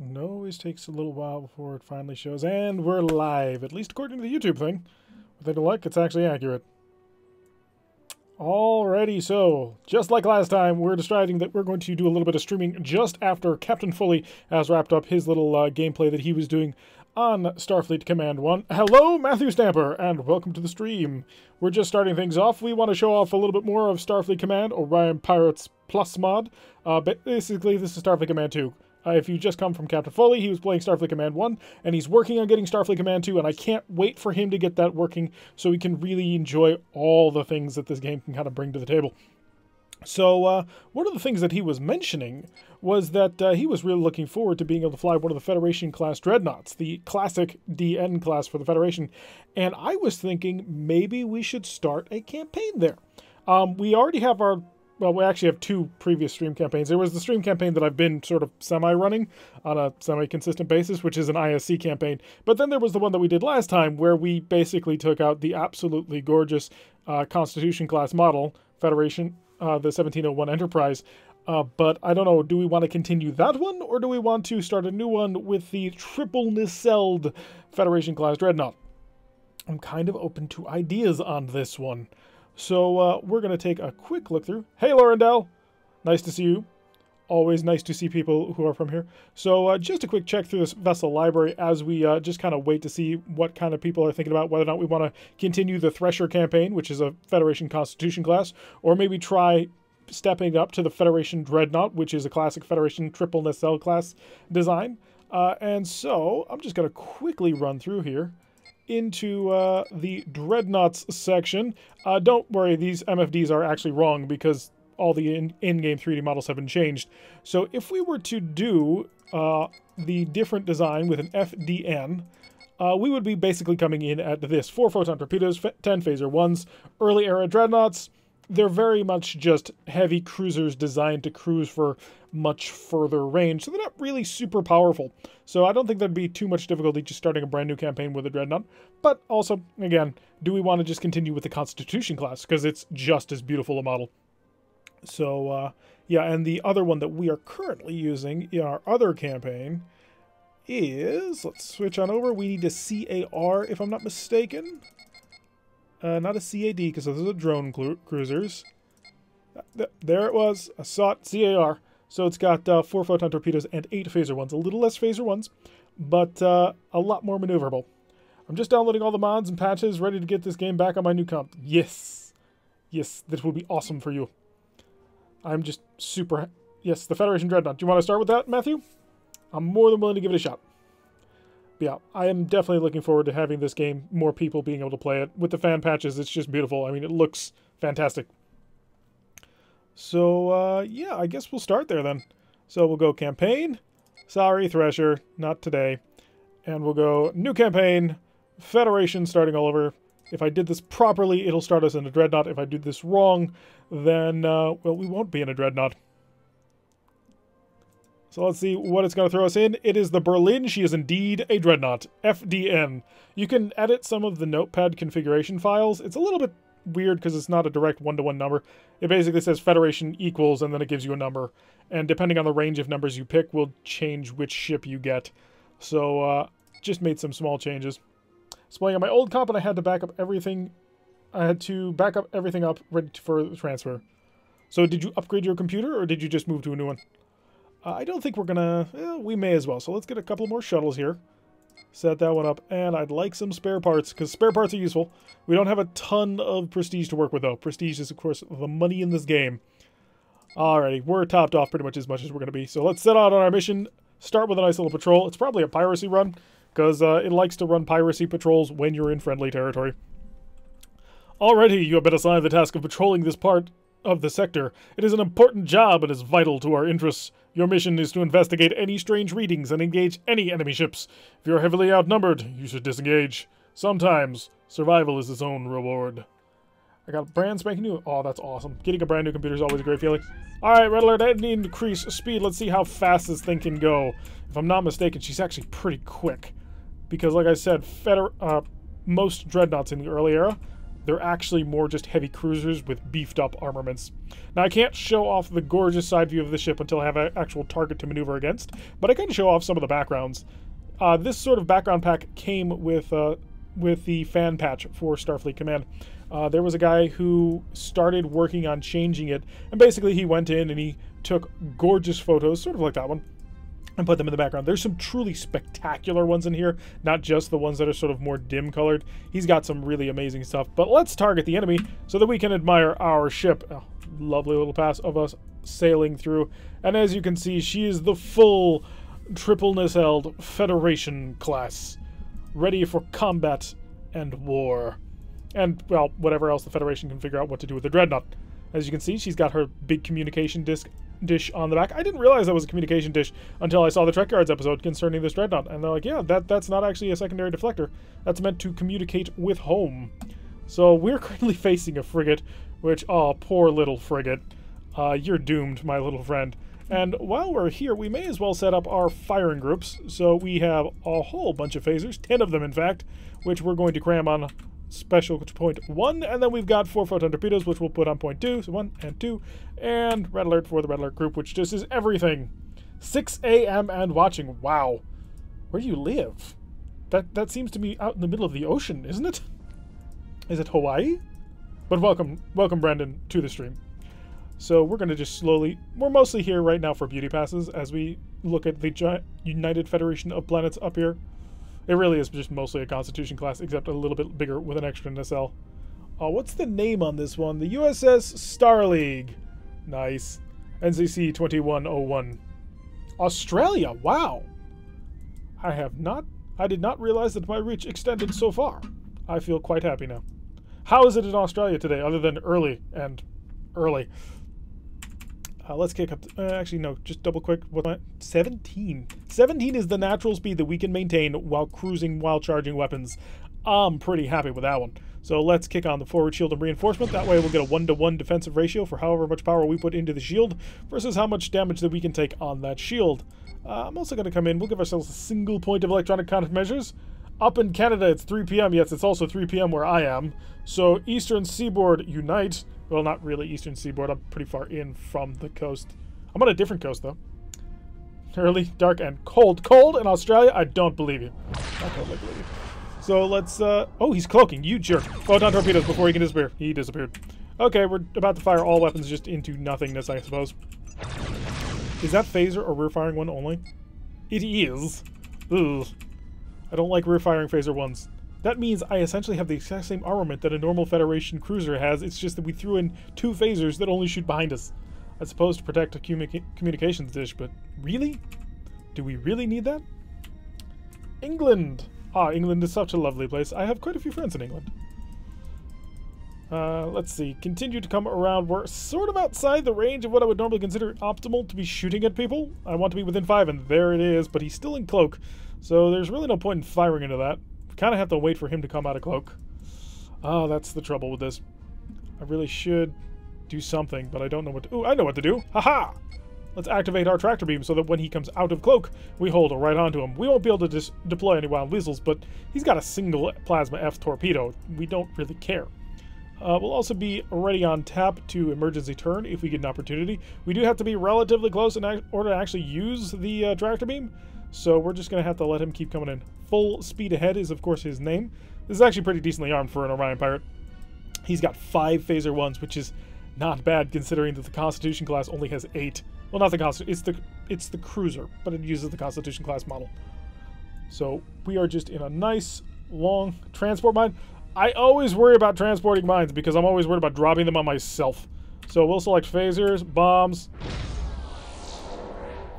No, always takes a little while before it finally shows. And we're live, at least according to the YouTube thing. With any luck, it's actually accurate. Alrighty, so, just like last time, we're deciding that we're going to do a little bit of streaming just after Captain Foley has wrapped up his little gameplay that he was doing on Starfleet Command I. Hello, Matthew Stamper, and welcome to the stream. We're just starting things off. We want to show off a little bit more of Starfleet Command, Orion Pirates Plus mod. But basically, this is Starfleet Command II. If you just come from Captain Foley, he was playing Starfleet Command I, and he's working on getting Starfleet Command II, and I can't wait for him to get that working so we can really enjoy all the things that this game can kind of bring to the table. So, one of the things that he was mentioning was that he was really looking forward to being able to fly one of the Federation-class Dreadnoughts, the classic DN class for the Federation, and I was thinking maybe we should start a campaign there. We already have our... Well, we actually have two previous stream campaigns. There was the stream campaign that I've been sort of semi-running on a semi-consistent basis, which is an ISC campaign. But then there was the one that we did last time, where we basically took out the absolutely gorgeous Constitution-class model, Federation, the 1701 Enterprise. But I don't know, do we want to continue that one, or do we want to start a new one with the triple nacelled Federation-class Dreadnought? I'm kind of open to ideas on this one. So we're going to take a quick look through. Hey, Laurendell! Nice to see you. Always nice to see people who are from here. So just a quick check through this vessel library as we just kind of wait to see what kind of people are thinking about whether or not we want to continue the Thresher campaign, which is a Federation Constitution class, or maybe try stepping up to the Federation Dreadnought, which is a classic Federation triple nacelle class design. And so I'm just going to quickly run through here into the Dreadnoughts section. Don't worry, these MFDs are actually wrong because all the in-game 3D models have been changed. So if we were to do the different design with an FDN, we would be basically coming in at this. 4 photon torpedoes, 10 phaser ones, early era Dreadnoughts. They're very much just heavy cruisers designed to cruise for much further range, so they're not really super powerful. So I don't think there'd be too much difficulty just starting a brand new campaign with a Dreadnought. But also, again, do we want to just continue with the Constitution class? Because it's just as beautiful a model. So, yeah, and the other one that we are currently using in our other campaign is, let's switch on over, we need a CAR, if I'm not mistaken. Not a CAD, because those are drone cruisers. There it was. I saw it. CAR. So it's got 4 photon torpedoes and 8 phaser ones. A little less phaser ones, but a lot more maneuverable. I'm just downloading all the mods and patches, ready to get this game back on my new comp. Yes. Yes, this will be awesome for you. I'm just super... Yes, the Federation Dreadnought. Do you want to start with that, Matthew? I'm more than willing to give it a shot. Yeah, I am definitely looking forward to having this game, more people being able to play it. With the fan patches, it's just beautiful. I mean, it looks fantastic. So, yeah, I guess we'll start there then. So we'll go campaign. Sorry, Thresher, not today. And we'll go new campaign, Federation starting all over. If I did this properly, it'll start us in a Dreadnought. If I do this wrong, then, well, we won't be in a Dreadnought. So let's see what it's going to throw us in. It is the Berlin. She is indeed a Dreadnought. FDN. You can edit some of the notepad configuration files. It's a little bit weird because it's not a direct one-to-one number. It basically says Federation equals, and then it gives you a number. And depending on the range of numbers you pick will change which ship you get. So, just made some small changes. It's playing on my old comp, and I had to back up everything. I had to back up everything up ready for the transfer. So did you upgrade your computer, or did you just move to a new one? I don't think we're gonna... we may as well. So let's get a couple more shuttles here. Set that one up. And I'd like some spare parts, because spare parts are useful. We don't have a ton of prestige to work with, though. Prestige is, of course, the money in this game. Alrighty, we're topped off pretty much as we're going to be. So let's set out on our mission. Start with a nice little patrol. It's probably a piracy run, because it likes to run piracy patrols when you're in friendly territory. Alrighty, you have been assigned the task of patrolling this part of the sector. It is an important job and is vital to our interests. Your mission is to investigate any strange readings and engage any enemy ships. If you are heavily outnumbered, you should disengage. Sometimes, survival is its own reward. I got a brand spanking new... Oh, that's awesome. Getting a brand new computer is always a great feeling. Alright, Red Alert, I need to increase speed. Let's see how fast this thing can go. If I'm not mistaken, she's actually pretty quick. Because, like I said, most Dreadnoughts in the early era, They're actually more just heavy cruisers with beefed up armaments. Now, I can't show off the gorgeous side view of the ship until I have an actual target to maneuver against, but I can show off some of the backgrounds. This sort of background pack came with the fan patch for Starfleet Command. There was a guy who started working on changing it, and basically he went in and he took gorgeous photos, sort of like that one, and put them in the background. There's some truly spectacular ones in here, not just the ones that are sort of more dim colored. He's got some really amazing stuff. But let's target the enemy so that we can admire our ship. Oh, lovely little pass of us sailing through. And as you can see, she is the full triple nacelled Federation class, ready for combat and war. And, well, whatever else the Federation can figure out what to do with the Dreadnought. As you can see, she's got her big communication dish on the back. I didn't realize that was a communication dish until I saw the Trekyards episode concerning this Dreadnought. And they're like, yeah, that's not actually a secondary deflector. That's meant to communicate with home. So we're currently facing a frigate, which, oh, poor little frigate. You're doomed, my little friend. And while we're here, we may as well set up our firing groups. So we have a whole bunch of phasers, 10 of them in fact, which we're going to cram on special point 1, and then we've got 4 photon torpedoes, which we'll put on point 2, so 1 and 2, and red alert for the red alert group, which just is everything. 6 a.m. and watching. Wow. Where do you live? That seems to be out in the middle of the ocean, isn't it? Is it Hawaii? But welcome, Brandon, to the stream. So we're going to just slowly... We're mostly here right now for beauty passes as we look at the giant United Federation of Planets up here. It really is just mostly a Constitution class, except a little bit bigger with an extra nacelle. What's the name on this one? The USS Starleague. Nice. NCC 2101. Australia. Wow. I did not realize that my reach extended so far. I feel quite happy now. How is it in Australia today, other than early and early? Let's kick up... actually, no. Just double quick. 17. 17 is the natural speed that we can maintain while cruising, while charging weapons. I'm pretty happy with that one. So let's kick on the forward shield and reinforcement. That way we'll get a 1-to-1 defensive ratio for however much power we put into the shield versus how much damage that we can take on that shield. I'm also going to come in. We'll give ourselves a single point of electronic countermeasures. Up in Canada, it's 3 p.m. Yes, it's also 3 p.m. where I am. So Eastern Seaboard, unite. Well, not really Eastern Seaboard. I'm pretty far in from the coast. I'm on a different coast, though. Early, dark, and cold. Cold in Australia? I don't believe you. I totally believe you. So let's... oh, he's cloaking. You jerk. Photon torpedoes before he can disappear. He disappeared. Okay, we're about to fire all weapons just into nothingness, I suppose. Is that phaser a rear-firing one only? It is. Ugh. I don't like rear-firing phaser ones. That means I essentially have the exact same armament that a normal Federation cruiser has. It's just that we threw in 2 phasers that only shoot behind us. I suppose to protect a communications dish, but really? Do we really need that? England! Ah, England is such a lovely place. I have quite a few friends in England. Let's see. Continue to come around. We're sort of outside the range of what I would normally consider optimal to be shooting at people. I want to be within 5, and there it is, but he's still in cloak. So there's really no point in firing into that. We kind of have to wait for him to come out of cloak. Oh, that's the trouble with this. I really should do something, but I don't know what to... Ooh, I know what to do. Haha! Let's activate our tractor beam so that when he comes out of cloak, we hold right onto him. We won't be able to deploy any wild weasels, but he's got a single plasma F torpedo. We don't really care. We'll also be ready on tap to emergency turn if we get an opportunity. We do have to be relatively close in order to actually use the tractor beam, so we're just going to have to let him keep coming in. Full speed ahead is, of course, his name. This is actually pretty decently armed for an Orion Pirate. He's got 5 phaser ones, which is not bad considering that the Constitution class only has 8. Well, not the Constitution, it's the cruiser, but it uses the Constitution class model. So we are just in a nice, long transport mine. I always worry about transporting mines because I'm always worried about dropping them on myself. So we'll select phasers, bombs,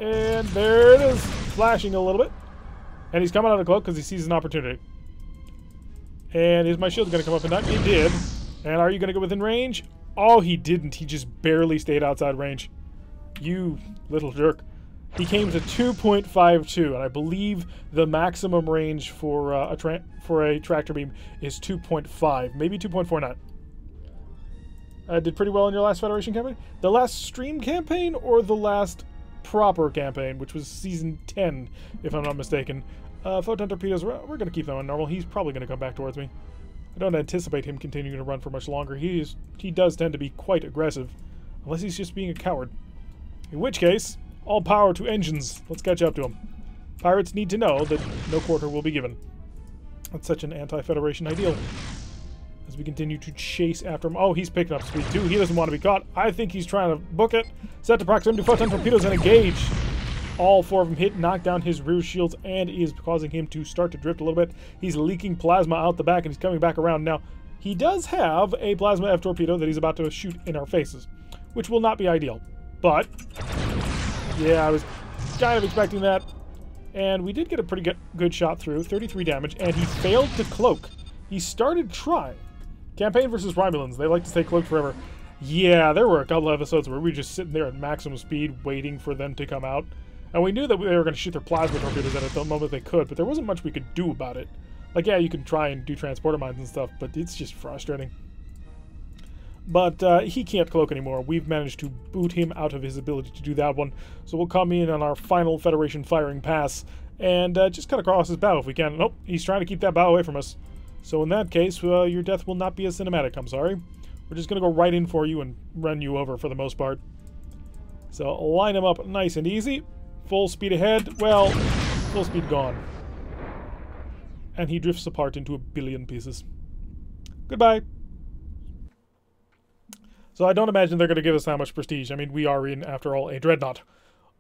and there it is, flashing a little bit. And he's coming out of cloak because he sees an opportunity. And is my shield going to come up in time? It did. And are you going to go within range? Oh, he didn't. He just barely stayed outside range. You little jerk. He came to 2.52, and I believe the maximum range for a tractor beam is 2.5, maybe 2.49. Did pretty well in your last Federation campaign? The last stream campaign or the last proper campaign, which was season 10, if I'm not mistaken. Photon torpedoes, we're going to keep them on normal. He's probably going to come back towards me. I don't anticipate him continuing to run for much longer. He does tend to be quite aggressive, unless he's just being a coward. In which case, all power to engines. Let's catch up to him. Pirates need to know that no quarter will be given. That's such an anti-Federation ideal. As we continue to chase after him. Oh, he's picking up speed too. He doesn't want to be caught. I think he's trying to book it. Set to proximity photon torpedoes and engage. All 4 of them hit, knock down his rear shields, and is causing him to start to drift a little bit. He's leaking plasma out the back, and he's coming back around. Now, he does have a plasma F torpedo that he's about to shoot in our faces, which will not be ideal. But, yeah, I was kind of expecting that. And we did get a pretty good shot through, 33 damage, and he failed to cloak. He started trying. Campaign versus Romulans, they like to stay cloaked forever. Yeah, there were a couple of episodes where we were just sitting there at maximum speed waiting for them to come out. And we knew that they were going to shoot their plasma torpedoes at the moment they could, but there wasn't much we could do about it. Like, yeah, you can try and do transporter mines and stuff, but it's just frustrating. But he can't cloak anymore. We've managed to boot him out of his ability to do that one. So we'll come in on our final Federation firing pass and just cut across his bow if we can. Nope, he's trying to keep that bow away from us. So in that case, your death will not be as cinematic, I'm sorry. We're just going to go right in for you and run you over for the most part. So line him up nice and easy. Full speed ahead. Well, full speed gone. And he drifts apart into a billion pieces. Goodbye. So I don't imagine they're going to give us that much prestige. I mean, we are in, after all, a Dreadnought.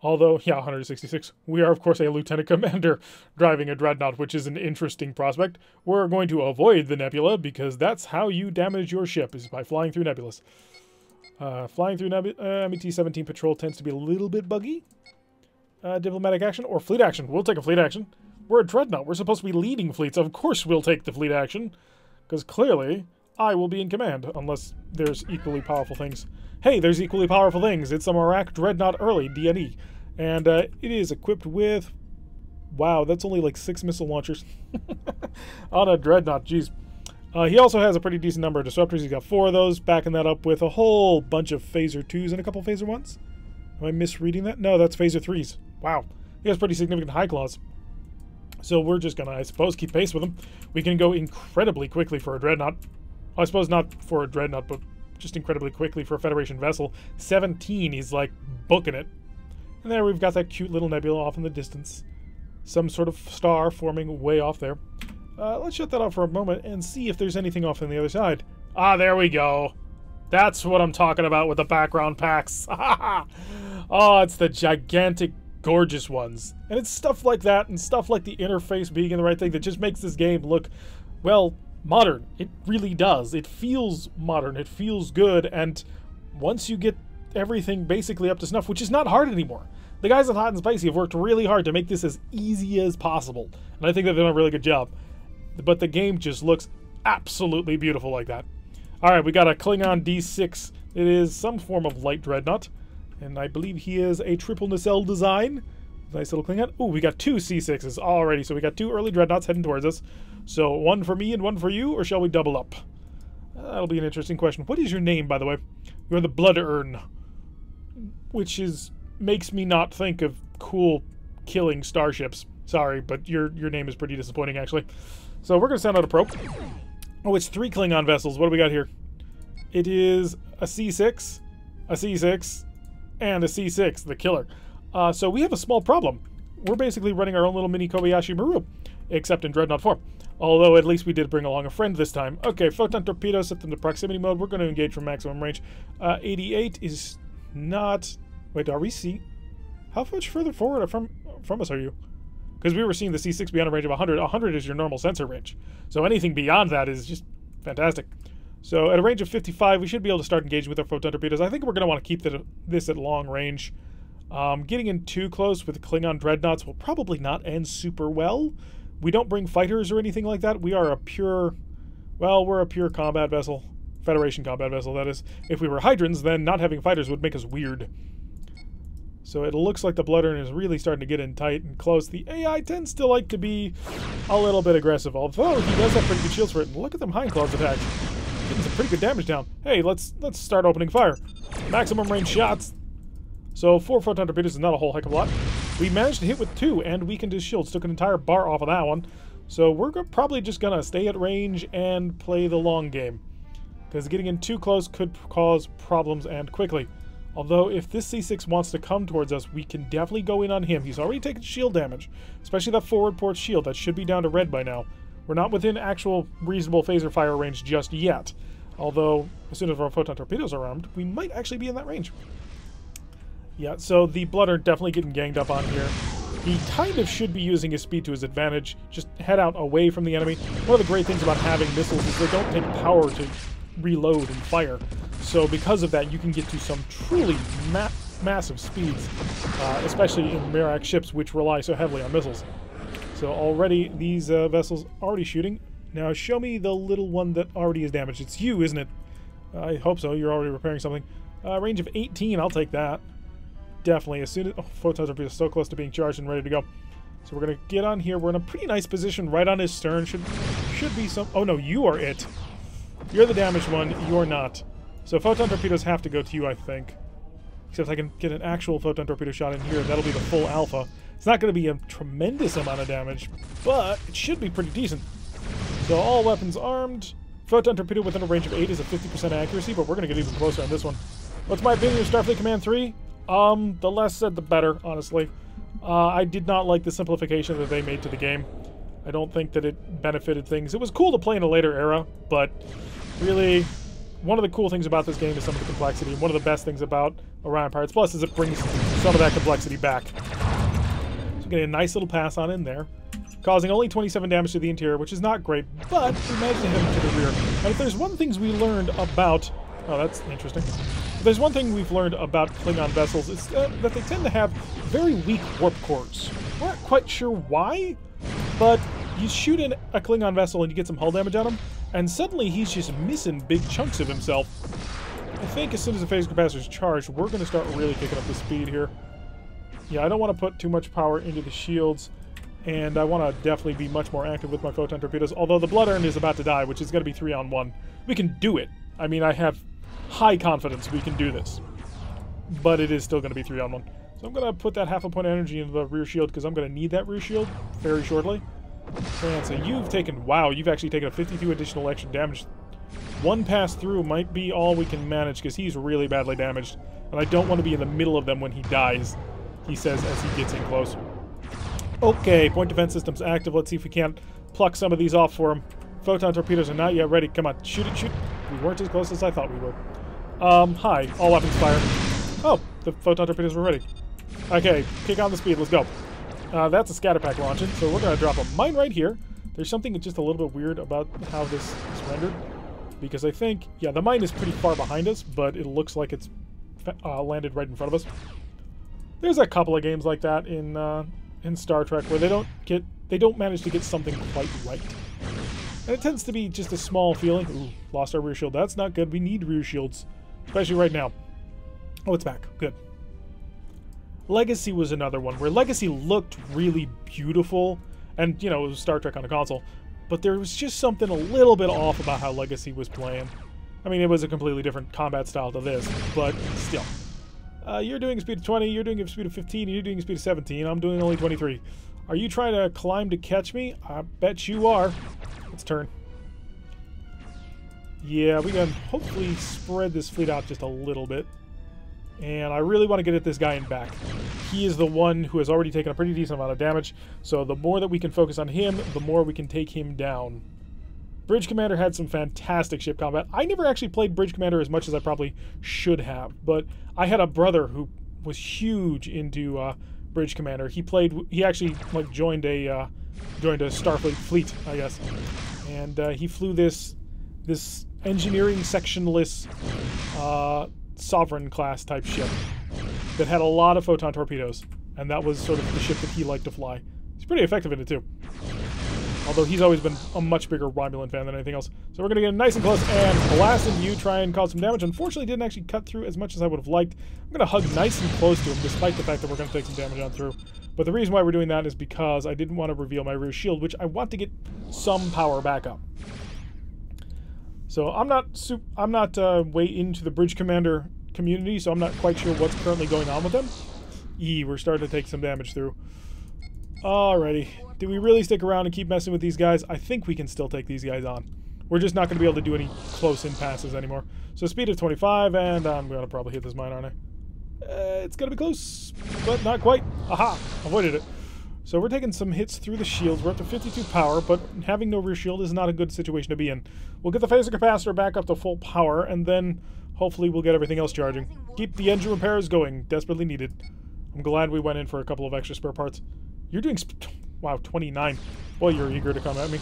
Although, yeah, 166. We are, of course, a Lieutenant Commander driving a Dreadnought, which is an interesting prospect. We're going to avoid the nebula, because that's how you damage your ship, is by flying through nebulas. Flying through MET-17 patrol tends to be a little bit buggy. Diplomatic action or fleet action. We'll take a fleet action. We're a Dreadnought. We're supposed to be leading fleets. Of course we'll take the fleet action, because clearly I will be in command, unless there's equally powerful things. Hey, there's equally powerful things. It's a Marak Dreadnought early, DNE. And it is equipped with... Wow, that's only like 6 missile launchers on a Dreadnought. Jeez. He also has a pretty decent number of disruptors. He's got 4 of those, backing that up with a whole bunch of Phaser 2s and a couple Phaser 1s. Am I misreading that? No, that's Phaser 3s. Wow. He has pretty significant high claws. So we're just going to, I suppose, keep pace with him. We can go incredibly quickly for a Dreadnought. Well, I suppose not for a Dreadnought, but just incredibly quickly for a Federation vessel. 17, he's like booking it. And there we've got that cute little nebula off in the distance. Some sort of star forming way off there. Let's shut that off for a moment and see if there's anything off on the other side. Ah, there we go. That's what I'm talking about with the background packs. Oh, it's the gigantic, gorgeous ones. And it's stuff like that and stuff like the interface being in the right thing that just makes this game look, well, modern. It really does. It feels modern. It feels good. And once you get everything basically up to snuff, which is not hard anymore. The guys at Hot and Spicy have worked really hard to make this as easy as possible. And I think they've done a really good job. But the game just looks absolutely beautiful like that. Alright, we got a Klingon D6. It is some form of light Dreadnought. And I believe he is a triple nacelle design. Nice little Klingon. Ooh, we got 2 C6s already. So we got 2 early Dreadnoughts heading towards us. So 1 for me and 1 for you, or shall we double up? That'll be an interesting question. What is your name, by the way? You're the Blood Urn. Which makes me not think of cool killing starships. Sorry, but your name is pretty disappointing, actually. So we're going to send out a probe. Oh, it's 3 Klingon vessels. What do we got here? It is a C6, a C6, and a C6, the killer. So we have a small problem. We're basically running our own little mini Kobayashi Maru, except in Dreadnought form. Although at least we did bring along a friend this time. Okay, photon torpedoes, set them to proximity mode. We're going to engage from maximum range. 88 is not... Wait, are we see? How much further forward from us are you? Because we were seeing the C6 beyond a range of 100. 100 is your normal sensor range. So anything beyond that is just fantastic. So at a range of 55, we should be able to start engaging with our photon torpedoes. I think we're going to want to keep this at long range. Getting in too close with Klingon dreadnoughts will probably not end super well. We don't bring fighters or anything like that. We are a pure... Well, we're a pure combat vessel. Federation combat vessel, that is. If we were Hydrons, then not having fighters would make us weird. So it looks like the Blood Urn is really starting to get in tight and close. The AI tends to like to be a little bit aggressive, although he does have pretty good shields for it. And look at them hindclaws attacks. Getting some pretty good damage down. Hey, let's start opening fire. Maximum range shots. So 4 photon torpedoes is not a whole heck of a lot. We managed to hit with 2 and weakened his shields. Took an entire bar off of that one. So we're probably just going to stay at range and play the long game. Because getting in too close could cause problems and quickly. Although if this C6 wants to come towards us, we can definitely go in on him. He's already taken shield damage, especially that forward port shield. That should be down to red by now. We're not within actual reasonable phaser fire range just yet. Although, as soon as our photon torpedoes are armed, we might actually be in that range. Yeah, so the Blooder definitely getting ganged up on here. He kind of should be using his speed to his advantage. Just head out away from the enemy. One of the great things about having missiles is they don't take power to reload and fire. So because of that, you can get to some truly massive speeds, especially in Merak ships, which rely so heavily on missiles. So already, these vessels already shooting. Now show me the little one that already is damaged. It's you, isn't it? I hope so. You're already repairing something. Range of 18, I'll take that. Definitely. As soon as... Oh, photon torpedoes so close to being charged and ready to go. So we're going to get on here. We're in a pretty nice position right on his stern. Should be some... Oh no, you are it. You're the damaged one. You're not. So photon torpedoes have to go to you, I think. Except I can get an actual photon torpedo shot in here. That'll be the full alpha. It's not going to be a tremendous amount of damage, but it should be pretty decent. So all weapons armed. Photon torpedo within a range of 8 is a 50% accuracy, but we're going to get even closer on this one. What's my opinion of Starfleet Command III? The less said, the better, honestly. I did not like the simplification that they made to the game. I don't think that it benefited things. It was cool to play in a later era, but really, one of the cool things about this game is some of the complexity, and one of the best things about Orion Pirates Plus is it brings some of that complexity back. So getting a nice little pass on in there, causing only 27 damage to the interior, which is not great, but we managed to hit him to the rear. And if there's one thing we learned about... Oh, that's interesting. If there's one thing we've learned about Klingon vessels, it's that they tend to have very weak warp cores. We're not quite sure why, but you shoot in a Klingon vessel and you get some hull damage on him, and suddenly he's just missing big chunks of himself. I think as soon as the phaser capacitor is charged, we're going to start really kicking up the speed here. Yeah, I don't want to put too much power into the shields, and I want to definitely be much more active with my photon torpedoes, although the Blood Urn is about to die, which is going to be 3-on-1. We can do it. I mean, I have high confidence we can do this, but it is still going to be 3-on-1. So I'm going to put that half a point of energy into the rear shield, because I'm going to need that rear shield very shortly. And so you've taken, wow, you've actually taken a 52 additional extra damage. One pass through might be all we can manage, because he's really badly damaged, and I don't want to be in the middle of them when he dies, he says as he gets in close. Okay, point defense system's active. Let's see if we can't pluck some of these off for him. Photon torpedoes are not yet ready. Come on, shoot it, shoot. We weren't as close as I thought we were. Hi, all weapons fire. Oh, the photon torpedoes were ready. Okay, kick on the speed, let's go. That's a scatter pack launching, so we're going to drop a mine right here. There's something just a little bit weird about how this is rendered, because I think, yeah, the mine is pretty far behind us, but it looks like it's landed right in front of us. There's a couple of games like that in Star Trek where they don't manage to get something quite right. And it tends to be just a small feeling. Ooh, lost our rear shield. That's not good. We need rear shields, especially right now. Oh, it's back. Good. Legacy was another one where Legacy looked really beautiful, and, you know, it was Star Trek on a console, but there was just something a little bit off about how Legacy was playing. I mean, it was a completely different combat style to this, but still. You're doing a speed of 20, you're doing a speed of 15, you're doing a speed of 17, I'm doing only 23. Are you trying to climb to catch me? I bet you are. Let's turn. Yeah, we can hopefully spread this fleet out just a little bit. And I really want to get at this guy in back. He is the one who has already taken a pretty decent amount of damage, so the more that we can focus on him, the more we can take him down. Bridge Commander had some fantastic ship combat. I never actually played Bridge Commander as much as I probably should have, but I had a brother who was huge into Bridge Commander. He actually like joined a Starfleet fleet, I guess, and he flew this engineering sectionless Sovereign class type ship that had a lot of photon torpedoes, and that was sort of the ship that he liked to fly. He's pretty effective in it too, although he's always been a much bigger Romulan fan than anything else. So we're going to get nice and close and blast into you, try and cause some damage. Unfortunately, didn't actually cut through as much as I would have liked. I'm going to hug nice and close to him, despite the fact that we're going to take some damage on through. But the reason why we're doing that is because I didn't want to reveal my rear shield, which I want to get some power back up. So I'm not way into the Bridge Commander community, so I'm not quite sure what's currently going on with them. We're starting to take some damage through. Alrighty. Do we really stick around and keep messing with these guys? I think we can still take these guys on. We're just not going to be able to do any close-in passes anymore. So speed of 25, and I'm going to probably hit this mine, aren't I? It's going to be close, but not quite. Aha! Avoided it. So we're taking some hits through the shields. We're up to 52 power, but having no rear shield is not a good situation to be in. We'll get the phaser capacitor back up to full power, and then hopefully we'll get everything else charging. Keep the engine repairs going. Desperately needed. I'm glad we went in for a couple of extra spare parts. You're doing... wow, 29. Boy, you're eager to come at me.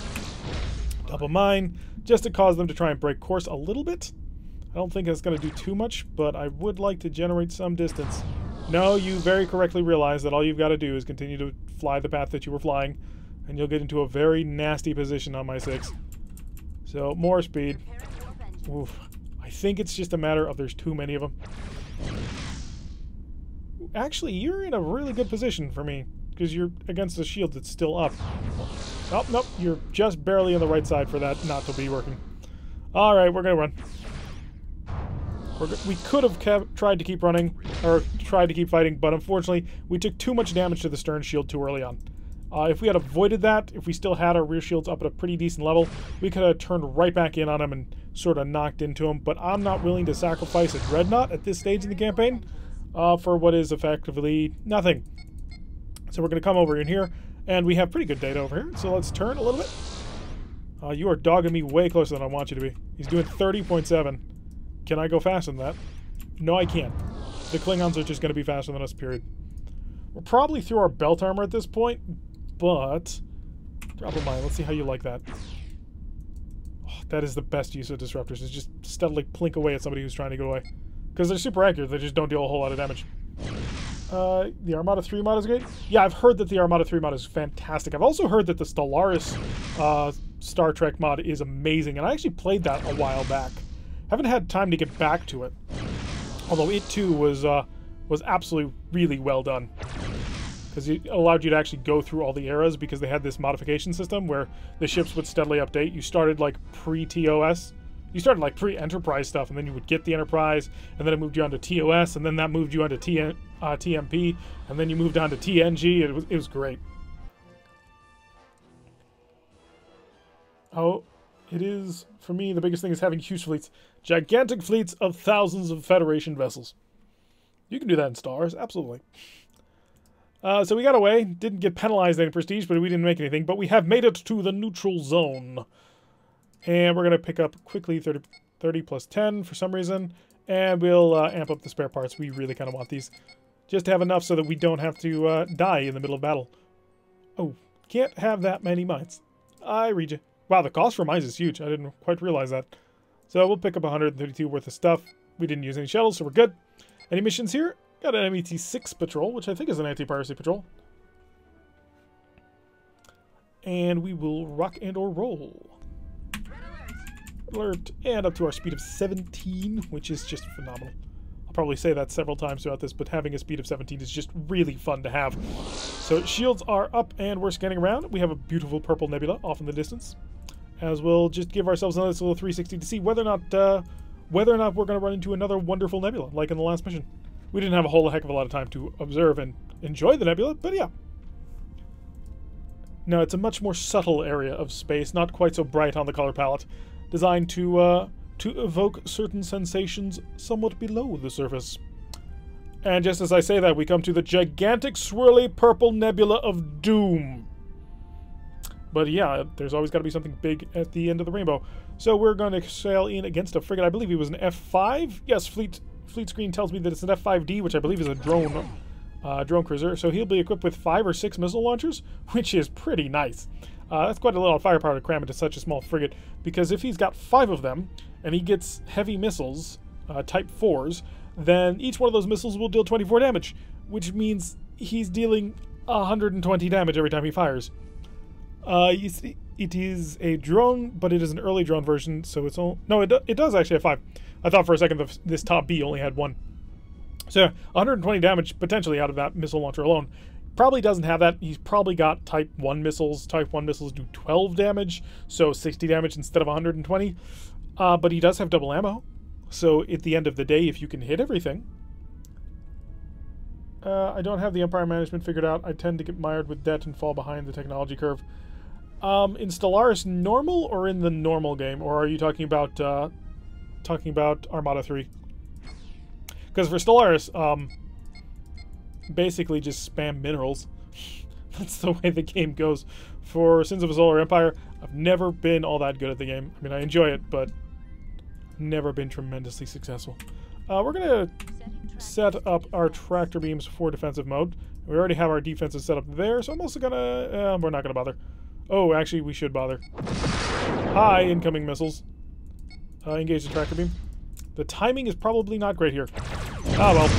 Double mine, just to cause them to try and break course a little bit. I don't think it's going to do too much, but I would like to generate some distance. No, you very correctly realize that all you've got to do is continue to fly the path that you were flying, and you'll get into a very nasty position on my 6. So, more speed. Oof. I think it's just a matter of there's too many of them. Actually, you're in a really good position for me, because you're against the shield that's still up. Oh, nope, you're just barely on the right side for that not to be working. Alright, we're going to run. We could have tried to keep running, or tried to keep fighting, but unfortunately, we took too much damage to the stern shield too early on. If we had avoided that, if we still had our rear shields up at a pretty decent level, we could have turned right back in on him and sort of knocked into him, but I'm not willing to sacrifice a Dreadnought at this stage in the campaign for what is effectively nothing. So we're going to come over in here, and we have pretty good data over here, so let's turn a little bit. You are dogging me way closer than I want you to be. He's doing 30.7. Can I go faster than that? No, I can't. The Klingons are just going to be faster than us, period. We're probably through our belt armor at this point, but... drop a mine. Let's see how you like that. Oh, that is the best use of disruptors, is just steadily plink away at somebody who's trying to get away. Because they're super accurate, they just don't deal a whole lot of damage. The Armada 3 mod is great? Yeah, I've heard that the Armada 3 mod is fantastic. I've also heard that the Stellaris Star Trek mod is amazing, and I actually played that a while back. Haven't had time to get back to it. Although it too was absolutely really well done. Because it allowed you to actually go through all the eras, because they had this modification system where the ships would steadily update. You started like pre-TOS. You started like pre-Enterprise stuff, and then you would get the Enterprise, and then it moved you on to TOS, and then that moved you on to TMP, and then you moved on to TNG. It was great. Oh, it is, for me, the biggest thing is having huge fleets. Gigantic fleets of thousands of Federation vessels. You can do that in Stars, absolutely. So we got away. Didn't get penalized any prestige, but we didn't make anything. But we have made it to the neutral zone. And we're going to pick up quickly 30 plus 10 for some reason. And we'll amp up the spare parts. We really kind of want these. Just to have enough so that we don't have to die in the middle of battle. Oh, can't have that many mines. I read you. Wow, the cost for mines is huge. I didn't quite realize that. So we'll pick up 132 worth of stuff. We didn't use any shuttles, so we're good. Any missions here? Got an MET-6 patrol, which I think is an anti-piracy patrol. And we will rock and or roll. Alert. And up to our speed of 17, which is just phenomenal. I'll probably say that several times throughout this, but having a speed of 17 is just really fun to have. So shields are up and we're scanning around. We have a beautiful purple nebula off in the distance. As we'll just give ourselves another little 360 to see whether or not we're going to run into another wonderful nebula, like in the last mission. We didn't have a whole heck of a lot of time to observe and enjoy the nebula, but yeah. No, it's a much more subtle area of space, not quite so bright on the color palette, designed to evoke certain sensations somewhat below the surface. And just as I say that, we come to the gigantic swirly purple nebula of doom. But yeah, there's always got to be something big at the end of the rainbow. So we're going to sail in against a frigate. I believe it was an F5. Yes, fleet screen tells me that it's an F5D, which I believe is a drone cruiser. So he'll be equipped with 5 or 6 missile launchers, which is pretty nice. That's quite a lot of firepower to cram into such a small frigate, because if he's got 5 of them, and he gets heavy missiles, Type 4s, then each one of those missiles will deal 24 damage, which means he's dealing 120 damage every time he fires. You see, it is a drone, but it is an early drone version, so it's all... No, it does actually have 5. I thought for a second that this top B only had 1. So 120 damage potentially out of that missile launcher alone. Probably doesn't have that. He's probably got Type 1 missiles. Type 1 missiles do 12 damage, so 60 damage instead of 120. But he does have double ammo. So at the end of the day, if you can hit everything... I don't have the Empire management figured out. I tend to get mired with debt and fall behind the technology curve. In Stellaris normal or in the normal game? Or are you talking about Armada 3? Because for Stellaris, basically just spam minerals. That's the way the game goes. For Sins of a Solar Empire, I've never been all that good at the game. I mean, I enjoy it, but never been tremendously successful. We're going to set up our tractor beams for defensive mode. We already have our defenses set up there, so I'm also going to... we're not going to bother. Oh, actually, we should bother. Hi, incoming missiles. Engage the tractor beam. The timing is probably not great here. Ah, well.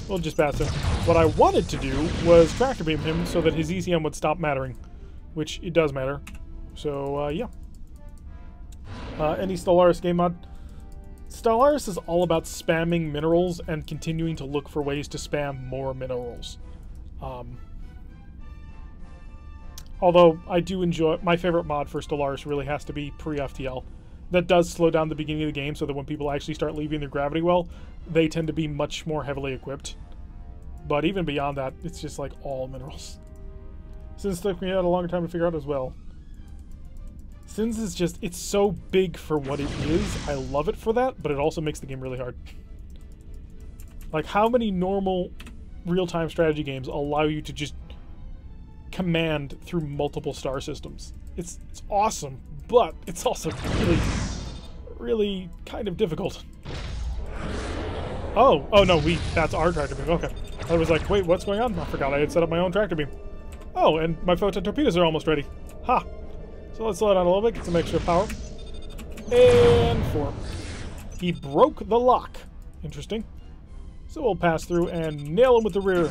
We'll just pass him. What I wanted to do was tractor beam him so that his ECM would stop mattering. Which it does matter. So, yeah. Any Stellaris game mod? Stellaris is all about spamming minerals and continuing to look for ways to spam more minerals. Although, I do enjoy... My favorite mod for Stellaris really has to be pre-FTL. That does slow down the beginning of the game so that when people actually start leaving their gravity well, they tend to be much more heavily equipped. But even beyond that, it's just like all minerals. Sins took me out a long time to figure out as well. Sins is just... It's so big for what it is. I love it for that, but it also makes the game really hard. Like, how many normal real-time strategy games allow you to just command through multiple star systems? It's awesome, but it's also really, really kind of difficult. Oh no, that's our tractor beam. Okay. I was like, wait, what's going on? I forgot I had set up my own tractor beam. Oh, and my photon torpedoes are almost ready. Ha! So let's slow down a little bit, get some extra power. And 4. He broke the lock. Interesting. So we'll pass through and nail him with the rear.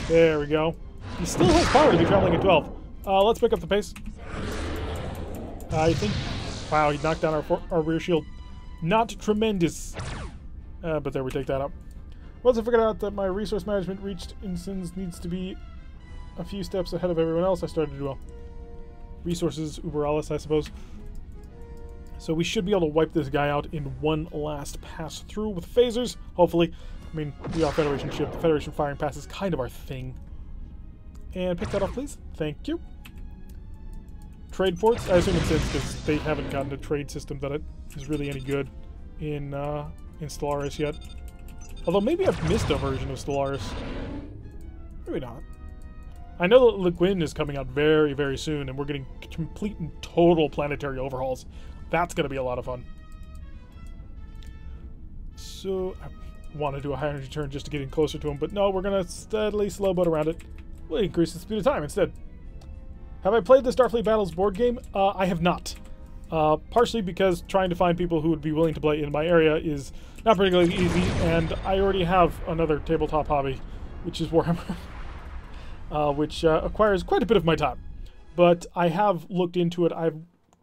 There we go. He still has power to be traveling at 12. Let's pick up the pace. I think... Wow, he knocked down our rear shield. Not tremendous. But there, we take that up. Once I figured out that my resource management reached in Sins needs to be a few steps ahead of everyone else, I started to do well. Resources, uber alles, I suppose. So we should be able to wipe this guy out in one last pass through with phasers, hopefully. I mean, we are a Federation ship. The Federation firing pass is kind of our thing. And pick that up, please. Thank you. Trade ports? I assume it's Sins because they haven't gotten a trade system that is really any good in Stellaris yet. Although maybe I've missed a version of Stellaris. Maybe not. I know that Le Guin is coming out very, very soon, and we're getting complete and total planetary overhauls. That's going to be a lot of fun. So, I want to do a high energy turn just to get in closer to him, but no, we're going to steadily slow boat around it. We'll increase the speed of time instead. Have I played the Starfleet Battles board game? I have not. Partially because trying to find people who would be willing to play in my area is not particularly easy, and I already have another tabletop hobby, which is Warhammer, which acquires quite a bit of my time. But I have looked into it. I've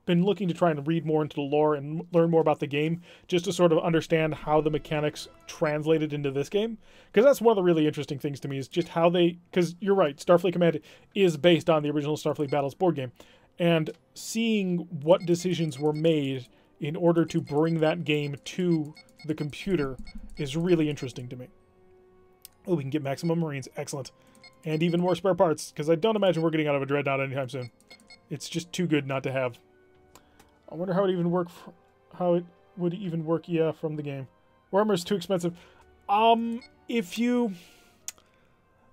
been looking to try and read more into the lore and learn more about the game, just to sort of understand how the mechanics translated into this game. Because that's one of the really interesting things to me, is just how they... Because you're right, Starfleet Command is based on the original Starfleet Battles board game. And seeing what decisions were made in order to bring that game to the computer is really interesting to me. Oh, we can get maximum Marines. Excellent. And even more spare parts, because I don't imagine we're getting out of a Dreadnought anytime soon. It's just too good not to have. I wonder how it even work. How it would even work, yeah, from the game. Warhammer's too expensive. If you...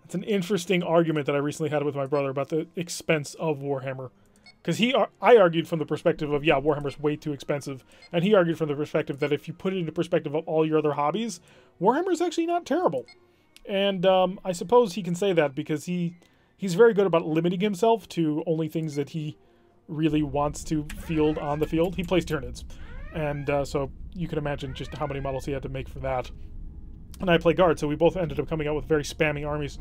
It's an interesting argument that I recently had with my brother about the expense of Warhammer. Because I argued from the perspective of, yeah, Warhammer's way too expensive. And he argued from the perspective that if you put it into perspective of all your other hobbies, Warhammer's actually not terrible. And I suppose he can say that because he's very good about limiting himself to only things that he really wants to field on the field. He plays Tyranids. And so you can imagine just how many models he had to make for that. And I play Guard, so we both ended up coming out with very spammy armies.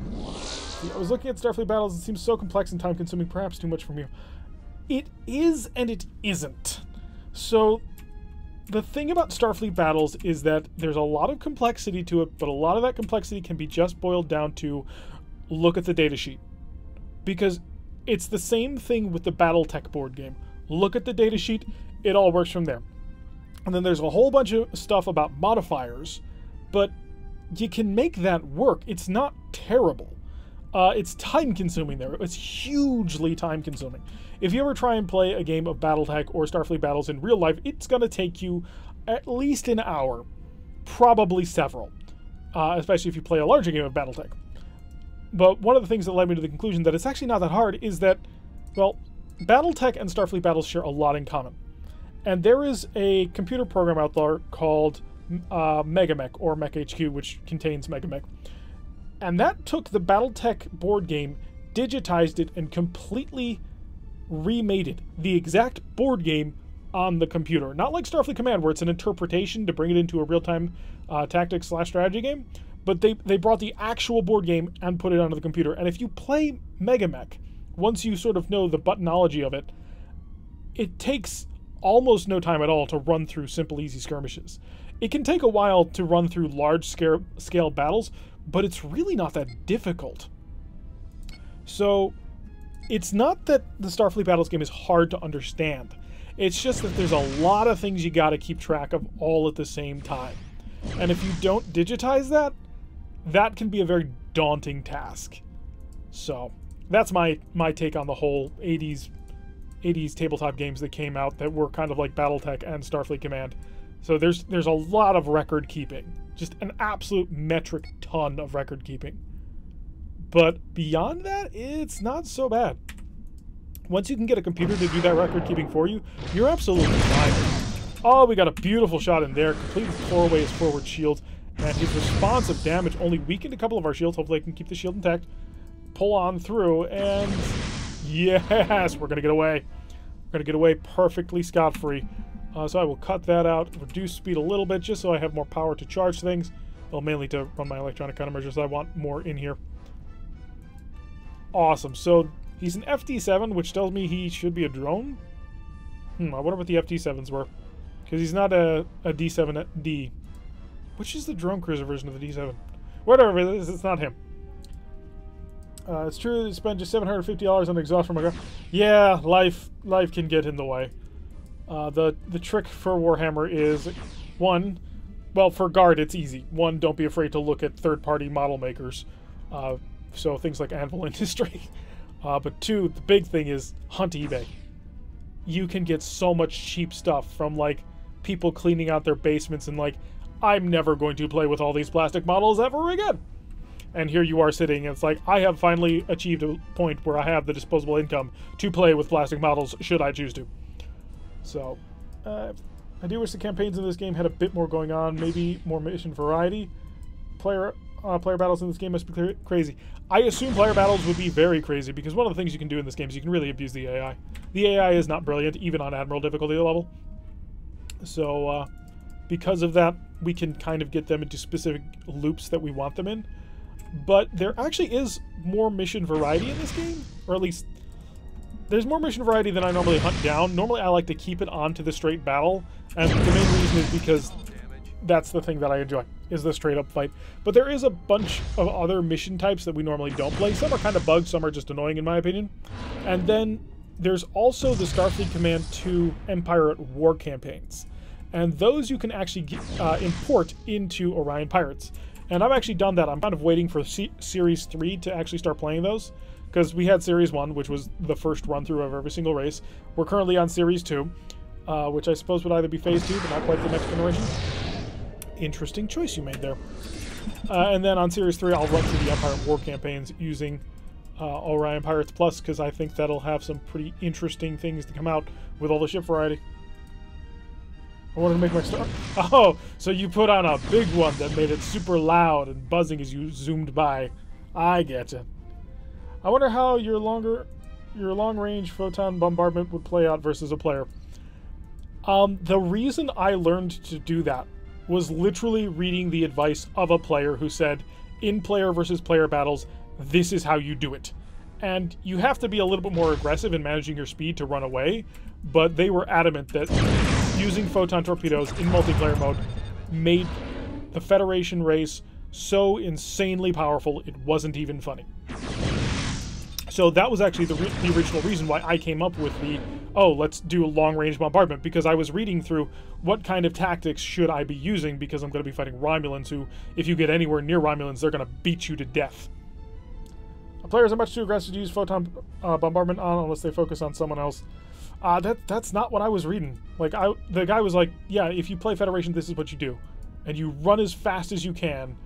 I was looking at Starfleet Battles. It seems so complex and time-consuming, perhaps too much from you. It is and it isn't. So the thing about Starfleet Battles is that there's a lot of complexity to it, but a lot of that complexity can be just boiled down to look at the datasheet. Because it's the same thing with the Battletech board game. Look at the datasheet, it all works from there. And then there's a whole bunch of stuff about modifiers, but you can make that work. It's not terrible. It's time-consuming there. It's hugely time-consuming. If you ever try and play a game of BattleTech or Starfleet Battles in real life, it's going to take you at least an hour, probably several, especially if you play a larger game of BattleTech. But one of the things that led me to the conclusion that it's actually not that hard is that, well, BattleTech and Starfleet Battles share a lot in common. And there is a computer program out there called MegaMech, or MechHQ, which contains MegaMech. And that took the BattleTech board game, digitized it, and completely remade it. The exact board game on the computer. Not like Starfleet Command, where it's an interpretation to bring it into a real-time tactics/strategy game, but they brought the actual board game and put it onto the computer. And if you play MegaMech, once you sort of know the buttonology of it, it takes almost no time at all to run through simple, easy skirmishes. It can take a while to run through large-scale battles, but it's really not that difficult. So, it's not that the Starfleet Battles game is hard to understand. It's just that there's a lot of things you gotta keep track of all at the same time. And if you don't digitize that, that can be a very daunting task. So, that's my take on the whole 80s tabletop games that came out that were kind of like BattleTech and Starfleet Command. So there's a lot of record keeping. Just an absolute metric ton of record keeping. But beyond that, it's not so bad. Once you can get a computer to do that record keeping for you, you're absolutely fine. Oh, we got a beautiful shot in there. Completely tore away his forward shield. And his responsive damage only weakened a couple of our shields. Hopefully I can keep the shield intact. Pull on through, and yes, we're going to get away. We're going to get away perfectly scot-free. So I will cut that out, reduce speed a little bit, just so I have more power to charge things. Well, mainly to run my electronic countermeasures. I want more in here. Awesome. So he's an FD7, which tells me he should be a drone. I wonder what the FD7s were. Because he's not a D7D. Which is the drone cruiser version of the D7? Whatever it is, it's not him. It's true that you spend just $750 on exhaust from a gun. Yeah, life can get in the way. The trick for Warhammer is, one, well, for Guard it's easy. One, don't be afraid to look at third-party model makers. So things like Anvil Industry. But two, the big thing is hunt eBay. You can get so much cheap stuff from, like, people cleaning out their basements and, like, I'm never going to play with all these plastic models ever again. And here you are sitting, and it's like, I have finally achieved a point where I have the disposable income to play with plastic models, should I choose to. So, I do wish the campaigns in this game had a bit more going on, maybe more mission variety. Player battles in this game must be crazy. I assume player battles would be very crazy, because one of the things you can do in this game is you can really abuse the AI. The AI is not brilliant, even on Admiral difficulty level. So, because of that, we can kind of get them into specific loops that we want them in. But there actually is more mission variety in this game, or at least there's more mission variety than I normally hunt down. Normally I like to keep it onto the straight battle, and the main reason is because that's the thing that I enjoy, is the straight up fight. But there is a bunch of other mission types that we normally don't play. Some are kind of bugged, some are just annoying in my opinion. And then there's also the Starfleet Command II Empire at War campaigns. And those you can actually import into Orion Pirates. And I've actually done that. I'm kind of waiting for Series 3 to actually start playing those. Because we had Series 1, which was the first run-through of every single race. We're currently on Series 2, which I suppose would either be Phase 2, but not quite the next generation. Interesting choice you made there. And then on Series 3, I'll run through the Empire at War campaigns using Orion Pirates Plus, because I think that'll have some pretty interesting things to come out with all the ship variety. I wanted to make my star. Oh, so you put on a big one that made it super loud and buzzing as you zoomed by. I getcha. I wonder how your long-range photon bombardment would play out versus a player. The reason I learned to do that was literally reading the advice of a player who said, in player versus player battles, this is how you do it. And you have to be a little bit more aggressive in managing your speed to run away, but they were adamant that using photon torpedoes in multiplayer mode made the Federation race so insanely powerful it wasn't even funny. So that was actually the original reason why I came up with the oh, let's do a long-range bombardment, because I was reading through what kind of tactics should I be using, because I'm going to be fighting Romulans who, if you get anywhere near Romulans, they're going to beat you to death. Players are much too aggressive to use photon bombardment on unless they focus on someone else. That's not what I was reading. Like, the guy was like, yeah, if you play Federation, this is what you do. And you run as fast as you can,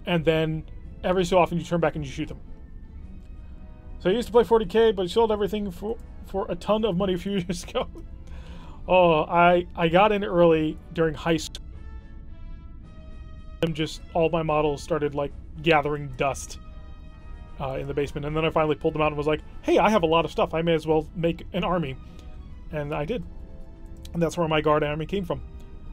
and then every so often you turn back and you shoot them. So I used to play 40k, but I sold everything for a ton of money a few years ago. Oh, I got in early during high school. And just all my models started, like, gathering dust in the basement. And then I finally pulled them out and was like, hey, I have a lot of stuff. I may as well make an army. And I did. And that's where my guard army came from.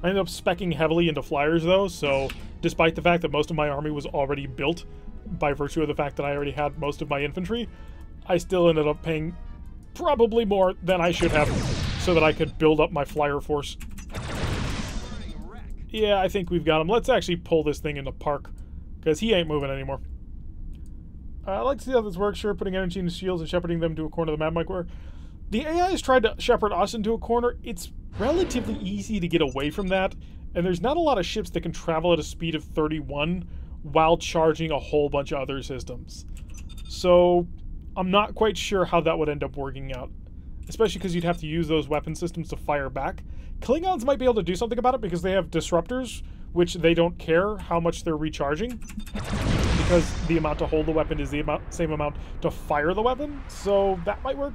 I ended up speccing heavily into flyers, though, so despite the fact that most of my army was already built, by virtue of the fact that I already had most of my infantry, I still ended up paying probably more than I should have so that I could build up my flyer force. Yeah, I think we've got him. Let's actually pull this thing into park, because he ain't moving anymore. I like to see how this works. Sure, putting energy into shields and shepherding them to a corner of the map might work. The AI has tried to shepherd us into a corner. It's relatively easy to get away from that, and there's not a lot of ships that can travel at a speed of 31 while charging a whole bunch of other systems. So I'm not quite sure how that would end up working out, especially because you'd have to use those weapon systems to fire back. Klingons might be able to do something about it because they have disruptors, which they don't care how much they're recharging, because the amount to hold the weapon is the same amount to fire the weapon, so that might work.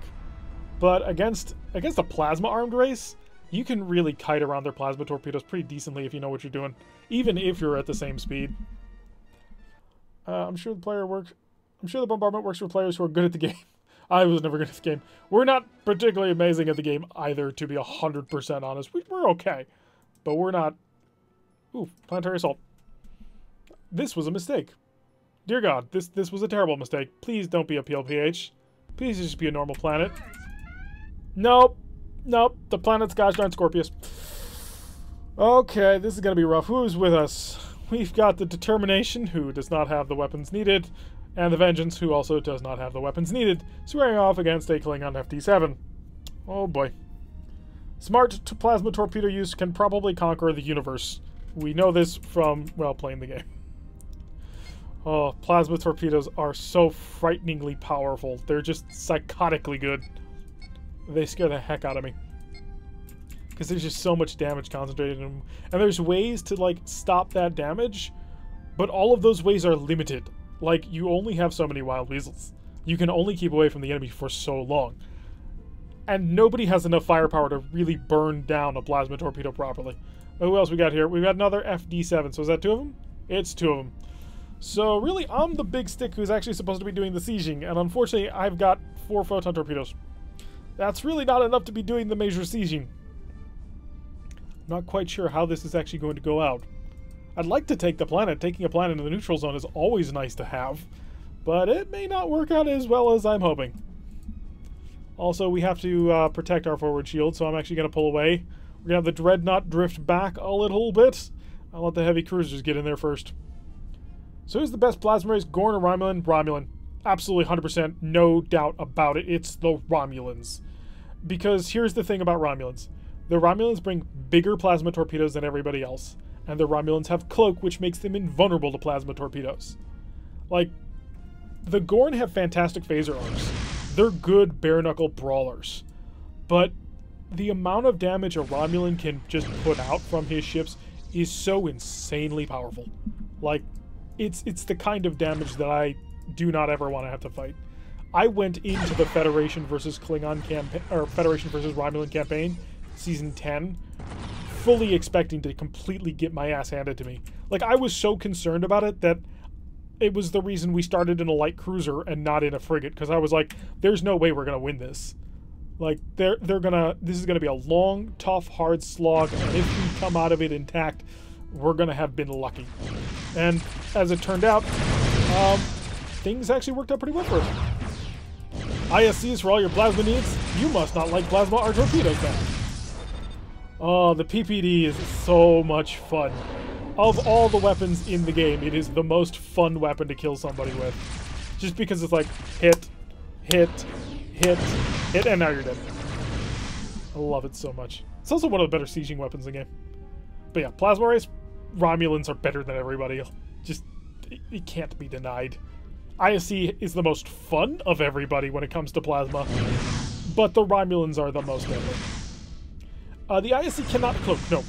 But against a plasma-armed race, you can really kite around their plasma torpedoes pretty decently if you know what you're doing, even if you're at the same speed. I'm sure the bombardment works for players who are good at the game. I was never good at the game. We're not particularly amazing at the game either, to be 100% honest. We're okay, but we're not... Ooh, planetary assault. This was a mistake. Dear God, this was a terrible mistake. Please don't be a PLPH. Please just be a normal planet. Nope. Nope. The planet's gosh darn Scorpius. Okay, this is going to be rough. Who's with us? We've got the Determination, who does not have the weapons needed, and the Vengeance, who also does not have the weapons needed, squaring off against a Klingon FD7. Oh boy. Smart plasma torpedo use can probably conquer the universe. We know this from, well, playing the game. Oh, plasma torpedoes are so frighteningly powerful. They're just psychotically good. They scare the heck out of me. Because there's just so much damage concentrated in them. And there's ways to, like, stop that damage, but all of those ways are limited. Like, you only have so many wild weasels. You can only keep away from the enemy for so long. And nobody has enough firepower to really burn down a plasma torpedo properly. Who else we got here? We've got another FD7. So is that two of them? It's two of them. So really, I'm the big stick who's actually supposed to be doing the sieging. And unfortunately, I've got 4 photon torpedoes. That's really not enough to be doing the major sieging. I'm not quite sure how this is actually going to go out. I'd like to take the planet. Taking a planet in the neutral zone is always nice to have. But it may not work out as well as I'm hoping. Also, we have to protect our forward shield, so I'm actually going to pull away. We're going to have the Dreadnought drift back a little bit. I'll let the heavy cruisers get in there first. So who's the best plasma race, Gorn or Romulan? Romulan. Absolutely 100%, no doubt about it. It's the Romulans. Because here's the thing about Romulans. The Romulans bring bigger plasma torpedoes than everybody else. And the Romulans have cloak, which makes them invulnerable to plasma torpedoes. Like, the Gorn have fantastic phaser arms. They're good bare-knuckle brawlers. But the amount of damage a Romulan can just put out from his ships is so insanely powerful. Like, it's the kind of damage that I do not ever want to have to fight. I went into the Federation versus Klingon campaign, or Federation versus Romulan campaign, season 10, fully expecting to completely get my ass handed to me. Like, I was so concerned about it that it was the reason we started in a light cruiser and not in a frigate, because I was like, there's no way we're gonna win this. Like, this is gonna be a long, tough, hard slog, and if we come out of it intact, we're gonna have been lucky. And as it turned out, things actually worked out pretty well for us. ISCs for all your plasma needs? You must not like plasma or torpedoes then. Oh, the PPD is so much fun. Of all the weapons in the game, it is the most fun weapon to kill somebody with. Just because it's like, hit, hit, hit, hit, and now you're dead. I love it so much. It's also one of the better sieging weapons in the game. But yeah, plasma race, Romulans are better than everybody. Just, it can't be denied. ISC is the most fun of everybody when it comes to plasma, but the Romulans are the most deadly. The ISC cannot cloak, no.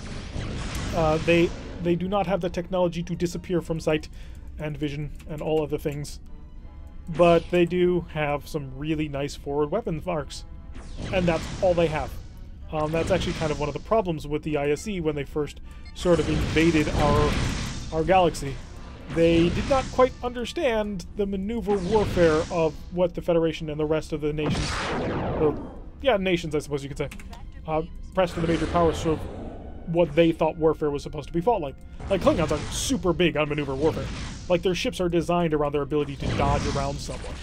They do not have the technology to disappear from sight and vision and all other things. But they do have some really nice forward weapon marks. And that's all they have. That's actually kind of one of the problems with the ISC when they first sort of invaded our galaxy. They did not quite understand the maneuver warfare of what the Federation and the rest of the nations, or, yeah, nations I suppose you could say, rest of the major powers sort of what they thought warfare was supposed to be fought like. Like, Klingons are super big on maneuver warfare. Like, their ships are designed around their ability to dodge around someone.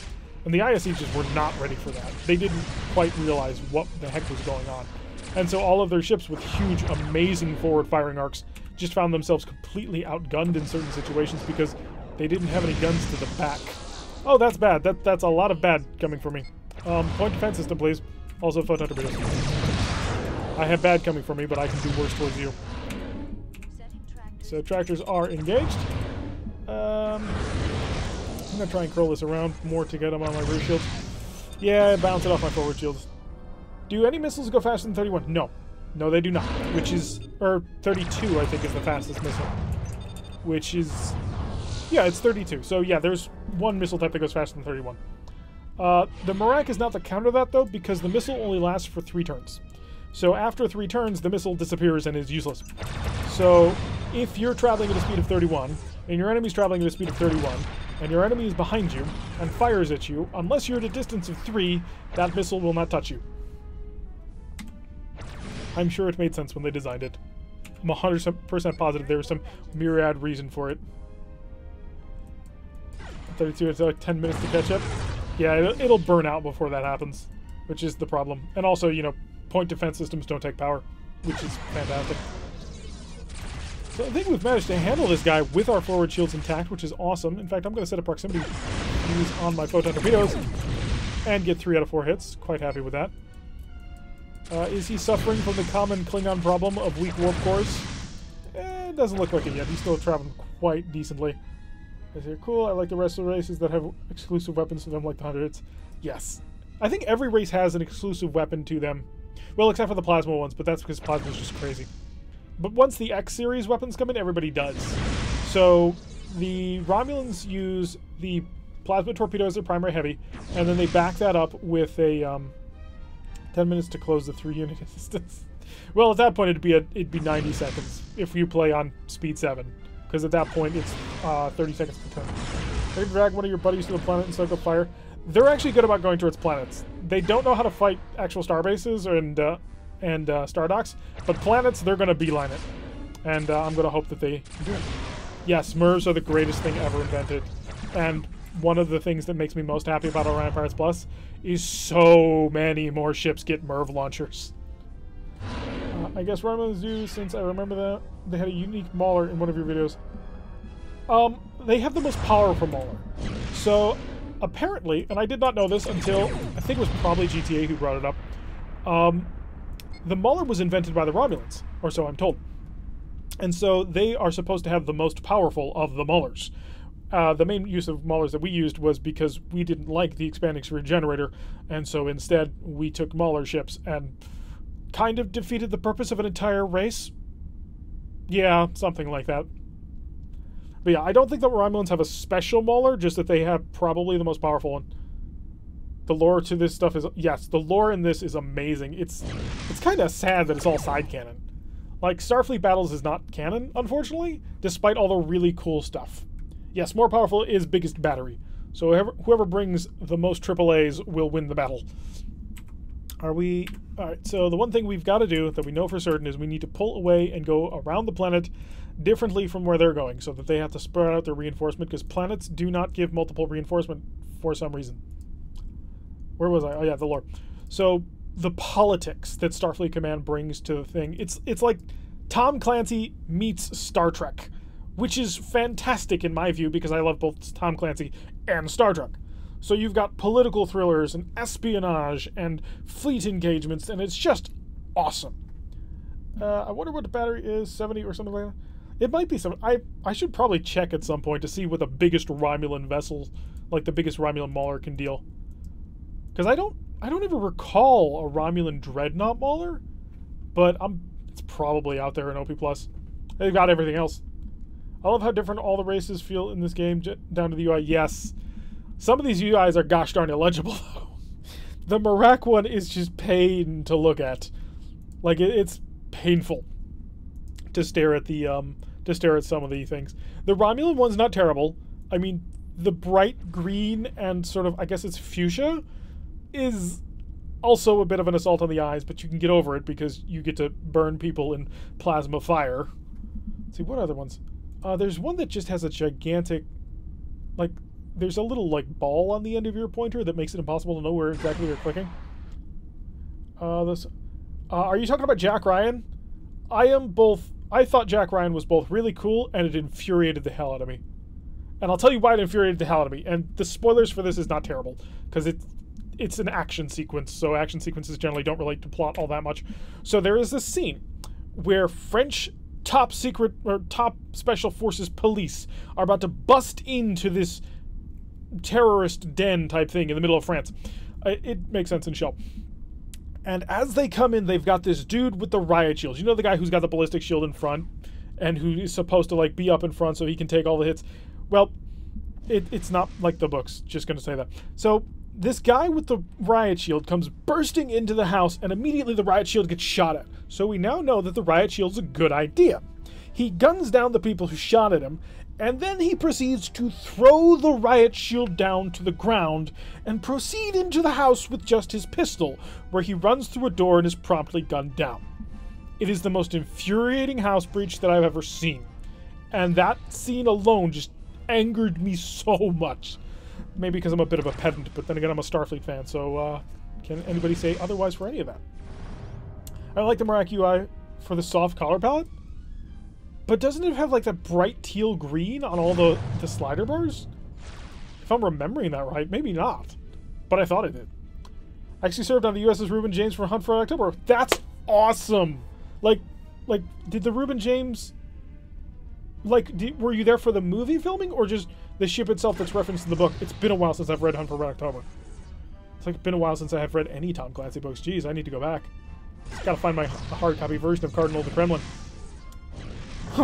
And the ISC just were not ready for that. They didn't quite realize what the heck was going on. And so all of their ships with huge, amazing forward firing arcs just found themselves completely outgunned in certain situations because they didn't have any guns to the back. Oh, that's bad. That's a lot of bad coming from me. Point defense system, please. Also, photon torpedoes. I have bad coming from me, but I can do worse towards you. So tractors are engaged. I'm going to try and curl this around more to get them on my rear shields. Yeah, bounce it off my forward shields. Do any missiles go faster than 31? No. No, they do not. Which is... Or 32, I think, is the fastest missile. Which is... Yeah, it's 32. So, yeah, there's one missile type that goes faster than 31. The Merak is not the counter to that, though, because the missile only lasts for 3 turns. So after 3 turns, the missile disappears and is useless. So if you're traveling at a speed of 31, and your enemy's traveling at a speed of 31, and your enemy is behind you and fires at you, unless you're at a distance of 3, that missile will not touch you. I'm sure it made sense when they designed it. I'm 100% positive there was some myriad reason for it. 32, it's like 10 minutes to catch up. Yeah, it'll burn out before that happens, which is the problem. And also, you know, point defense systems don't take power, which is fantastic. So I think we've managed to handle this guy with our forward shields intact, which is awesome. In fact, I'm going to set a proximity fuse on my photon torpedoes and get 3 out of 4 hits. Quite happy with that. Is he suffering from the common Klingon problem of weak warp cores? It doesn't look like it yet. He's still traveling quite decently. Is here cool? I like the rest of the races that have exclusive weapons to them, like the hundreds. Yes. I think every race has an exclusive weapon to them. Well, except for the plasma ones, but that's because plasma is just crazy. But once the X-series weapons come in, everybody does. So the Romulans use the plasma torpedo as their primary heavy, and then they back that up with a 10 minutes to close the 3-unit distance. Well, at that point, it'd be 90 seconds if you play on speed 7, because at that point it's 30 seconds per turn. They drag one of your buddies to the planet and cycle fire. They're actually good about going towards planets. They don't know how to fight actual star bases and star docks, but planets, they're going to beeline it. And I'm going to hope that they do it. Yes, MIRVs are the greatest thing ever invented. And one of the things that makes me most happy about Orion Pirates Plus is so many more ships get MIRV launchers. I guess Romulans do, since I remember that they had a unique Mauler in one of your videos. They have the most powerful Mauler. So apparently, and I did not know this until I think it was probably GTA who brought it up, the Mauler was invented by the Romulans, or so I'm told. And so they are supposed to have the most powerful of the Maulers. The main use of Maulers that we used was because we didn't like the expanding sphere generator, and so instead we took Mauler ships and kind of defeated the purpose of an entire race. Yeah, something like that. But yeah, I don't think that Romulans have a special Mauler, just that they have probably the most powerful one. The lore to this stuff is... Yes, the lore in this is amazing. It's kind of sad that it's all side canon. Like, Starfleet Battles is not canon, unfortunately, despite all the really cool stuff. Yes, more powerful is biggest battery. So whoever brings the most AAAs will win the battle. Are we... Alright, so the one thing we've got to do that we know for certain is we need to pull away and go around the planet differently from where they're going, so that they have to spread out their reinforcement, because planets do not give multiple reinforcement for some reason. Where was I? Oh yeah, the lore. So the politics that Starfleet Command brings to the thing, it's like Tom Clancy meets Star Trek, which is fantastic in my view, because I love both Tom Clancy and Star Trek. So you've got political thrillers and espionage and fleet engagements, and it's just awesome. I wonder what the battery is, 70 or something like that. It might be some. I should probably check at some point to see what the biggest Romulan vessel, like the biggest Romulan mauler, can deal. Because I don't ever recall a Romulan Dreadnought mauler, but it's probably out there in OP+. They've got everything else. I love how different all the races feel in this game, down to the UI. Yes, some of these UIs are gosh darn illegible, though. The Merak one is just pain to look at. Like, it's painful to stare at some of the things. The Romulan one's not terrible. I mean, the bright green and sort of, I guess it's fuchsia, is also a bit of an assault on the eyes, but you can get over it because you get to burn people in plasma fire. Let's see, what other ones? There's one that just has a gigantic, like, there's a little, like, ball on the end of your pointer that makes it impossible to know where exactly you're clicking. Are you talking about Jack Ryan? I thought Jack Ryan was both really cool, and it infuriated the hell out of me. And I'll tell you why it infuriated the hell out of me. And the spoilers for this is not terrible, because it's an action sequence, so action sequences generally don't relate to plot all that much. So there is this scene where French top secret or top special forces police are about to bust into this terrorist den type thing in the middle of France. It makes sense in Shell. And as they come in, they've got this dude with the riot shield. You know, the guy who's got the ballistic shield in front and who is supposed to, like, be up in front so he can take all the hits. Well, it's not like the books, just going to say that. So this guy with the riot shield comes bursting into the house, and immediately the riot shield gets shot at. So we now know that the riot shield's a good idea. He guns down the people who shot at him, and then he proceeds to throw the riot shield down to the ground and proceed into the house with just his pistol, where he runs through a door and is promptly gunned down. It is the most infuriating house breach that I've ever seen. And that scene alone just angered me so much. Maybe because I'm a bit of a pedant, but then again, I'm a Starfleet fan, so can anybody say otherwise for any of that? I like the Merak UI for the soft color palette, but doesn't it have like that bright teal green on all the slider bars? If I'm remembering that right, maybe not, but I thought it did. I actually served on the USS Reuben James for Hunt for October. That's awesome! Like, did the Reuben James, like, were you there for the movie filming, or just the ship itself that's referenced in the book? It's been a while since I've read Hunt for Red October. It's like been a while since I have read any Tom Clancy books. Jeez, I need to go back. Just gotta find my hard copy version of Cardinal of the Kremlin.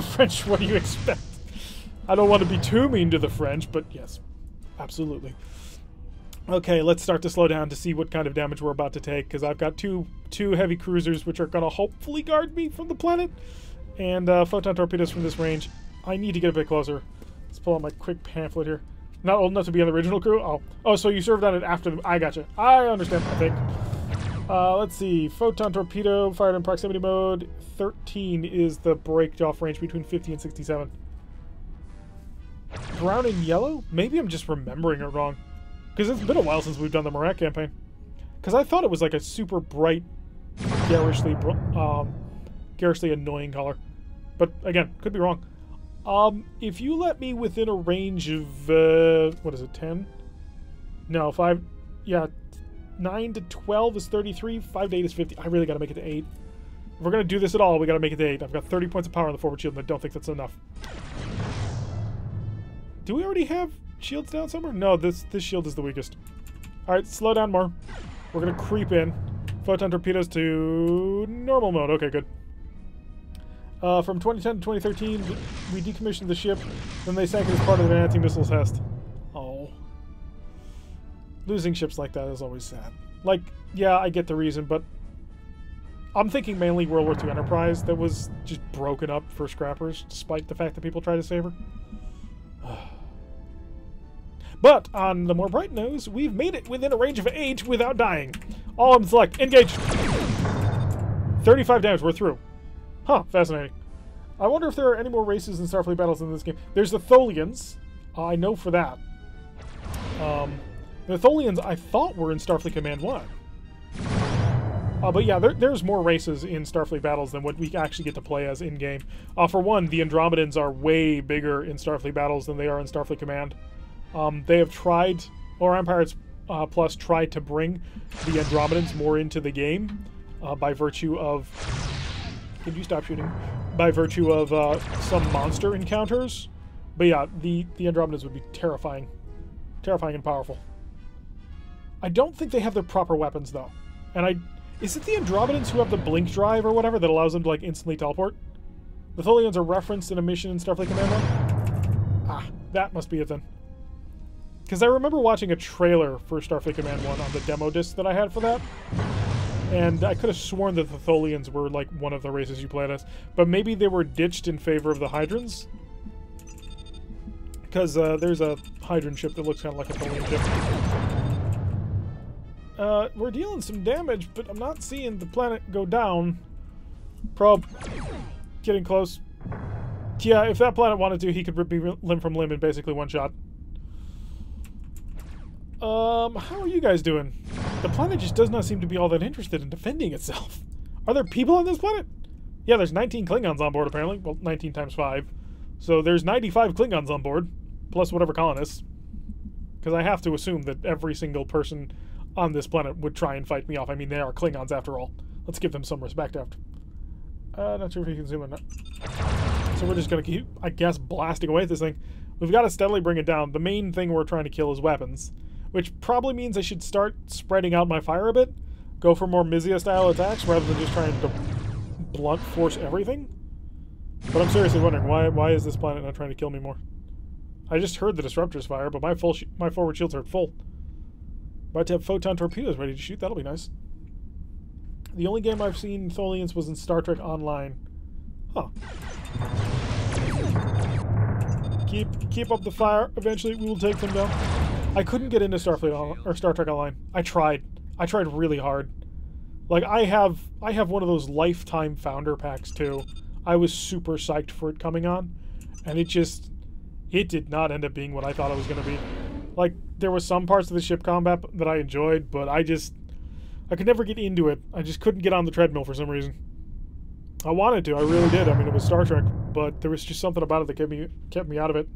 French, what do you expect? I don't want to be too mean to the French, but yes, absolutely. Okay, let's start to slow down to see what kind of damage we're about to take, because I've got two heavy cruisers which are going to hopefully guard me from the planet, and photon torpedoes from this range. I need to get a bit closer. Let's pull out my quick pamphlet here. Not old enough to be on the original crew? Oh, so you served on it after the... I gotcha. I understand, I think. Let's see. Photon torpedo fired in proximity mode. 13 is the break-off range between 50 and 67. Brown and yellow? Maybe I'm just remembering it wrong. Because it's been a while since we've done the Merak campaign. Because I thought it was like a super bright, garishly annoying color. But again, could be wrong. If you let me within a range of, what is it, 10? No, 5, yeah, 9 to 12 is 33, 5 to 8 is 50. I really gotta make it to 8. If we're gonna do this at all, we gotta make it to 8. I've got 30 points of power on the forward shield, and I don't think that's enough. Do we already have shields down somewhere? No, this shield is the weakest. Alright, slow down more. We're gonna creep in. Photon torpedoes to normal mode. Okay, good. From 2010 to 2013, we decommissioned the ship, then they sank it as part of an anti-missile test. Oh. Losing ships like that is always sad. Like, yeah, I get the reason, but I'm thinking mainly World War II Enterprise that was just broken up for scrappers, despite the fact that people try to save her. But, on the more bright news, we've made it within a range of 8 without dying. All of them select. Engage! 35 damage, we're through. Huh, fascinating. I wonder if there are any more races in Starfleet battles in this game. There's the Tholians. I know for that. The Tholians I thought were in Starfleet Command I. But yeah, there's more races in Starfleet battles than what we actually get to play as in-game. For one, the Andromedans are way bigger in Starfleet battles than they are in Starfleet Command. They have tried, Orion Pirates Plus tried to bring the Andromedans more into the game. by virtue of... Can you stop shooting? By virtue of some monster encounters. But yeah, the Andromedans would be terrifying. Terrifying and powerful. I don't think they have the proper weapons, though. And is it the Andromedans who have the blink drive or whatever that allows them to, like, instantly teleport? The Tholians are referenced in a mission in Starfleet Command I? Ah, that must be it then. Because I remember watching a trailer for Starfleet Command I on the demo disc that I had for that. And I could have sworn that the Tholians were, like, one of the races you played as. But maybe they were ditched in favor of the Hydrons? Because there's a Hydron ship that looks kind of like a Tholian ship. We're dealing some damage, but I'm not seeing the planet go down. Probe. Getting close. Yeah, if that planet wanted to, he could rip me limb from limb in basically one shot. How are you guys doing? The planet just does not seem to be all that interested in defending itself. Are there people on this planet? Yeah, there's 19 Klingons on board, apparently. Well, 19 times 5. So there's 95 Klingons on board, plus whatever colonists. Because I have to assume that every single person on this planet would try and fight me off. I mean, they are Klingons after all. Let's give them some respect after. Not sure if you can zoom in. So we're just going to keep, I guess, blasting away at this thing. We've got to steadily bring it down. The main thing we're trying to kill is weapons, which probably means I should start spreading out my fire a bit. Go for more Mizia-style attacks rather than just trying to blunt force everything. But I'm seriously wondering, why is this planet not trying to kill me more? I just heard the disruptors fire, but my forward shields are full. About to have photon torpedoes ready to shoot. That'll be nice. The only game I've seen Tholians was in Star Trek Online. Huh. Keep up the fire. Eventually, we will take them down. I couldn't get into Starfleet or Star Trek Online. I tried really hard. Like I have one of those lifetime founder packs too. I was super psyched for it coming on, and it did not end up being what I thought it was going to be. Like there was some parts of the ship combat that I enjoyed, but I could never get into it. I just couldn't get on the treadmill for some reason. I wanted to, I really did. I mean, it was Star Trek, but there was just something about it that kept me out of it.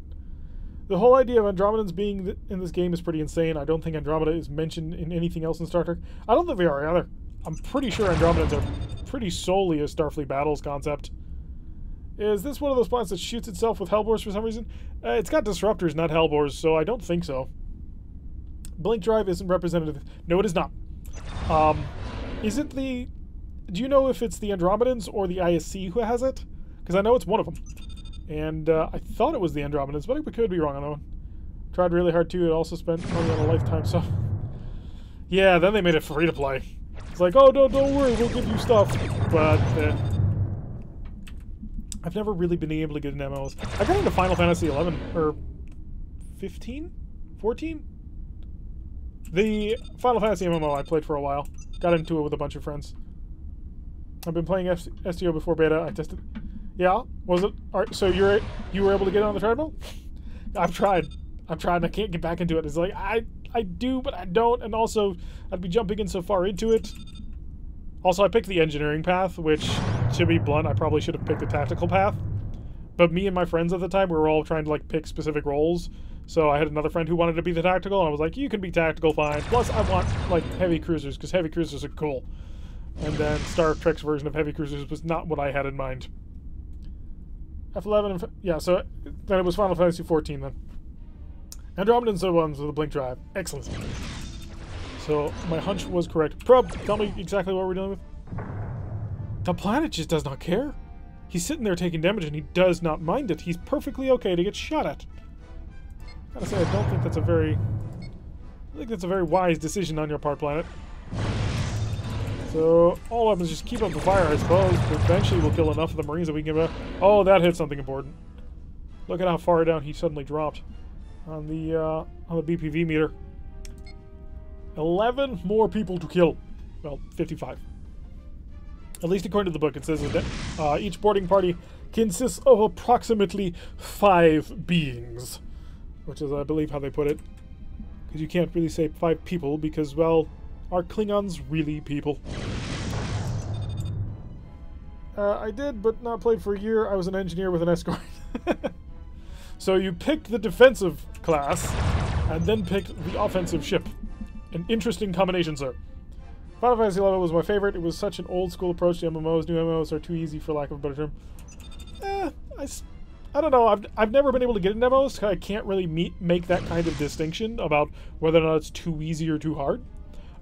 The whole idea of Andromedans being in this game is pretty insane. I don't think Andromeda is mentioned in anything else in Star Trek. I don't think they are either. I'm pretty sure Andromedans are pretty solely a Starfleet Battles concept. Is this one of those planets that shoots itself with Hellbores for some reason? It's got disruptors, not Hellbores, so I don't think so. Blink Drive isn't representative. No, it is not. Is it the... Do you know if it's the Andromedans or the ISC who has it? Because I know it's one of them. And I thought it was the Andromedans, but I could be wrong on that one. Tried really hard too. It also spent money on a lifetime, so... Yeah, then they made it free to play. It's like, oh, don't worry, we'll give you stuff. But... I've never really been able to get into MMOs. I got into Final Fantasy 11, or 15? 14? The Final Fantasy MMO I played for a while. Got into it with a bunch of friends. I've been playing STO before beta. I tested. Yeah, was it? All right, so you were able to get on the treadmill? I've tried and I can't get back into it. It's like I do, but I don't, and also I'd be jumping in so far into it. Also, I picked the engineering path, which, to be blunt, I probably should have picked the tactical path. But me and my friends at the time, we were all trying to like pick specific roles. So I had another friend who wanted to be the tactical, and I was like, you can be tactical, fine. Plus, I want like heavy cruisers, because heavy cruisers are cool. And then Star Trek's version of heavy cruisers was not what I had in mind. F11, and yeah, so then it was Final Fantasy 14 then. Andromedans are the ones with the blink drive. Excellent. So my hunch was correct. Probe, tell me exactly what we're dealing with. The planet just does not care. He's sitting there taking damage and he does not mind it. He's perfectly okay to get shot at. Gotta say, I don't think that's a very... I think that's a very wise decision on your part, planet. So, all weapons just keep up the fire, I suppose, but eventually we'll kill enough of the Marines that we can get... Oh, that hit something important. Look at how far down he suddenly dropped on the BPV meter. 11 more people to kill. Well, 55. At least according to the book, it says that each boarding party consists of approximately 5 beings. Which is, I believe, how they put it. Because you can't really say 5 people, because, well, are Klingons really people? I did, but not played for a year. I was an engineer with an escort. So you picked the defensive class, and then picked the offensive ship. An interesting combination, sir. Final Fantasy XI was my favorite. It was such an old school approach to MMOs. New MMOs are too easy, for lack of a better term. I don't know. I've never been able to get into MMOs. I can't really make that kind of distinction about whether or not it's too easy or too hard.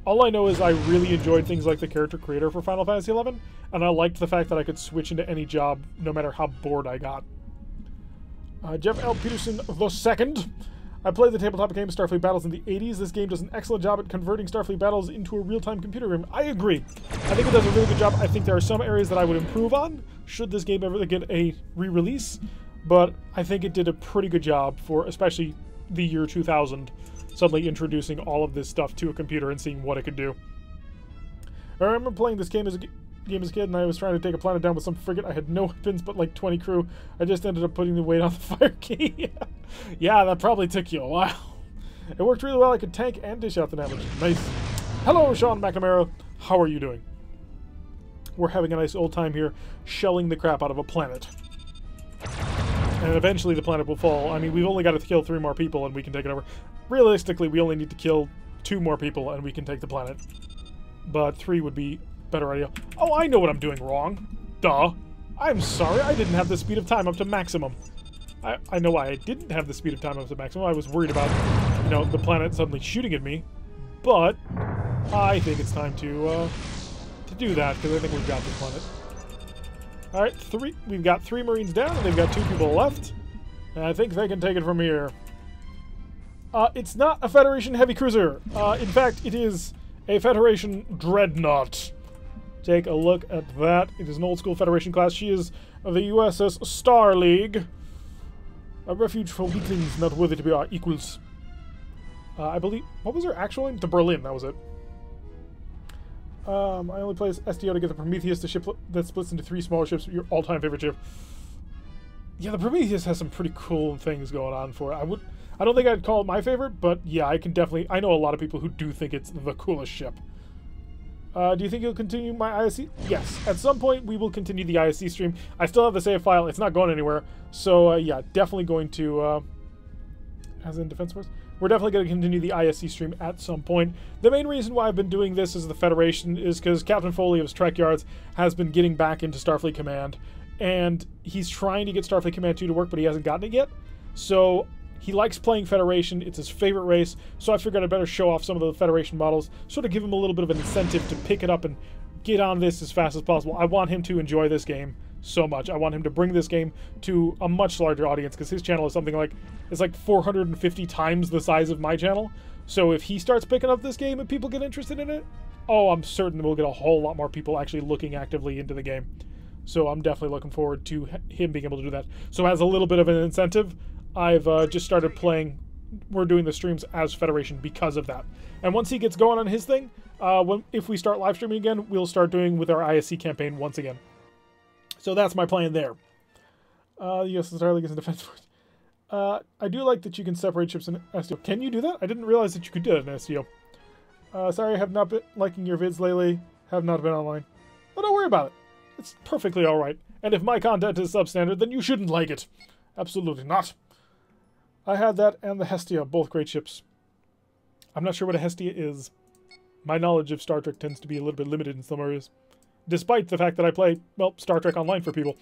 All I know is I really enjoyed things like the character creator for Final Fantasy XI, and I liked the fact that I could switch into any job no matter how bored I got. Jeff L. Peterson II. I played the tabletop game Starfleet Battles in the 80s. This game does an excellent job at converting Starfleet Battles into a real-time computer game. I agree. I think it does a really good job. I think there are some areas that I would improve on should this game ever get a re-release, but I think it did a pretty good job for especially the year 2000, suddenly introducing all of this stuff to a computer and seeing what it could do. I remember playing this game as a kid, and I was trying to take a planet down with some frigate. I had no weapons but like 20 crew. I just ended up putting the weight on the fire key. Yeah, that probably took you a while. It worked really well. I could tank and dish out the damage. Nice. Hello, Sean McNamara. How are you doing? We're having a nice old time here, shelling the crap out of a planet. And eventually the planet will fall. I mean, we've only got to kill 3 more people and we can take it over. Realistically, we only need to kill 2 more people and we can take the planet. But 3 would be better idea. Oh, I know what I'm doing wrong. Duh. I'm sorry, I didn't have the speed of time up to maximum. I know why I didn't have the speed of time up to maximum. I was worried about, you know, the planet suddenly shooting at me. But I think it's time to do that, because I think we've got this planet. Alright, we've got 3 Marines down, and they've got 2 people left. And I think they can take it from here. It's not a Federation heavy cruiser. In fact, it is a Federation Dreadnought. Take a look at that. It is an old-school Federation class. She is of the USS Star League. A refuge for weaklings not worthy to be our equals. I believe... What was her actual name? The Berlin, that was it. I only play as STO to get the Prometheus, the ship that splits into 3 smaller ships. Your all-time favorite ship. Yeah, the Prometheus has some pretty cool things going on for it. I don't think I'd call it my favorite, but yeah, I know a lot of people who do think it's the coolest ship. Do you think you'll continue my ISC? Yes. At some point, we will continue the ISC stream. I still have the save file. It's not going anywhere. So, yeah, definitely going to, as in Defense Force, we're definitely going to continue the ISC stream at some point. The main reason why I've been doing this as the Federation is because Captain Foley of Trekyards has been getting back into Starfleet Command, and he's trying to get Starfleet Command II to work, but he hasn't gotten it yet. So he likes playing Federation. It's his favorite race, so I figured I'd better show off some of the Federation models, sort of give him a little bit of an incentive to pick it up and get on this as fast as possible. I want him to enjoy this game so much. I want him to bring this game to a much larger audience, because his channel is something like, it's like 450 times the size of my channel. So if he starts picking up this game and people get interested in it, oh, I'm certain we'll get a whole lot more people actually looking actively into the game. So I'm definitely looking forward to him being able to do that. So as a little bit of an incentive, I've just started playing. We're doing the streams as Federation because of that. And once he gets going on his thing, if we start live streaming again, we'll start doing with our ISC campaign once again. So that's my plan there. The U.S. Star League is in Defense Force. I do like that you can separate ships in STO. Can you do that? I didn't realize that you could do that in STO. Sorry, I have not been liking your vids lately. Have not been online. But don't worry about it. It's perfectly alright. And if my content is substandard, then you shouldn't like it. Absolutely not. I had that and the Hestia, both great ships. I'm not sure what a Hestia is. My knowledge of Star Trek tends to be a little bit limited in some areas. Despite the fact that I play, well, Star Trek Online for people.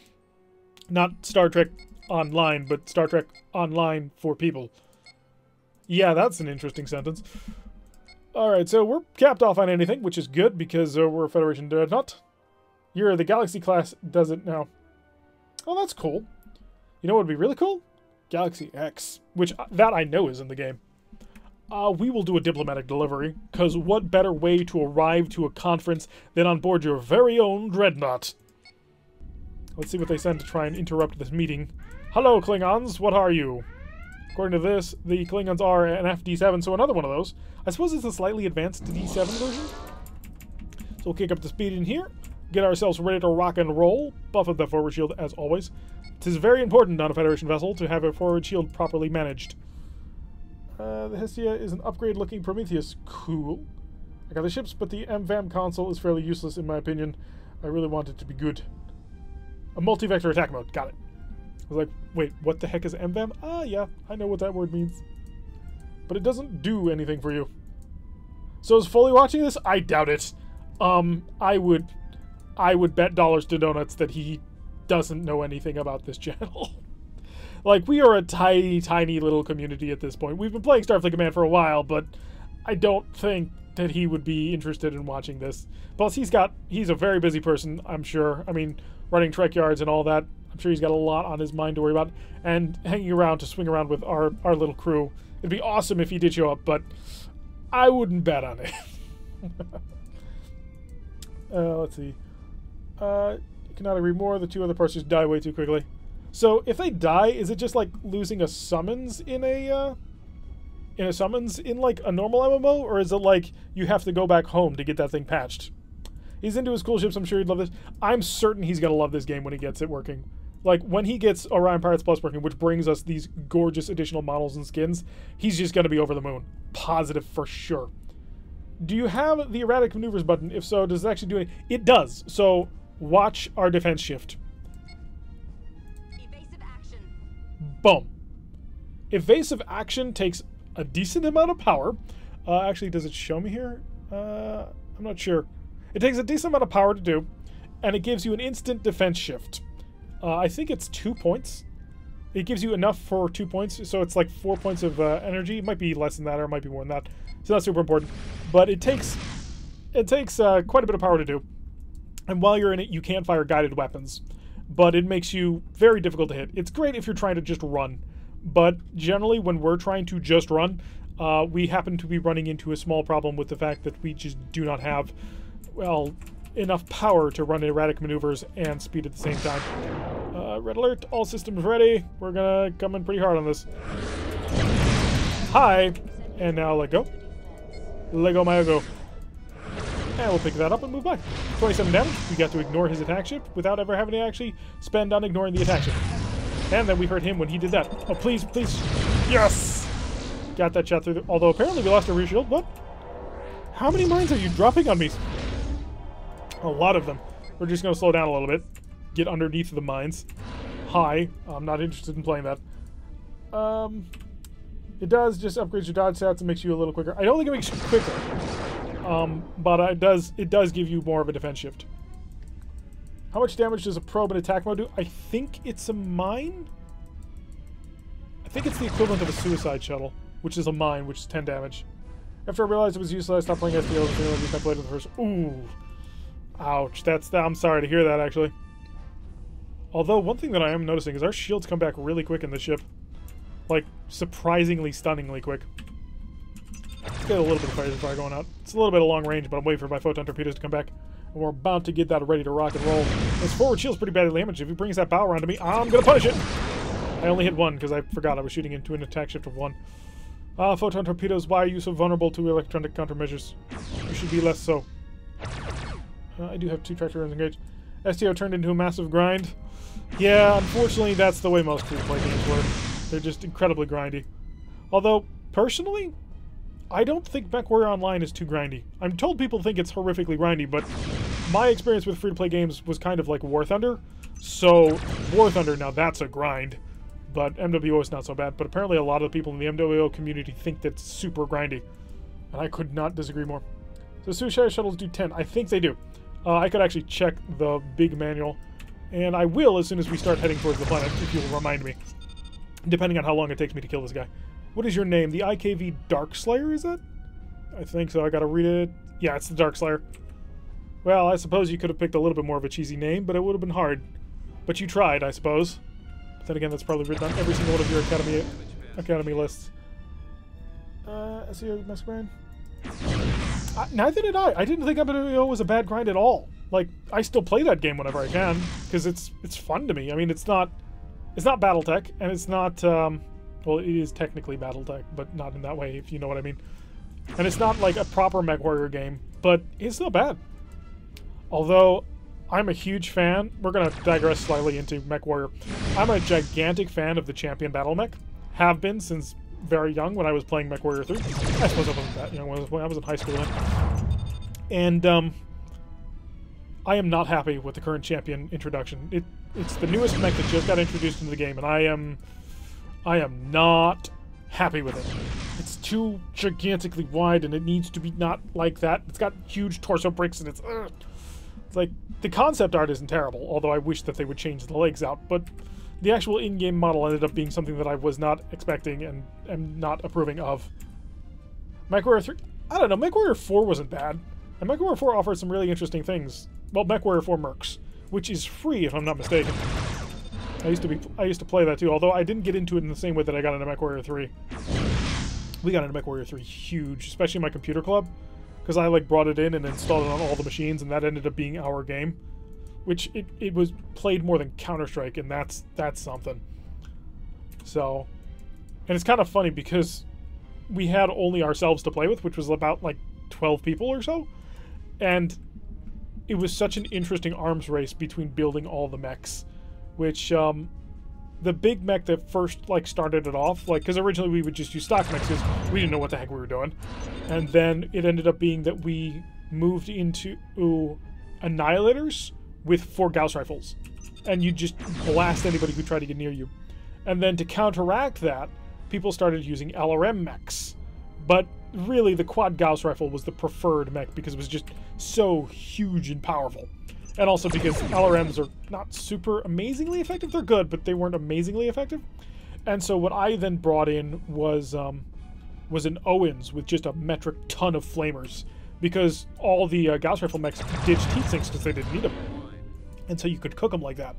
Not Star Trek Online, but Star Trek Online for people. Yeah, that's an interesting sentence. Alright, so we're capped off on anything, which is good, because we're a Federation Dreadnought. You're the Galaxy class does it now. Oh, that's cool. You know what would be really cool? Galaxy X, which that I know is in the game. We will do a diplomatic delivery, because what better way to arrive to a conference than on board your very own Dreadnought? Let's see what they send to try and interrupt this meeting. Hello, Klingons, what are you? According to this, the Klingons are an FD7, so another one of those. I suppose it's a slightly advanced D7 version. So we'll kick up the speed in here, get ourselves ready to rock and roll, buff up the forward shield as always. It is very important on a Federation vessel to have a forward shield properly managed. The Hestia is an upgrade-looking Prometheus. Cool. I got the ships, but the MVAM console is fairly useless in my opinion. I really want it to be good. A multi-vector attack mode. Got it. I was like, wait, what the heck is MVAM? Ah, yeah, I know what that word means. But it doesn't do anything for you. So is Foley watching this? I doubt it. I would bet dollars to donuts that he doesn't know anything about this channel. Like, we are a tiny, tiny little community at this point. We've been playing Starfleet Command for a while, but I don't think that he would be interested in watching this. Plus, he's a very busy person, I'm sure. I mean, running Trekyards and all that, I'm sure he's got a lot on his mind to worry about. And hanging around to swing around with our little crew. It'd be awesome if he did show up, but I wouldn't bet on it. Let's see. You cannot agree more. The two other parts just die way too quickly. So if they die, is it just like losing a summons in a summons in like a normal MMO, or is it like you have to go back home to get that thing patched? He's into his cool ships. I'm sure he'd love this. I'm certain he's gonna love this game when he gets it working. Like when he gets Orion Pirates Plus working, which brings us these gorgeous additional models and skins, he's just gonna be over the moon. Positive for sure. Do you have the erratic maneuvers button? If so, does it actually do it? It does. So watch our defense shift. Boom. Evasive action takes a decent amount of power. Actually, does it show me here? I'm not sure. It takes a decent amount of power to do, and it gives you an instant defense shift. I think it's 2 points. It gives you enough for 2 points, so it's like 4 points of energy. It might be less than that, or it might be more than that. So that's super important. But it takes quite a bit of power to do. And while you're in it, you can't fire guided weapons. But it makes you very difficult to hit. It's great if you're trying to just run. But generally, when we're trying to just run, we happen to be running into a small problem with the fact that we just do not have, well, enough power to run erratic maneuvers and speed at the same time. Red alert, all systems ready. We're gonna come in pretty hard on this. Hi! And now let go. Let go, my go. And we'll pick that up and move back. 27 damage. We got to ignore his attack shift without ever having to actually spend on ignoring the attack shift. And then we hurt him when he did that. Oh, please, please. Yes! Got that shot through the... Although apparently we lost our rear shield. What? How many mines are you dropping on me? A lot of them. We're just going to slow down a little bit. Get underneath the mines. Hi. I'm not interested in playing that. It does just upgrade your dodge stats and makes you a little quicker. I don't think it makes you quicker. But it does give you more of a defense shift. How much damage does a probe in attack mode do? I think it's a mine? I think it's the equivalent of a suicide shuttle, which is a mine, which is 10 damage. After I realized it was useless, I stopped playing STO and I played it the first. Ooh. Ouch. I'm sorry to hear that, actually. Although, one thing that I am noticing is our shields come back really quick in this ship. Like, surprisingly, stunningly quick. Let's get a little bit of fire going out. It's a little bit of long range, but I'm waiting for my photon torpedoes to come back. And we're about to get that ready to rock and roll. This forward shield's pretty badly damaged. If he brings that bow around to me, I'm gonna punish it! I only hit one, because I forgot I was shooting into an attack shift of 1. Photon torpedoes, why are you so vulnerable to electronic countermeasures? You should be less so. I do have 2 Trekyards engaged. STO turned into a massive grind. Yeah, unfortunately, that's the way most free-to-play games work. They're just incredibly grindy. Although, personally, I don't think MechWarrior Online is too grindy. I'm told people think it's horrifically grindy, but my experience with free-to-play games was kind of like War Thunder. So, War Thunder, now that's a grind. But MWO is not so bad. But apparently a lot of the people in the MWO community think that's super grindy. And I could not disagree more. So suicide shuttles do 10. I think they do. I could actually check the big manual. And I will as soon as we start heading towards the planet, if you'll remind me. Depending on how long it takes me to kill this guy. What is your name? The IKV Darkslayer, is that? I think so. I gotta read it. Yeah, it's the Darkslayer. Well, I suppose you could have picked a little bit more of a cheesy name, but it would have been hard. But you tried, I suppose. But then again, that's probably written on every single one of your academy lists. SEO Mass Grind? Neither did I. I didn't think MWO was a bad grind at all. Like, I still play that game whenever I can, because it's fun to me. I mean, it's not BattleTech, and it's not, well, it is technically BattleTech, but not in that way, if you know what I mean. And it's not like a proper MechWarrior game, but it's not bad. Although, I'm a huge fan. We're going to digress slightly into MechWarrior. I'm a gigantic fan of the Champion Battle Mech. Have been since very young when I was playing MechWarrior 3. I suppose I wasn't that young when I was in high school then. And, I am not happy with the current Champion introduction. It's the newest mech that just got introduced into the game, and I am not happy with it. It's too gigantically wide, and it needs to be not like that. It's got huge torso bricks, and it's like, the concept art isn't terrible, although I wish that they would change the legs out, but the actual in-game model ended up being something that I was not expecting and am not approving of. MechWarrior 3, I don't know, MechWarrior 4 wasn't bad, and MechWarrior 4 offered some really interesting things. Well, MechWarrior 4 Mercs, which is free if I'm not mistaken. I used to play that too, although I didn't get into it in the same way that I got into MechWarrior 3. We got into MechWarrior 3 huge, especially in my computer club, because I like brought it in and installed it on all the machines, and that ended up being our game. Which it was played more than Counter-Strike, and that's something. So, and it's kind of funny because we had only ourselves to play with, which was about like 12 people or so, and it was such an interesting arms race between building all the mechs, which the big mech that first like started it off, like, because originally we would just use stock mechs because we didn't know what the heck we were doing, and then it ended up being that we moved into Annihilators with 4 Gauss rifles, and you just blast anybody who tried to get near you. And then to counteract that, people started using LRM mechs, but really the quad Gauss rifle was the preferred mech because it was just so huge and powerful, and also because LRMs are not super amazingly effective. They're good, but they weren't amazingly effective. And so what I then brought in was an Owens with just a metric ton of flamers, because all the Gauss rifle mechs ditched heat sinks because they didn't need them. And so you could cook them like that.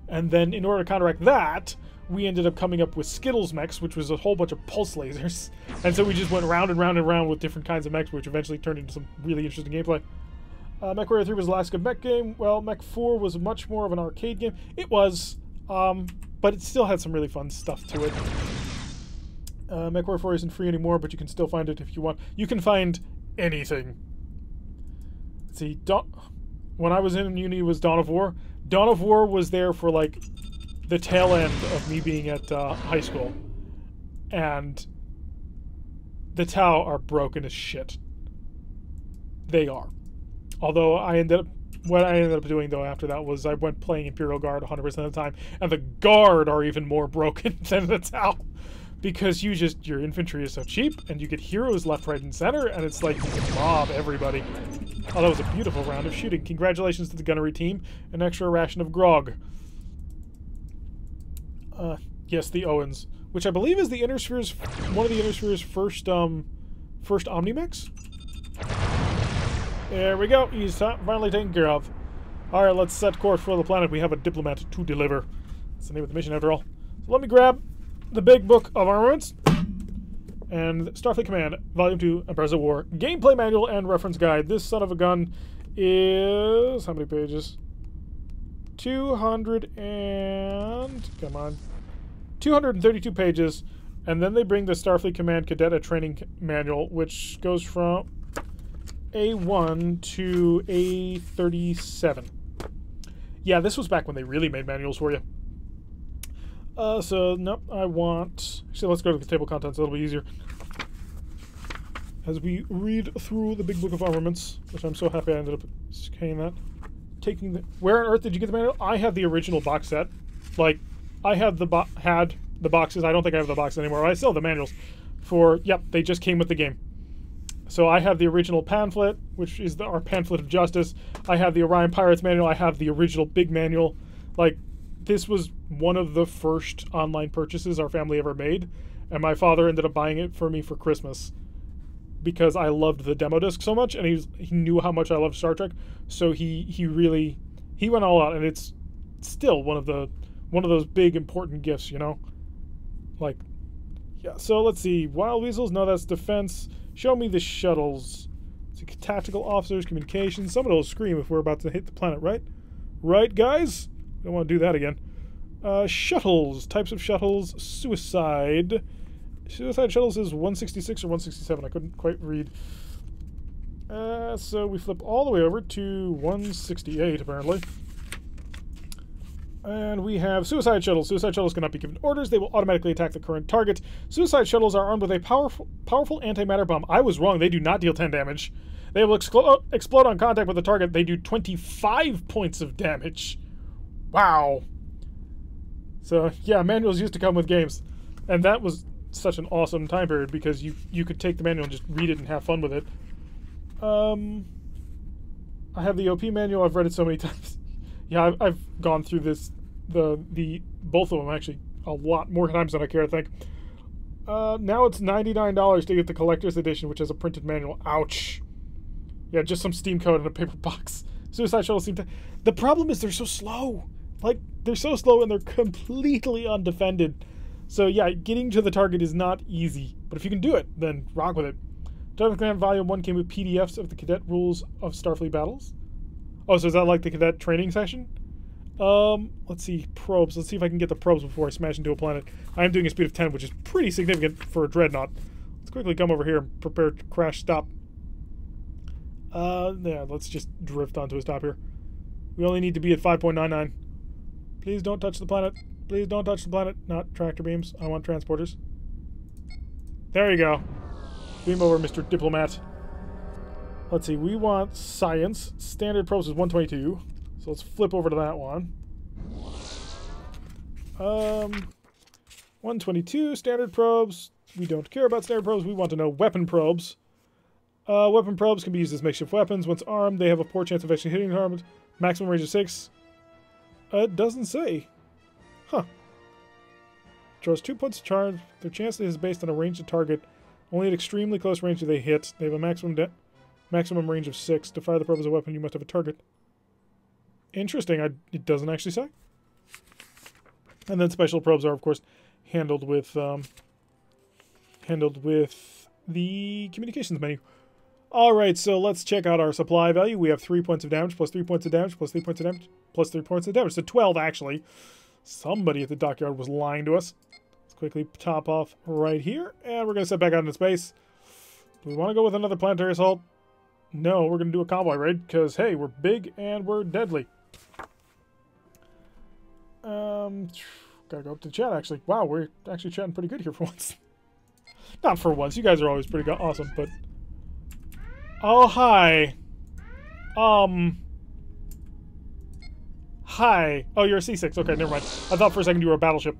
And then in order to counteract that, we ended up coming up with Skittles mechs, which was a whole bunch of pulse lasers. And so we just went round and round and round with different kinds of mechs, which eventually turned into some really interesting gameplay. MechWarrior 3 was the last good mech game. Well, Mech 4 was much more of an arcade game. It was, but it still had some really fun stuff to it. MechWarrior 4 isn't free anymore, but you can still find it if you want. You can find anything. Let's see, when I was in uni, it was Dawn of War. Dawn of War was there for, like, the tail end of me being at high school. And the Tau are broken as shit. They are. Although what I ended up doing, though, after that was I went playing Imperial Guard 100% of the time. And the Guard are even more broken than the Tau. Because your infantry is so cheap, and you get heroes left, right, and center, and it's like you can mob everybody. Oh, that was a beautiful round of shooting. Congratulations to the gunnery team. An extra ration of grog. Yes, the Owens, which I believe is the Innersphere's, one of the Innersphere's first Omnimex. There we go. He's finally taken care of. All right, let's set course for the planet. We have a diplomat to deliver. That's the name of the mission, after all. So let me grab the big book of armaments and Starfleet Command Volume 2 Emperors of War Gameplay Manual and Reference Guide. This son of a gun is how many pages? 232 pages, and then they bring the Starfleet Command Cadet Training Manual, which goes from A1 to A37. Yeah, this was back when they really made manuals for you. So, nope, actually, let's go to the table of contents, that'll be easier. As we read through the big book of armaments, which I'm so happy I ended up scanning that. Where on earth did you get the manual? I had the original box set. Like, I had the boxes. I don't think I have the box anymore. I still have the manuals they just came with the game. So I have the original pamphlet, which is our pamphlet of justice. I have the Orion Pirates manual. I have the original big manual. Like, this was one of the first online purchases our family ever made, and my father ended up buying it for me for Christmas because I loved the demo disc so much, and he knew how much I loved Star Trek, so he went all out, and it's still one of those big important gifts, you know. Like, yeah. So let's see, Wild Weasels. No, that's defense. Show me the shuttles. It's tactical officers, communications. Somebody will scream if we're about to hit the planet, right? Right, guys? Don't want to do that again. Shuttles. Types of shuttles. Suicide. Suicide shuttles is 166 or 167. I couldn't quite read. So we flip all the way over to 168, apparently. And we have suicide shuttles. Suicide shuttles cannot be given orders. They will automatically attack the current target. Suicide shuttles are armed with a powerful antimatter bomb. I was wrong. They do not deal 10 damage. They will explode on contact with the target. They do 25 points of damage. Wow. So, yeah, manuals used to come with games. And that was such an awesome time period because you could take the manual and just read it and have fun with it. I have the OP manual. I've read it so many times. Yeah, I've gone through this, the both of them actually a lot more times than I care to think. Now it's $99 to get the collector's edition, which has a printed manual. Ouch. Yeah, just some Steam code in a paper box. Suicide Shuttle seem to... The problem is they're so slow. Like, they're so slow and they're completely undefended. So yeah, getting to the target is not easy. But if you can do it, then rock with it. Starfleet Command Volume 1 came with PDFs of the cadet rules of Starfleet battles. Oh, so is that like the cadet training session? Let's see, probes. Let's see if I can get the probes before I smash into a planet. I am doing a speed of 10, which is pretty significant for a Dreadnought. Let's quickly come over here and prepare to crash stop. Yeah, let's just drift onto a stop here. We only need to be at 5.99. Please don't touch the planet. Please don't touch the planet. Not tractor beams. I want transporters. There you go. Beam over, Mr. Diplomat. Let's see, we want science. Standard probes is 122. So let's flip over to that one. 122, standard probes. We don't care about standard probes. We want to know weapon probes. Weapon probes can be used as makeshift weapons. Once armed, they have a poor chance of actually hitting harmed. Maximum range of 6. It doesn't say. Huh. Draws 2 points of charge. Their chance is based on a range of target. Only at extremely close range do they hit. They have a maximum range of 6. To fire the probe as a weapon, you must have a target. Interesting. It doesn't actually say. And then special probes are, of course, handled with the communications menu. Alright, so let's check out our supply value. We have 3 points of damage, plus 3 points of damage, plus 3 points of damage, plus 3 points of damage. So 12, actually. Somebody at the dockyard was lying to us. Let's quickly top off right here, and we're going to set back out into space. Do we want to go with another planetary assault? No, we're going to do a convoy raid, because, hey, we're big and we're deadly. Gotta go up to chat, actually. Wow, we're actually chatting pretty good here for once. Not for once. You guys are always pretty awesome, but... Oh, hi. Hi. Oh, you're a C6. Okay, never mind. I thought for a second you were a battleship.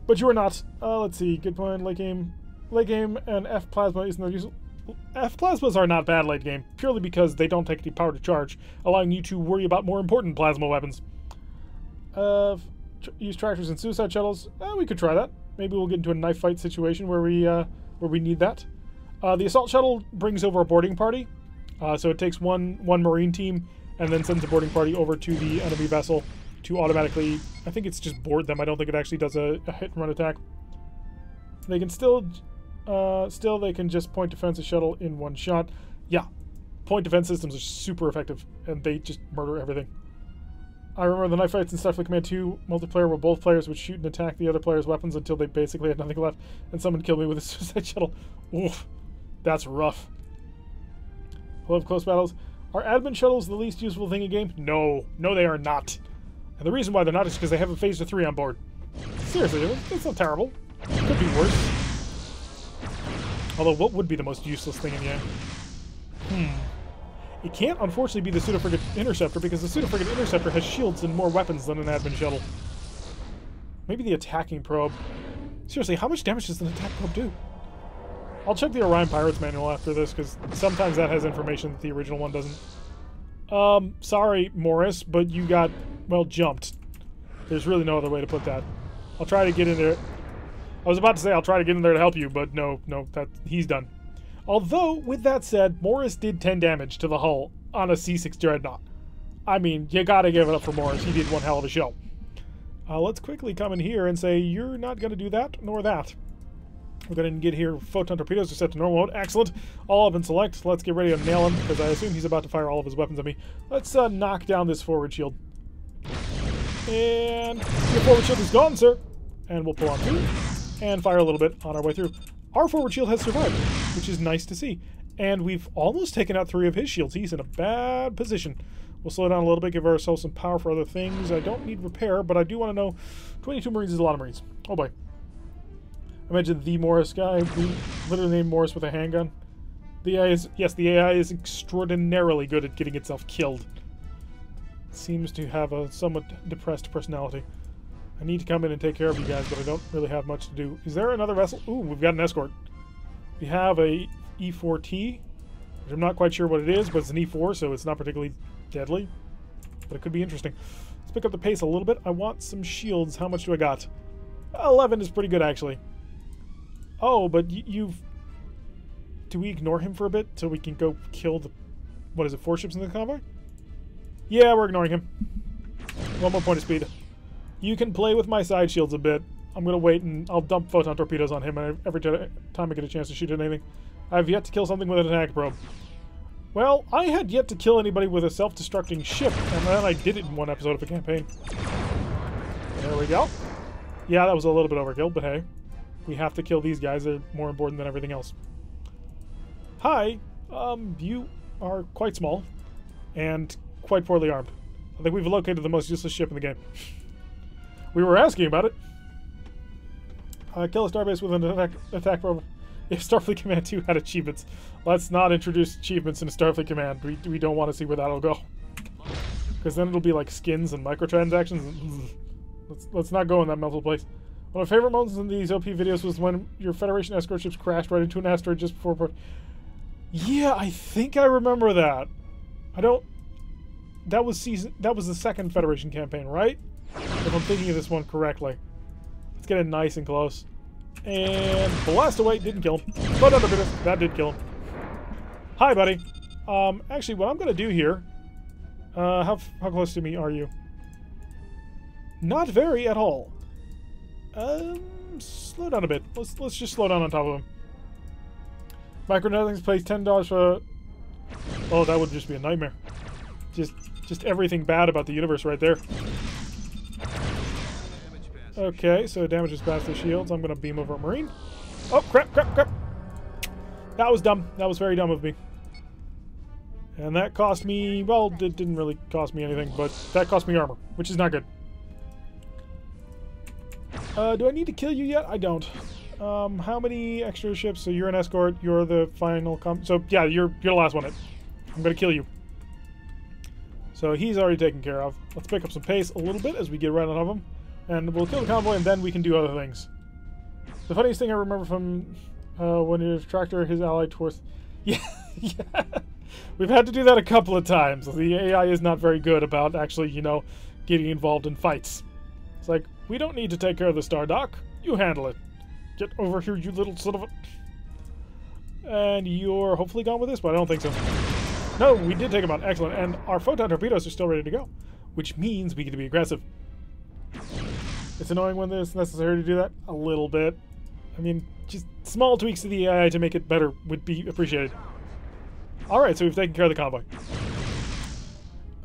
But you are not. Let's see. Good point. Late game. Late game and F plasma isn't their use. F plasmas are not bad late game, purely because they don't take any power to charge, allowing you to worry about more important plasma weapons. Use tractors and suicide shuttles. We could try that. Maybe we'll get into a knife fight situation where we need that. The assault shuttle brings over a boarding party, so it takes one marine team and then sends a boarding party over to the enemy vessel to automatically. I think it's just board them. I don't think it actually does a hit and run attack. They can still they can just point defense a shuttle in one shot. Yeah, point defense systems are super effective and they just murder everything. I remember the knife fights in Starfleet Command II multiplayer where both players would shoot and attack the other player's weapons until they basically had nothing left, and someone killed me with a suicide shuttle. Oof, that's rough. We'll have close battles. Are admin shuttles the least useful thing in game? No, they are not. And the reason why they're not is because they have a phaser 3 on board. Seriously, that's not terrible. It could be worse. Although, what would be the most useless thing in game? It can't, unfortunately, be the pseudo-frigate interceptor, because the pseudo-frigate interceptor has shields and more weapons than an admin shuttle. Maybe the attacking probe. Seriously, how much damage does an attack probe do? I'll check the Orion Pirates manual after this, because sometimes that has information that the original one doesn't. Sorry, Morris, but you got, well, jumped. There's really no other way to put that. I'll try to get in there. I was about to say I'll try to get in there to help you, but no, he's done. Although, with that said, Morris did 10 damage to the hull on a C6 Dreadnought. I mean, you gotta give it up for Morris. He did one hell of a show. Let's quickly come in here and say, you're not gonna do that, nor that. We're gonna get here. Photon torpedoes are set to normal mode. Excellent. All of them select. Let's get ready to nail him, because I assume he's about to fire all of his weapons at me. Let's knock down this forward shield. And your forward shield is gone, sir. And we'll pull on through and fire a little bit on our way through. Our forward shield has survived, which is nice to see. And we've almost taken out 3 of his shields. He's in a bad position. We'll slow down a little bit, give ourselves some power for other things. I don't need repair, but I do want to know 22 Marines is a lot of Marines. Oh boy. Imagine the Morris guy. We literally named Morris with a handgun. The AI is, yes, the AI is extraordinarily good at getting itself killed. It seems to have a somewhat depressed personality. I need to come in and take care of you guys, but I don't really have much to do. Is there another vessel? Ooh, we've got an escort. We have a E4T, which I'm not quite sure what it is, but it's an E4, so it's not particularly deadly. But it could be interesting. Let's pick up the pace a little bit. I want some shields. How much do I got? 11 is pretty good, actually. Oh, but you've... Do we ignore him for a bit so we can go kill the... What is it, 4 ships in the convoy? Yeah, we're ignoring him. 1 more point of speed. You can play with my side shields a bit. I'm going to wait and I'll dump photon torpedoes on him every time I get a chance to shoot at anything. I've yet to kill something with an attack probe. Well, I had yet to kill anybody with a self-destructing ship, and then I did it in one episode of a campaign. There we go. Yeah, that was a little bit overkill, but hey. We have to kill these guys. They're more important than everything else. Hi. You are quite small and quite poorly armed. I think we've located the most useless ship in the game. We were asking about it. Kill a starbase with an attack probe. If Starfleet Command II had achievements. Let's not introduce achievements in Starfleet Command. We don't want to see where that'll go. Because then it'll be like skins and microtransactions. Let's not go in that mental place. One of my favorite moments in these OP videos was when your Federation escort ships crashed right into an asteroid just before... Yeah, I think I remember that. I don't... That was the second Federation campaign, right? If I'm thinking of this one correctly. Let's get it nice and close. And blast away. Didn't kill him. But that did kill him. Hi, buddy. Actually, what I'm going to do here... how close to me are you? Not very at all. Slow down a bit. Let's just slow down on top of him. Micronetics pays $10 for... Oh, that would just be a nightmare. Just everything bad about the universe right there. Okay, so damages past the shields. I'm going to beam over a Marine. Oh, crap. That was dumb. That was very dumb of me. And that cost me... Well, it didn't really cost me anything, but that cost me armor, which is not good. Do I need to kill you yet? I don't. How many extra ships? So you're an escort. You're the final... So, yeah, you're the last one. I'm going to kill you. So he's already taken care of. Let's pick up some pace a little bit as we get right on top of him. And we'll kill the convoy, and then we can do other things. The funniest thing I remember from when he tractor his ally towards... Yeah, yeah. We've had to do that a couple of times. The AI is not very good about actually, you know, getting involved in fights. It's like, we don't need to take care of the Star Dock. You handle it. Get over here, you little son of a... And you're hopefully gone with this, but I don't think so. No, we did take him out. Excellent. And our photon torpedoes are still ready to go, which means we get to be aggressive. It's annoying when it's necessary to do that. A little bit. I mean, just small tweaks to the AI to make it better would be appreciated. Alright, so we've taken care of the convoy.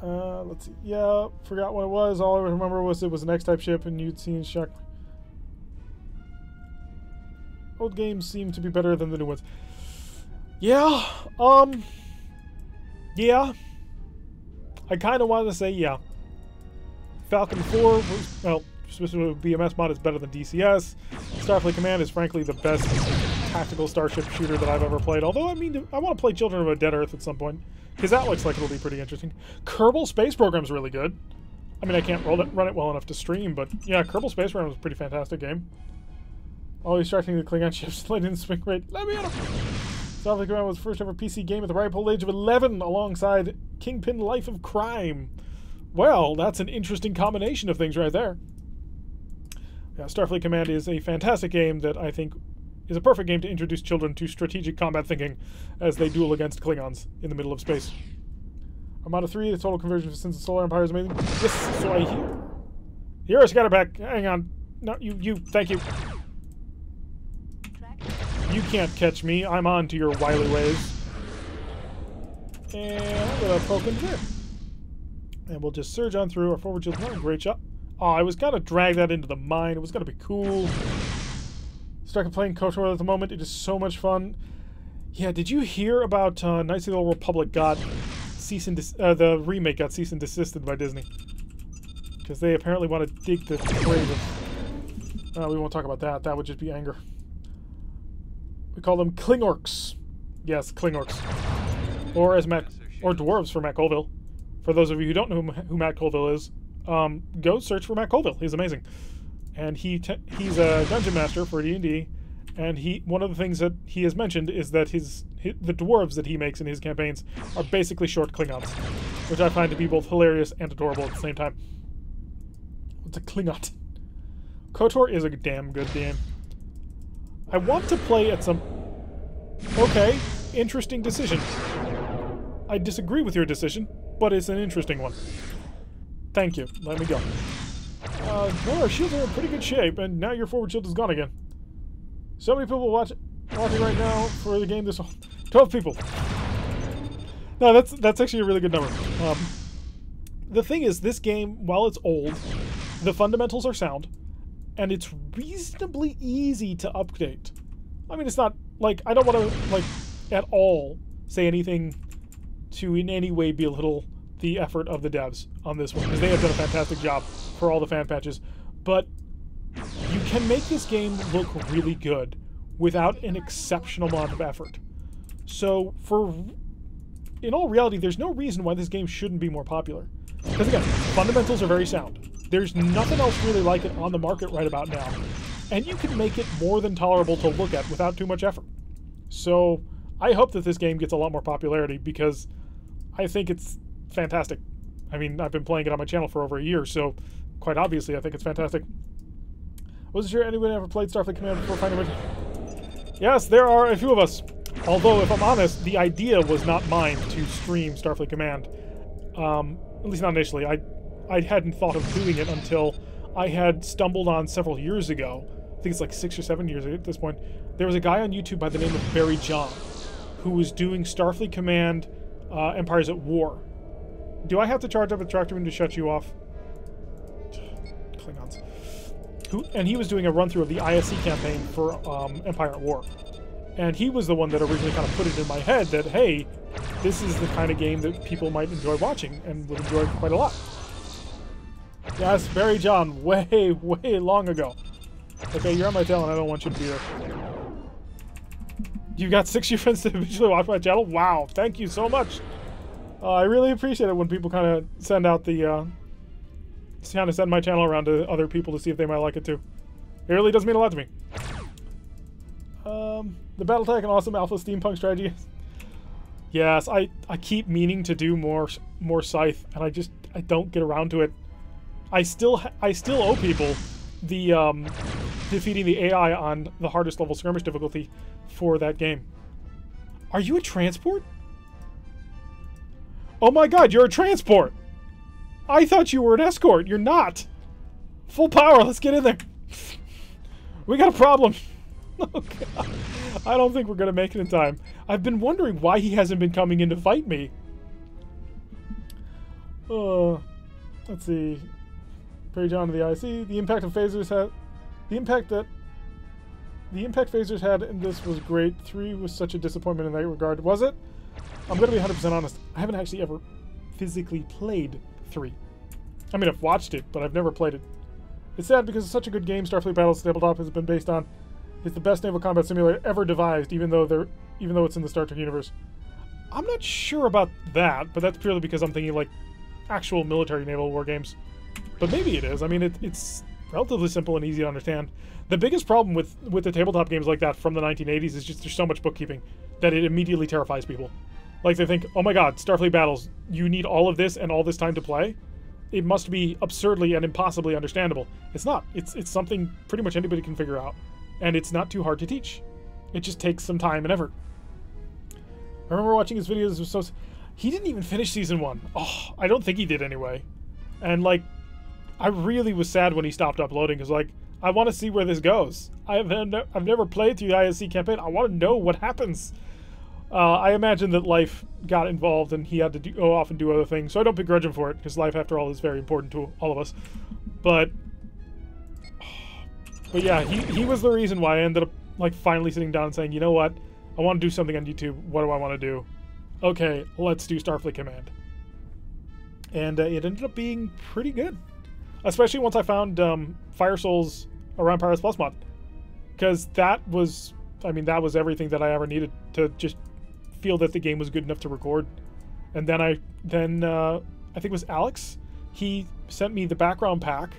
Let's see. Yeah, forgot what it was. All I remember was it was an X-type ship and you'd seen shock. Old games seem to be better than the new ones. Yeah, yeah. I kind of wanted to say yeah. Falcon 4 was, well, specifically BMS mod is better than DCS. Starfleet Command is frankly the best tactical starship shooter that I've ever played. Although, I mean, I want to play Children of a Dead Earth at some point. Because that looks like it'll be pretty interesting. Kerbal Space Program's really good. I mean, I can't run it well enough to stream, but yeah, Kerbal Space Program is a pretty fantastic game. Always tracking the Klingon ships late in swing rate. Let me at him! Starfleet Command was the first ever PC game at the ripe old age of 11 alongside Kingpin Life of Crime. Well, that's an interesting combination of things right there. Yeah, Starfleet Command is a fantastic game that I think is a perfect game to introduce children to strategic combat thinking as they duel against Klingons in the middle of space. Armada 3, the total conversion for Sins of Solar Empire is amazing. Yes, so I hear. You're a scatterback. Hang on. No, thank you. You can't catch me. I'm on to your wily ways. And I'm going to poke into there. And we'll just surge on through. Our forward shield's not a great shot. Oh, I was going to drag that into the mine. It was going to be cool. Stuck playing KOTOR at the moment. It is so much fun. Yeah, did you hear about Knights of the Old Republic got cease and the remake got cease and desisted by Disney? Because they apparently want to dig the grave of... we won't talk about that. That would just be anger. We call them Klingorks. Yes, Klingorks. Or as or dwarves for Matt Colville. For those of you who don't know who Matt Colville is, go search for Matt Colville. He's amazing. and he's a dungeon master for D&D, and one of the things that he has mentioned is that the dwarves that he makes in his campaigns are basically short Klingons, which I find to be both hilarious and adorable at the same time. What's a Klingon? KOTOR is a damn good game. I want to play at some... Okay, interesting decision. I disagree with your decision, but it's an interesting one. Thank you. Let me go. Well, our shields are in pretty good shape, and now your forward shield is gone again. So many people watching right now for the game. 12 people. No, that's actually a really good number. The thing is, this game, while it's old, the fundamentals are sound, and it's reasonably easy to update. I mean, it's not, like, I don't want to, like, at all say anything to in any way belittle the effort of the devs on this one, because they have done a fantastic job for all the fan patches. But you can make this game look really good without an exceptional amount of effort. So, in all reality, there's no reason why this game shouldn't be more popular. Because again, fundamentals are very sound. There's nothing else really like it on the market right about now. And you can make it more than tolerable to look at without too much effort. So, I hope that this game gets a lot more popularity, because I think it's fantastic. I mean, I've been playing it on my channel for over a year, so quite obviously I think it's fantastic. Wasn't sure anyone ever played Starfleet Command before finding it. Yes, there are a few of us. Although, if I'm honest, the idea was not mine to stream Starfleet Command. At least not initially. I hadn't thought of doing it until I had stumbled on several years ago. I think it's like 6 or 7 years at this point. There was a guy on YouTube by the name of Barry John who was doing Starfleet Command Empires at War. Do I have to charge up a tractor to shut you off? Klingons. And he was doing a run-through of the ISC campaign for Empire at War. And he was the one that originally kind of put it in my head that, hey, this is the kind of game that people might enjoy watching and would enjoy quite a lot. Yes, Barry John, way, way long ago. Okay, you're on my tail and I don't want you to be there. You've got 6 of your friends to visually watch my channel? Wow, thank you so much. I really appreciate it when people kind of send out the, send my channel around to other people to see if they might like it too. It really does mean a lot to me. The Battletech, an awesome alpha steampunk strategy. Yes, I keep meaning to do more Scythe, and I don't get around to it. I still owe people the defeating the AI on the hardest level skirmish difficulty for that game. Are you a transport? Oh my god, you're a transport! I thought you were an escort. You're not. Full power, let's get in there. We got a problem. Oh god. I don't think we're gonna make it in time. I've been wondering why he hasn't been coming in to fight me. Let's see. Barry John to the IC. The impact of phasers had... The impact phasers had in this was great. 3 was such a disappointment in that regard. Was it? I'm going to be 100% honest. I haven't actually ever physically played 3. I mean, I've watched it, but I've never played it. It's sad because it's such a good game Starfleet Battles Tabletop has been based on. It's the best naval combat simulator ever devised, even though it's in the Star Trek universe. I'm not sure about that, but that's purely because I'm thinking like actual military naval war games. But maybe it is. I mean, it's relatively simple and easy to understand. The biggest problem with the tabletop games like that from the 1980s is just there's so much bookkeeping that it immediately terrifies people. Like they think, oh my god, Starfleet Battles, you need all of this and all this time to play? It must be absurdly and impossibly understandable. It's not. It's something pretty much anybody can figure out. And it's not too hard to teach. It just takes some time and effort. I remember watching his videos. He didn't even finish season 1. Oh, I don't think he did anyway. And like, I really was sad when he stopped uploading because like, I want to see where this goes. I've never played through the ISC campaign. I want to know what happens. I imagine that life got involved and he had to go off and do other things. So I don't begrudge him for it because life, after all, is very important to all of us. But yeah, he was the reason why I ended up like finally sitting down and saying, you know what? I want to do something on YouTube. What do I want to do? Okay, let's do Starfleet Command. And it ended up being pretty good. Especially once I found Fire Soul's Orion Pirates Plus mod. Because that was, I mean, that was everything that I ever needed to just feel that the game was good enough to record. And then I think it was Alex. He sent me the background pack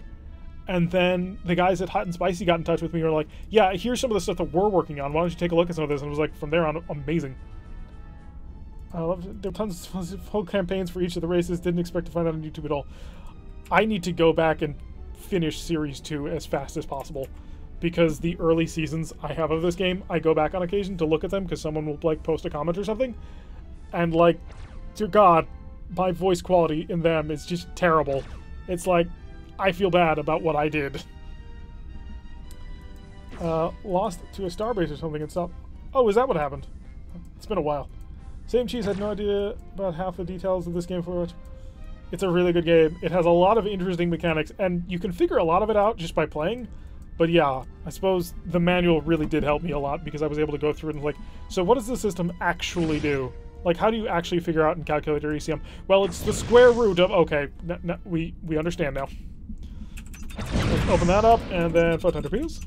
And then the guys at Hot and Spicy got in touch with me and were like, yeah, here's some of the stuff that we're working on. Why don't you take a look at some of this? And it was like, from there on, amazing. There were tons of whole campaigns for each of the races. Didn't expect to find that on YouTube at all. I need to go back and finish Series 2 as fast as possible. Because the early seasons I have of this game, I go back on occasion to look at them because someone will, like, post a comment or something. And, like, dear God, my voice quality in them is just terrible. It's like, I feel bad about what I did. Lost to a starbase or something and stopped. Oh, is that what happened? It's been a while. Same Cheese had no idea about half the details of this game for much. It's a really good game. It has a lot of interesting mechanics, and you can figure a lot of it out just by playing. But yeah, I suppose the manual really did help me a lot because I was able to go through it and like, so what does the system actually do? Like, how do you actually figure out and calculate your ECM? Well, it's the square root of... Okay, we understand now. Let's open that up, and then photon torpedoes.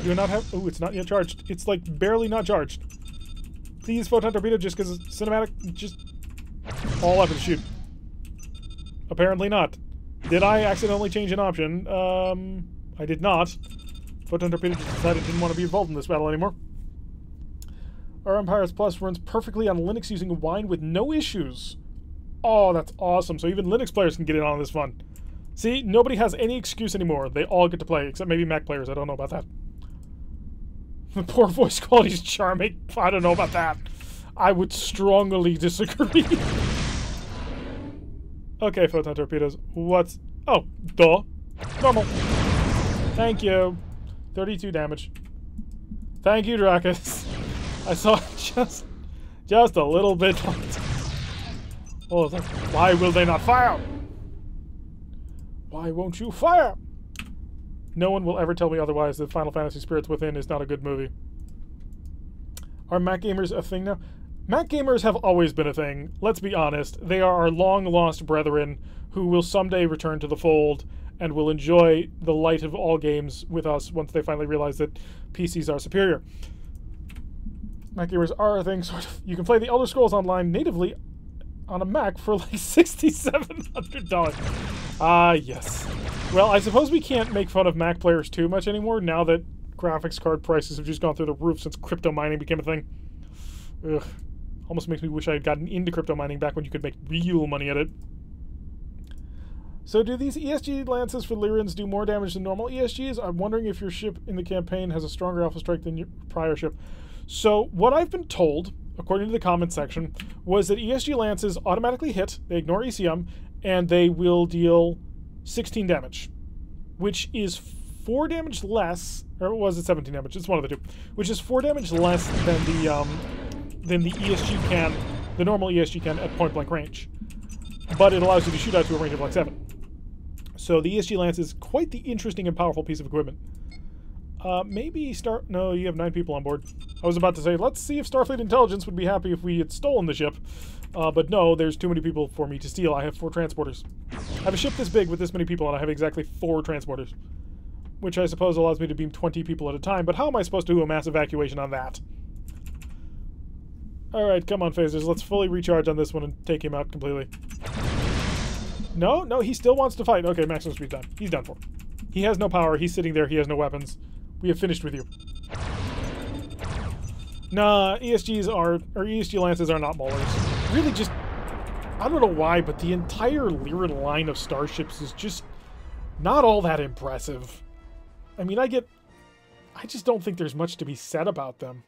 Do not have... Oh, it's not yet charged. It's, like, barely not charged. Please, photon torpedo, just because it's cinematic, just... all up and shoot. Apparently not. Did I accidentally change an option? I did not. Photon torpedo just decided it didn't want to be involved in this battle anymore. Orion Pirates Plus runs perfectly on Linux using Wine with no issues. Oh, that's awesome. So even Linux players can get in on this fun. See, nobody has any excuse anymore. They all get to play, except maybe Mac players. I don't know about that. The poor voice quality is charming. I don't know about that. I would strongly disagree. Okay, photon torpedoes. What's... Oh, duh. Normal. Thank you. 32 damage. Thank you, Dracus. I saw just a little bit. Oh, it's like, why will they not fire? Why won't you fire? No one will ever tell me otherwise that Final Fantasy Spirits Within is not a good movie. Are Mac gamers a thing now? Mac gamers have always been a thing. Let's be honest. They are our long-lost brethren who will someday return to the fold and will enjoy the light of all games with us once they finally realize that PCs are superior. Mac gamers are a thing, sort of. You can play the Elder Scrolls Online natively on a Mac for like $6,700. Ah, yes. Well, I suppose we can't make fun of Mac players too much anymore now that graphics card prices have just gone through the roof since crypto mining became a thing. Ugh. Almost makes me wish I had gotten into crypto mining back when you could make real money at it. So do these ESG lances for Lyrians do more damage than normal ESGs? I'm wondering if your ship in the campaign has a stronger alpha strike than your prior ship. So what I've been told, according to the comment section, was that ESG lances automatically hit, they ignore ECM, and they will deal 16 damage, which is 4 damage less, or was it 17 damage? It's one of the two, which is 4 damage less than the ESG can, the normal ESG can at point blank range. But it allows you to shoot out to a range of like 7. So the ESG lance is quite the interesting and powerful piece of equipment. Maybe no, you have 9 people on board. I was about to say, let's see if Starfleet Intelligence would be happy if we had stolen the ship. But no, there's too many people for me to steal. I have 4 transporters. I have a ship this big with this many people, and I have exactly 4 transporters. Which I suppose allows me to beam 20 people at a time, but how am I supposed to do a mass evacuation on that? Alright, come on, phasers. Let's fully recharge on this one and take him out completely. No, he still wants to fight. Okay, maximum speed done. He's done for. He has no power. He's sitting there. He has no weapons. We have finished with you. Nah, ESG lances are not maulers. Really just, I don't know why, but the entire Lyran line of starships is just not all that impressive. I mean, I just don't think there's much to be said about them.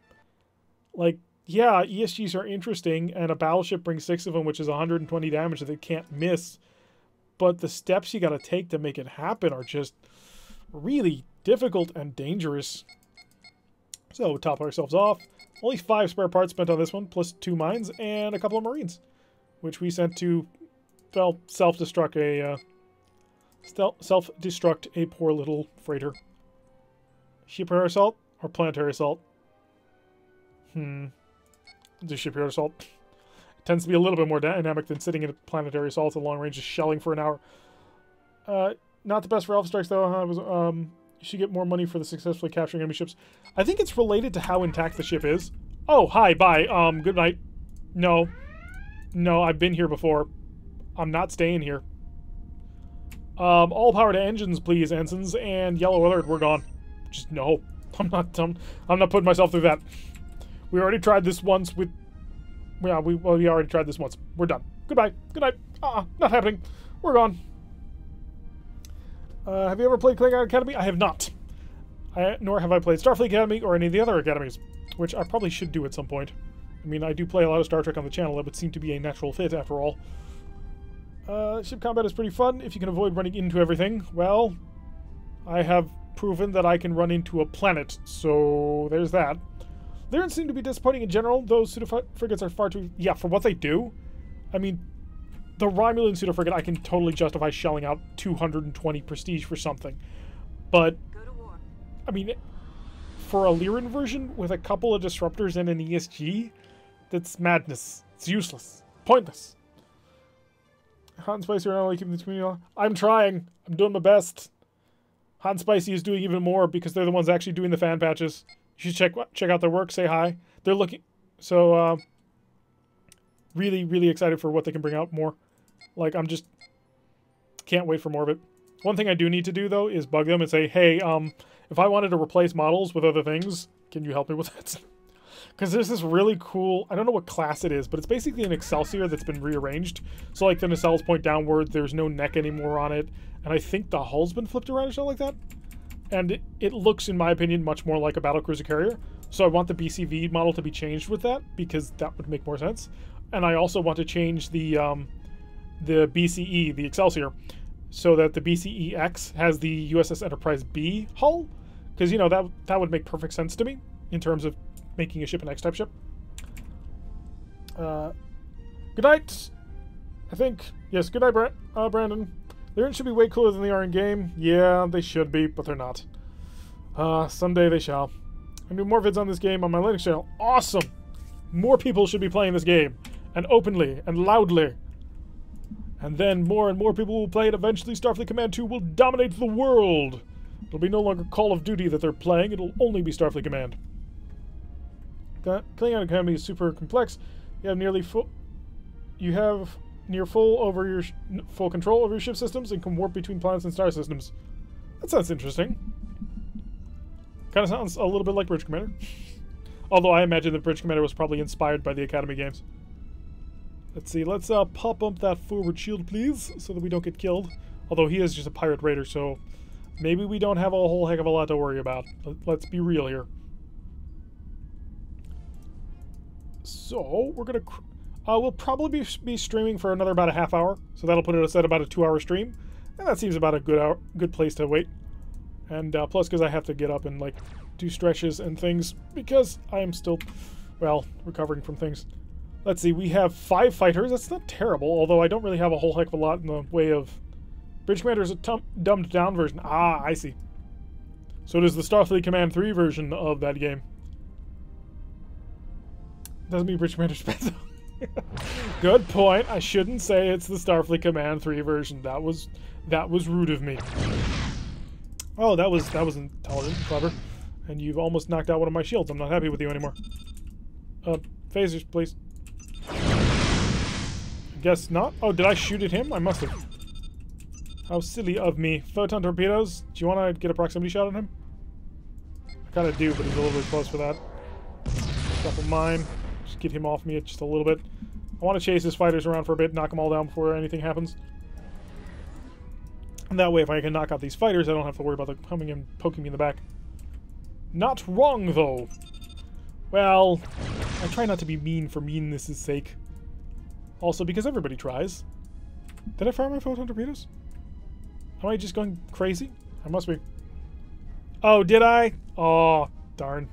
Like, yeah, ESGs are interesting, and a battleship brings 6 of them, which is 120 damage that they can't miss. But the steps you gotta take to make it happen are just really difficult and dangerous. So, we'll top ourselves off. Only 5 spare parts spent on this one, plus 2 mines and a couple of Marines, which we sent to, well, self-destruct a poor little freighter. Shipyard assault or planetary assault? Do shipyard assault. It tends to be a little bit more dynamic than sitting in a planetary assault at long range, just shelling for an hour. Not the best for alpha strikes though. You should get more money for the successfully capturing enemy ships. I think it's related to how intact the ship is. Oh, hi, bye. Good night. No, I've been here before. I'm not staying here. All power to engines, please, ensigns, and yellow alert. We're gone. Just no. I'm not putting myself through that. We already tried this once with... Yeah, we already tried this once. We're done. Goodbye. Good night. Not happening. We're gone. Have you ever played Klingon Academy? I have not. Nor have I played Starfleet Academy or any of the other academies, which I probably should do at some point. I mean, I do play a lot of Star Trek on the channel. That would seem to be a natural fit, after all. Ship combat is pretty fun if you can avoid running into everything. Well, I have proven that I can run into a planet, so there's that. They don't seem to be disappointing in general. Those pseudo-frigates are far too... Yeah, for what they do, I mean, the Romulan pseudo-frigate, I can totally justify shelling out 220 prestige for something. But, I mean, for a Lyran version with a couple of disruptors and an ESG, that's madness. It's useless. Pointless. Hot and Spicy are not only keeping the community alive. I'm trying. I'm doing my best. Hot and Spicy is doing even more because they're the ones actually doing the fan patches. You should check out their work. Say hi. They're looking... So, really, really excited for what they can bring out more. Like, I'm just... Can't wait for more of it. One thing I do need to do, though, is bug them and say, hey, if I wanted to replace models with other things, can you help me with that? Because there's this really cool... I don't know what class it is, but it's basically an Excelsior that's been rearranged. So, like, the nacelles point downward, there's no neck anymore on it, and I think the hull's been flipped around or something like that. And it looks, in my opinion, much more like a battlecruiser carrier. So I want the BCV model to be changed with that, because that would make more sense. And I also want to change the BCE, the Excelsior, so that the BCE-X has the USS Enterprise B hull. Because, you know, that would make perfect sense to me, in terms of making a ship an X-type ship. Good night, I think. Yes, good night, Brandon. Lyran should be way cooler than they are in game. Yeah, they should be, but they're not. Someday they shall. I do more vids on this game on my Linux channel. Awesome! More people should be playing this game. And openly, and loudly. And then more and more people will play it. Eventually, Starfleet Command II will dominate the world. It'll be no longer Call of Duty that they're playing. It'll only be Starfleet Command. Klingon Academy is super complex. You have near full control over your ship systems and can warp between planets and star systems. That sounds interesting. Kind of sounds a little bit like Bridge Commander. Although I imagine that Bridge Commander was probably inspired by the Academy games. Let's see, let's pop up that forward shield, please, so that we don't get killed. Although he is just a pirate raider, so maybe we don't have a whole heck of a lot to worry about. Let's be real here. So, we're gonna... we'll probably be streaming for another about a half hour, so that'll put us at about a 2-hour stream. And that seems about a good place to wait. And plus, because I have to get up and, like, do stretches and things, because I am still, well, recovering from things. Let's see, we have 5 fighters. That's not terrible, although I don't really have a whole heck of a lot in the way of... Bridge Commander is a dumbed down version. Ah, I see. So it is the Starfleet Command III version of that game. Doesn't mean Bridge Commander's better. Good point. I shouldn't say it's the Starfleet Command III version. That was rude of me. Oh, that was intelligent, clever. And you've almost knocked out one of my shields. I'm not happy with you anymore. Phasers, please. Guess not. Oh, did I shoot at him? I must have. How silly of me. Photon torpedoes. Do you want to get a proximity shot on him? I kind of do, but he's a little bit close for that. Couple mine. Just get him off me just a little bit. I want to chase his fighters around for a bit, knock them all down before anything happens. And that way, if I can knock out these fighters, I don't have to worry about them coming and poking me in the back. Not wrong, though. Well, I try not to be mean for meanness' sake. Also, because everybody tries. Did I fire my photon torpedoes? Am I just going crazy? I must be. Oh, did I? Oh, darn.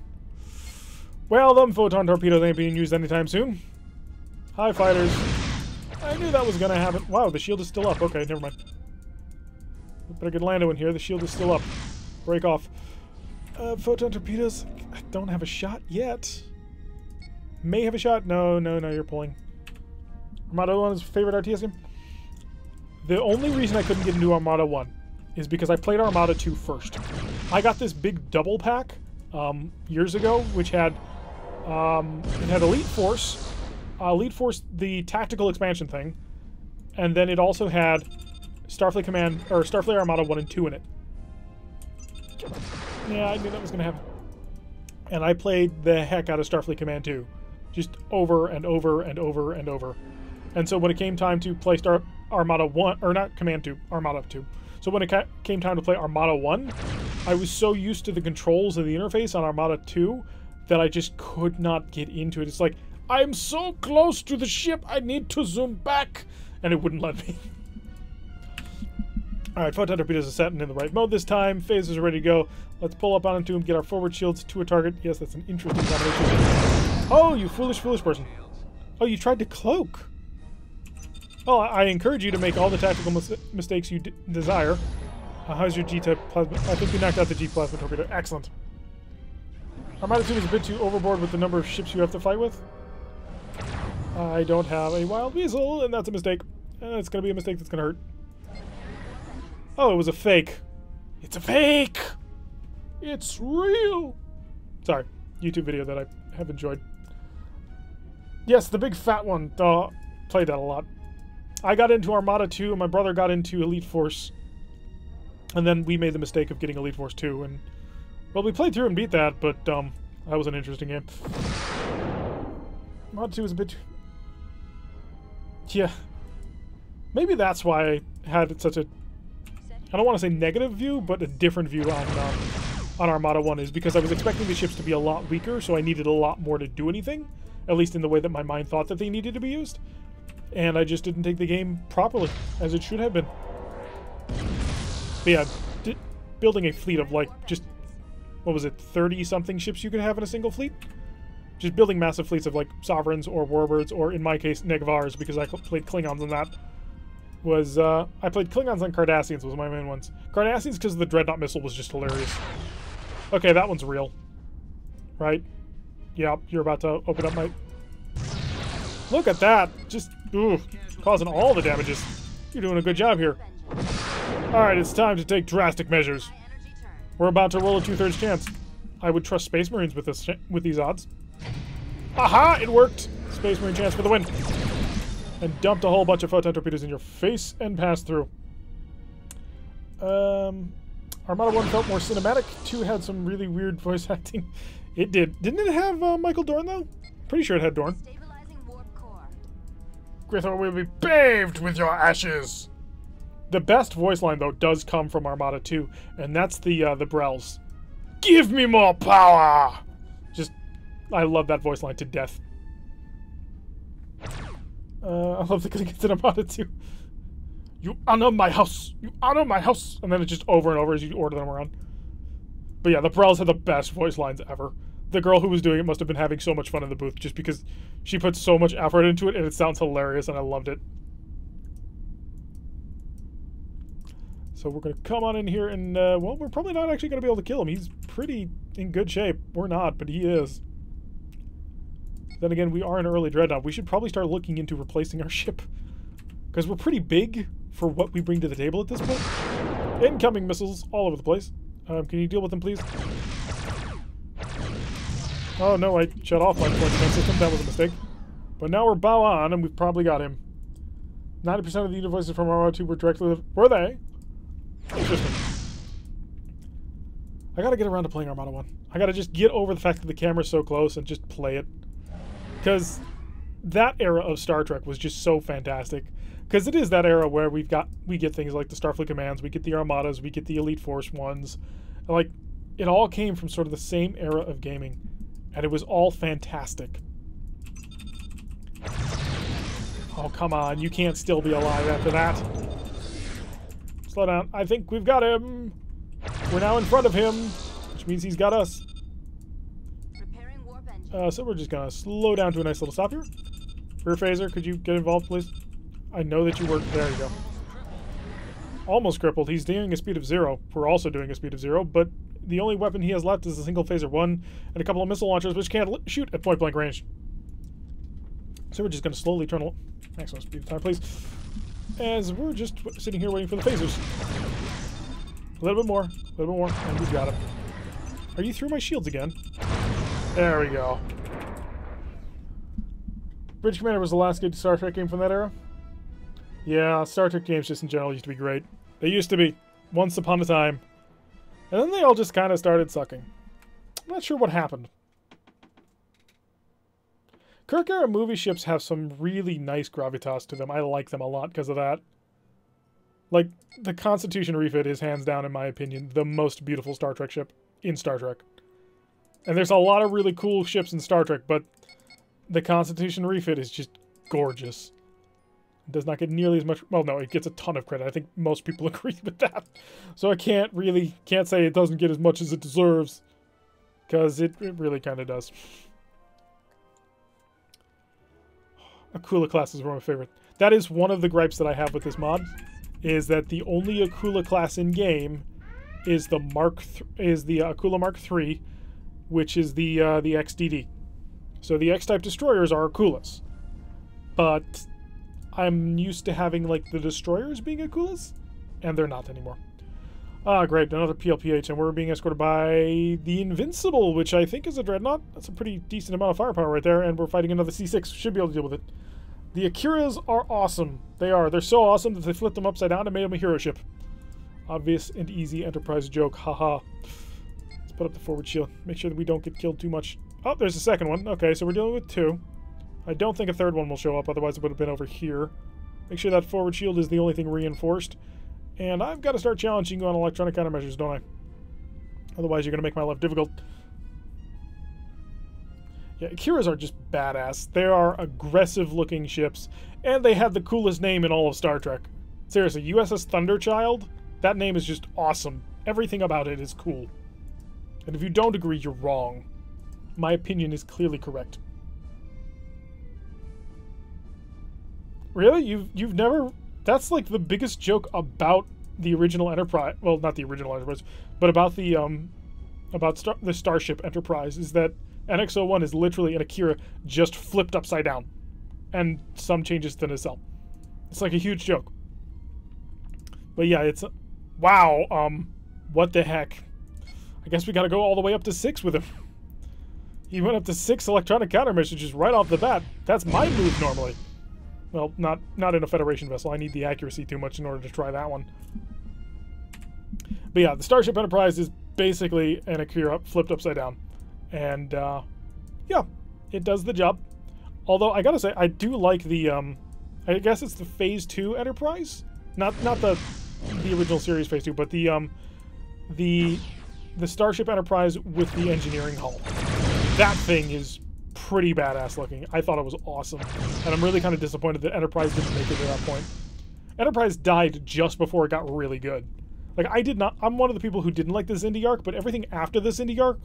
Well, them photon torpedoes ain't being used anytime soon. Hi, fighters. I knew that was gonna happen. Wow, the shield is still up. Okay, never mind. Better get Lando in here. The shield is still up. Break off. Photon torpedoes. I don't have a shot yet. May have a shot. No, you're pulling. Armada 1's favorite RTS game? The only reason I couldn't get into Armada 1 is because I played Armada 2 first. I got this big double pack years ago, which had it had Elite Force, the tactical expansion thing, and then it also had Starfleet Command, or Starfleet Armada 1 and 2 in it. Yeah, I knew that was going to happen. And I played the heck out of Starfleet Command II. Just over and over and over and over. And so when it came time to play Armada 1, or not Command 2, Armada 2. So when it came time to play Armada 1, I was so used to the controls and the interface on Armada 2 that I just could not get into it. It's like, I'm so close to the ship, I need to zoom back. And it wouldn't let me. Alright, photon torpedoes are set in the right mode this time. Phasers are ready to go. Let's pull up onto him, get our forward shields to a target. Yes, that's an interesting combination. Oh, you foolish, foolish person. Oh, you tried to cloak. Well, I encourage you to make all the tactical mistakes you desire. How's your G-type plasma? I think you knocked out the G-plasma torpedo. Excellent. Armada 2 is a bit too overboard with the number of ships you have to fight with. I don't have a wild weasel, and that's a mistake. It's going to be a mistake that's going to hurt. Oh, it was a fake. It's a fake! It's real! Sorry, YouTube video that I have enjoyed. Yes, the big fat one. Played that a lot. I got into Armada 2, and my brother got into Elite Force. And then we made the mistake of getting Elite Force 2, and... Well, we played through and beat that, but, that was an interesting game. Armada 2 was a bit... Yeah. Maybe that's why I had such a... I don't want to say negative view, but a different view on Armada 1 is because I was expecting the ships to be a lot weaker, so I needed a lot more to do anything, at least in the way that my mind thought that they needed to be used. And I just didn't take the game properly, as it should have been. But yeah, building a fleet of, like, just, what was it, 30-something ships you could have in a single fleet? Just building massive fleets of, like, Sovereigns or Warbirds, or in my case, Negvars, because I played Klingons on that. I played Klingons and Cardassians was my main ones. Cardassians because the Dreadnought missile was just hilarious. Okay, that one's real. Right? Yeah, you're about to open up my... Look at that! Just, ooh, causing all the damages. You're doing a good job here. Alright, it's time to take drastic measures. We're about to roll a 2/3 chance. I would trust Space Marines with this with these odds. Aha! It worked! Space Marine chance for the win. And dumped a whole bunch of photon torpedoes in your face and passed through. Armada 1 felt more cinematic. 2 had some really weird voice acting. It did. Didn't it have Michael Dorn, though? Pretty sure it had Dorn. Grithor will be bathed with your ashes. The best voice line, though, does come from Armada 2, and that's the Brels. Give me more power! Just, I love that voice line to death. I love the Klingons in Armada 2. You honor my house! You honor my house! And then it's just over and over as you order them around. But yeah, the Brels had the best voice lines ever. The girl who was doing it must have been having so much fun in the booth just because she put so much effort into it and it sounds hilarious and I loved it. So we're going to come on in here and, well, we're probably not actually going to be able to kill him. He's pretty in good shape. We're not, but he is. Then again, we are an early Dreadnought. We should probably start looking into replacing our ship. Because we're pretty big for what we bring to the table at this point. Incoming missiles all over the place. Can you deal with them, please? Oh no, I shut off my point defense system. That was a mistake. But now we're bow on, and we've probably got him. 90% of the unit voices from Armada 2 were directly... Were they? Interesting. I gotta get around to playing Armada 1. I gotta just get over the fact that the camera's so close and just play it. Because that era of Star Trek was just so fantastic. Because it is that era where we get things like the Starfleet Commands, we get the Armadas, we get the Elite Force ones. And like, it all came from sort of the same era of gaming. And it was all fantastic. Oh, come on. You can't still be alive after that. Slow down. I think we've got him. We're now in front of him, which means he's got us. So we're just gonna slow down to a nice little stop here. Rear phaser, could you get involved, please? I know that you work. There you go. Almost crippled. He's doing a speed of 0. We're also doing a speed of 0, but the only weapon he has left is a single phaser 1 and a couple of missile launchers, which can't shoot at point-blank range. So we're just gonna slowly turn maximum speed of time, please. As we're just sitting here waiting for the phasers. A little bit more, and we got him. Are you through my shields again? There we go. Bridge Commander was the last good Star Trek game from that era. Yeah, Star Trek games just in general used to be great. They used to be, once upon a time. And then they all just kind of started sucking. I'm not sure what happened. Kirk-era movie ships have some really nice gravitas to them. I like them a lot because of that. Like, the Constitution refit is hands down, in my opinion, the most beautiful Star Trek ship in Star Trek. And there's a lot of really cool ships in Star Trek, but the Constitution refit is just gorgeous. It does not get nearly as much... Well, no, it gets a ton of credit. I think most people agree with that. So I can't say it doesn't get as much as it deserves. Because it really kind of does. Akula class is one of my favorite. That is one of the gripes that I have with this mod, is that the only Akula class in game is the Akula Mark III, which is the XDD. So the X-type destroyers are Akulas, but I'm used to having like the destroyers being Akulas, and they're not anymore. Ah, great, another PLPH, and we're being escorted by the Invincible, which I think is a Dreadnought. That's a pretty decent amount of firepower right there, and we're fighting another C6. Should be able to deal with it. The Akiras are awesome. They are. They're so awesome that they flipped them upside down and made them a hero ship. Obvious and easy Enterprise joke. Haha. Let's put up the forward shield. Make sure that we don't get killed too much. Oh, there's a second one. Okay, so we're dealing with two. I don't think a third one will show up, otherwise it would have been over here. Make sure that forward shield is the only thing reinforced. And I've got to start challenging you on electronic countermeasures, don't I? Otherwise you're going to make my life difficult. Yeah, Akiras are just badass. They are aggressive-looking ships, and they have the coolest name in all of Star Trek. Seriously, USS Thunderchild? That name is just awesome. Everything about it is cool. And if you don't agree, you're wrong. My opinion is clearly correct. Really? You've never... That's like the biggest joke about the original Enterprise. Well, not the original Enterprise, but about the the Starship Enterprise, is that NX-01 is literally an Akira just flipped upside down, and some changes to the nacelle. It's like a huge joke. But yeah, it's wow. What the heck? I guess we got to go all the way up to 6 with him. He went up to 6 electronic countermeasures right off the bat. That's my move normally. Well, not in a Federation vessel. I need the accuracy too much in order to try that one. But yeah, the Starship Enterprise is basically an Akira flipped upside down. And, yeah, it does the job. Although, I gotta say, I do like the, I guess it's the Phase 2 Enterprise? Not the original series Phase 2, but the Starship Enterprise with the engineering hull. That thing is pretty badass looking. I thought it was awesome. And I'm really kind of disappointed that Enterprise didn't make it to that point. Enterprise died just before it got really good. Like, I'm one of the people who didn't like the Xindi arc, but everything after the Xindi arc,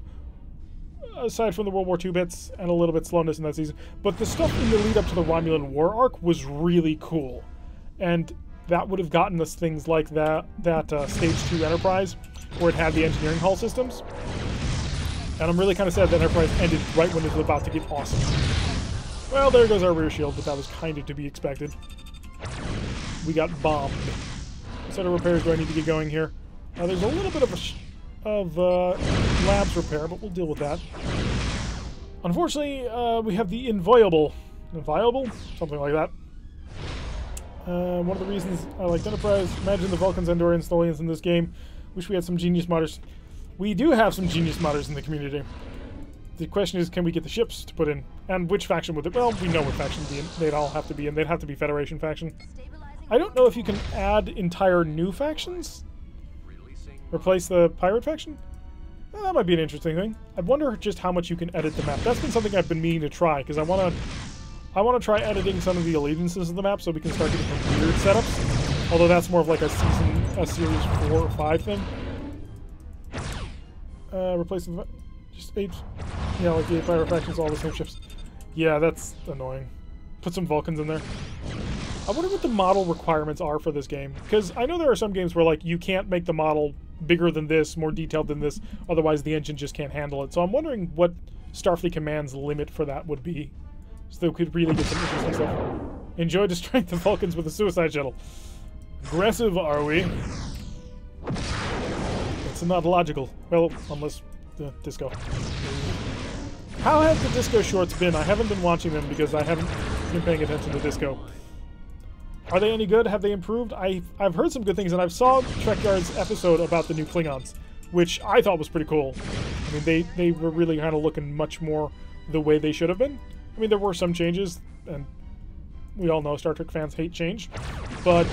aside from the World War II bits and a little bit slowness in that season, but the stuff in the lead up to the Romulan War arc was really cool. And that would have gotten us things like that Stage 2 Enterprise, where it had the engineering hull systems. And I'm really kind of sad that Enterprise ended right when it was about to get awesome. Well, there goes our rear shield, but that was kind of to be expected. We got bombed. What set of repairs do I need to get going here? There's a little bit of labs repair, but we'll deal with that. Unfortunately, we have the inviolable. Inviolable? Something like that. One of the reasons I liked Enterprise, imagine the Vulcans, Andorians, Tholians in this game. Wish we had some genius modders. We do have some genius modders in the community. The question is, can we get the ships to put in? And which faction would it? Well, we know what faction they'd all have to be in. They'd have to be Federation faction. I don't know if you can add entire new factions. Replace the pirate faction? That might be an interesting thing. I wonder just how much you can edit the map. That's been something I've been meaning to try, because I want to try editing some of the allegiances of the map so we can start getting some weird setups. Although that's more of like a series 4 or 5 thing. Replace the... Just 8... Yeah, like the 8 pirate factions, all the same ships. Yeah, that's annoying. Put some Vulcans in there. I wonder what the model requirements are for this game. Because I know there are some games where, like, you can't make the model bigger than this, more detailed than this, otherwise the engine just can't handle it. So I'm wondering what Starfleet Command's limit for that would be. So they could really get some interesting stuff. Enjoy destroying the Vulcans with a suicide shuttle. Aggressive, are we? It's not logical. Well, unless the disco. How have the disco shorts been? I haven't been watching them because I haven't been paying attention to disco. Are they any good? Have they improved? I've heard some good things, and I've saw Trekyards' episode about the new Klingons, which I thought was pretty cool. I mean, they were really kind of looking much more the way they should have been. I mean, there were some changes, and we all know Star Trek fans hate change, but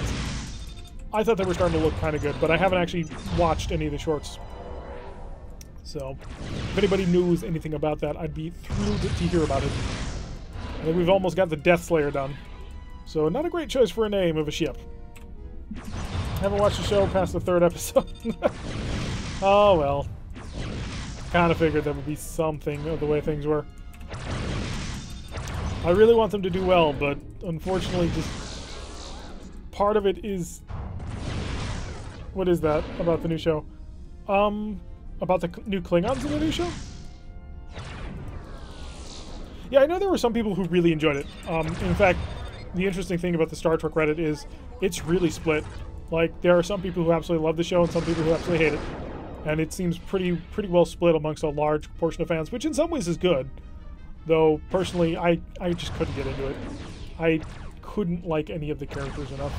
I thought they were starting to look kind of good, but I haven't actually watched any of the shorts. So, if anybody knows anything about that, I'd be thrilled to hear about it. I think we've almost got the Death Slayer done. So, not a great choice for a name of a ship. Haven't watched the show past the 3rd episode. Oh, well. Kind of figured that would be something of the way things were. I really want them to do well, but unfortunately, just part of it is... What is that about the new show? About the new Klingons in the new show? Yeah, I know there were some people who really enjoyed it. In fact, the interesting thing about the Star Trek Reddit is it's really split. Like, there are some people who absolutely love the show and some people who absolutely hate it. And it seems pretty well split amongst a large portion of fans, which in some ways is good. Though, personally, I just couldn't get into it. I couldn't like any of the characters enough.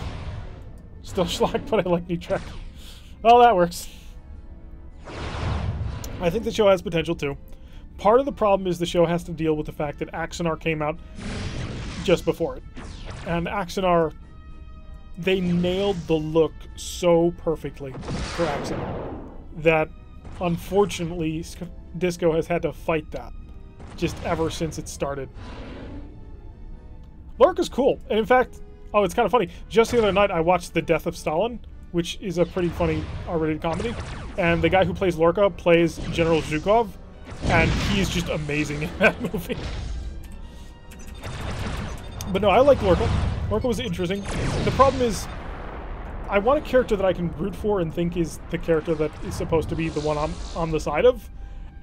Still schlock, but I like new Trek. Well, that works. I think the show has potential, too. Part of the problem is the show has to deal with the fact that Axanar came out just before it. And Axanar, they nailed the look so perfectly for Axanar that, unfortunately, Disco has had to fight that just ever since it started. Lorca's cool. And in fact, oh, it's kind of funny. Just the other night, I watched The Death of Stalin, which is a pretty funny R-rated comedy. And the guy who plays Lorca plays General Zhukov, and he's just amazing in that movie. But no, I like Lorca. Lorca was interesting. The problem is, I want a character that I can root for and think is the character that is supposed to be the one I'm on the side of.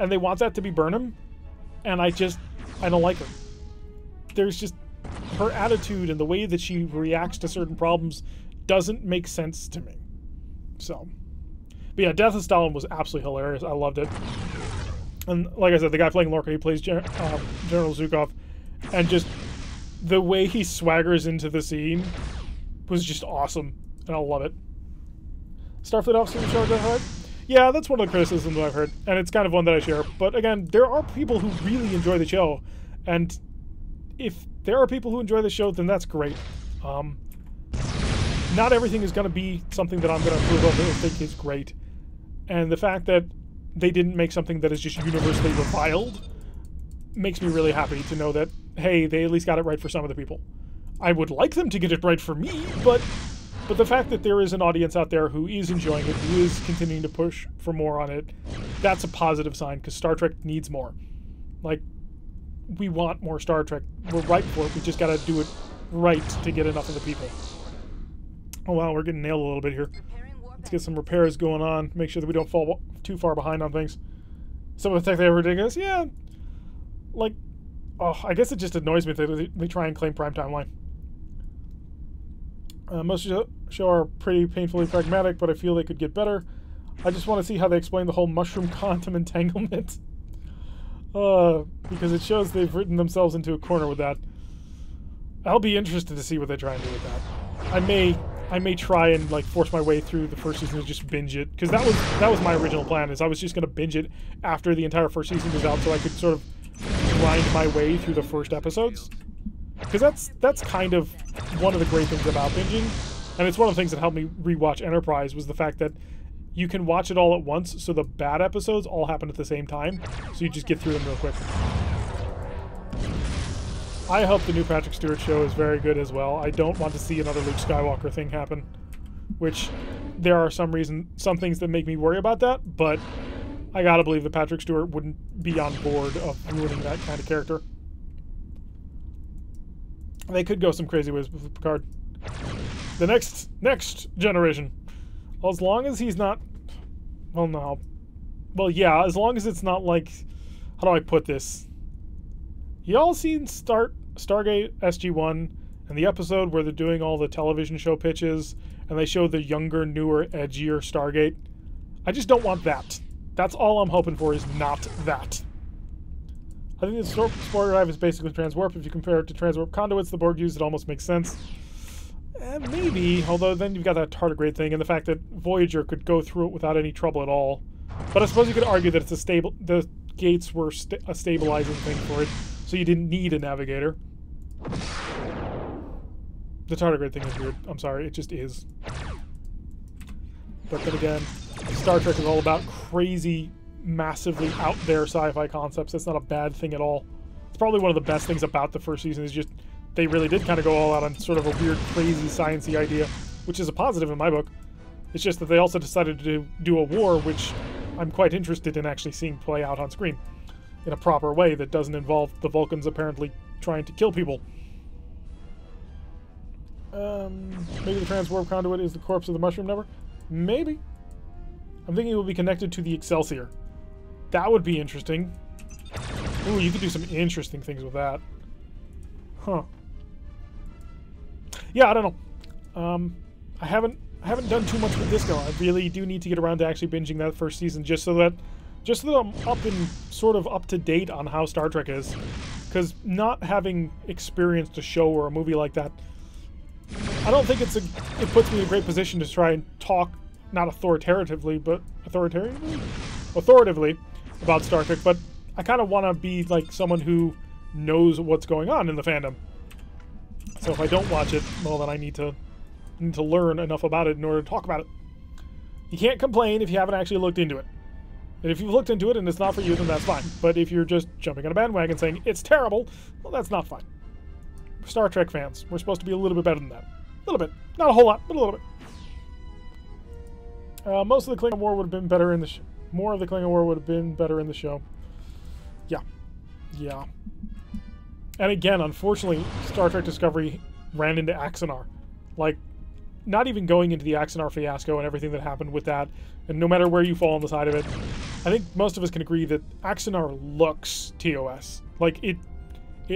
And they want that to be Burnham. And I don't like her. There's just... her attitude and the way that she reacts to certain problems doesn't make sense to me. So... But yeah, Death of Stalin was absolutely hilarious. I loved it. And like I said, the guy playing Lorca, he plays General Zhukov. And just the way he swaggers into the scene was just awesome. And I love it. Starfleet Officer show, right? Yeah, that's one of the criticisms that I've heard. And it's kind of one that I share. But again, there are people who really enjoy the show. And if there are people who enjoy the show, then that's great. Not everything is going to be something that I'm going to approve of or think is great. And the fact that they didn't make something that is just universally reviled makes me really happy to know that, hey, they at least got it right for some of the people. I would like them to get it right for me, but the fact that there is an audience out there who is enjoying it, who is continuing to push for more on it, that's a positive sign, because Star Trek needs more. Like, we want more Star Trek. We're ripe for it. We just got to do it right to get enough of the people. Oh wow, we're getting nailed a little bit here. Let's get some repairs going on. Make sure that we don't fall too far behind on things. Some of the tech they have ridiculous. Yeah, like, oh, I guess it just annoys me that they try and claim prime timeline. Most of the show are pretty painfully pragmatic, but I feel they could get better. I just want to see how they explain the whole mushroom quantum entanglement. Because it shows they've written themselves into a corner with that. I'll be interested to see what they try and do with that. I may try and like force my way through the first season and just binge it, because that was my original plan. Is I was just going to binge it after the entire first season was out, so I could sort of grind my way through the first episodes. Because that's kind of one of the great things about binging, and it's one of the things that helped me rewatch Enterprise, was the fact that you can watch it all at once, so the bad episodes all happen at the same time, so you just get through them real quick. I hope the new Patrick Stewart show is very good as well. I don't want to see another Luke Skywalker thing happen, which there are some things that make me worry about that, but I gotta believe that Patrick Stewart wouldn't be on board of ruining that kind of character. They could go some crazy ways with Picard. The next generation. Well, as long as he's not... Well, no. Well, yeah, as long as it's not like... How do I put this? Y'all seen Stargate SG-1 and the episode where they're doing all the television show pitches and they show the younger, newer, edgier Stargate? I just don't want that. That's all I'm hoping for, is not that. I think the spore drive is basically transwarp. If you compare it to transwarp conduits the Borg use, it almost makes sense. Maybe, although then you've got that tardigrade thing and the fact that Voyager could go through it without any trouble at all. But I suppose you could argue that it's a stable. The gates were a stabilizing thing for it, so you didn't need a navigator. The tardigrade thing is weird. I'm sorry, it just is. But then again, Star Trek is all about crazy, massively out there sci-fi concepts. That's not a bad thing at all. It's probably one of the best things about the first season is just they really did kind of go all out on sort of a weird, crazy, sciencey idea, which is a positive in my book. It's just that they also decided to do a war, which I'm quite interested in actually seeing play out on screen in a proper way that doesn't involve the Vulcans apparently trying to kill people. Maybe the transwarp conduit is the corpse of the mushroom network? Maybe. I'm thinking it will be connected to the Excelsior. That would be interesting. Ooh, you could do some interesting things with that. Huh. Yeah, I don't know. I haven't done too much with Disco. I really do need to get around to actually binging that first season just so that I'm sort of up to date on how Star Trek is. Because not having experienced a show or a movie like that, I don't think it puts me in a great position to try and talk, not authoritatively about Star Trek, but I kind of want to be like someone who knows what's going on in the fandom. So if I don't watch it, well, then I need to learn enough about it in order to talk about it. You can't complain if you haven't actually looked into it. And if you've looked into it and it's not for you, then that's fine. But if you're just jumping on a bandwagon saying it's terrible, well, that's not fine. We're Star Trek fans. We're supposed to be a little bit better than that. A little bit. Not a whole lot, but a little bit. Most of the Klingon War would have been better in the show. More of the Klingon War would have been better in the show. Yeah. Yeah. And again, unfortunately, Star Trek Discovery ran into Axanar. Like, not even going into the Axanar fiasco and everything that happened with that, and no matter where you fall on the side of it, I think most of us can agree that Axanar looks TOS. Like, it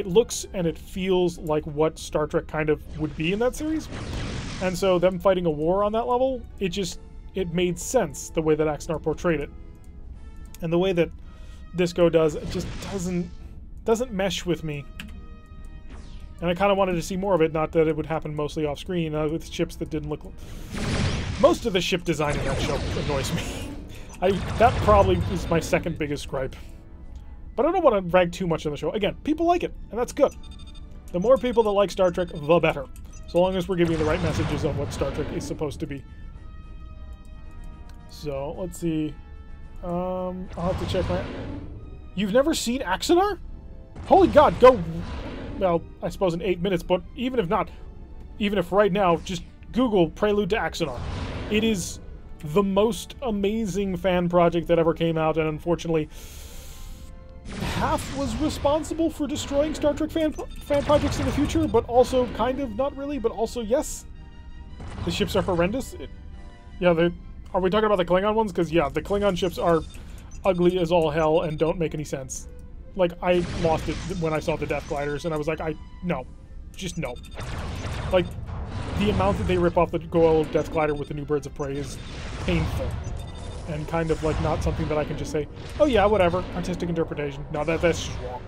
looks and it feels like what Star Trek kind of would be in that series. And so them fighting a war on that level, it made sense the way that Axanar portrayed it. And the way that Disco does, it just doesn't mesh with me. And I kind of wanted to see more of it, not that it would happen mostly off screen with ships that didn't look. Most of the ship design in that show annoys me. That probably is my second biggest gripe. But I don't want to rag too much on the show. Again, people like it, and that's good. The more people that like Star Trek, the better. So long as we're giving the right messages on what Star Trek is supposed to be. So, let's see. I'll have to check my... You've never seen Axanar? Holy God, go... Well, I suppose in 8 minutes, but even if right now, just Google Prelude to Axanar. It is the most amazing fan project that ever came out, and unfortunately, half was responsible for destroying Star Trek fan projects in the future, but also kind of not really, but also yes. The ships are horrendous. Are we talking about the Klingon ones? Because yeah, the Klingon ships are ugly as all hell and don't make any sense. Like, I lost it when I saw the Death Gliders, and I was like, no. Just no. Like, the amount that they rip off the Goa'uld Death Glider with the new Birds of Prey is painful. And kind of, like, not something that I can just say, oh yeah, whatever, artistic interpretation. No, that's just wrong.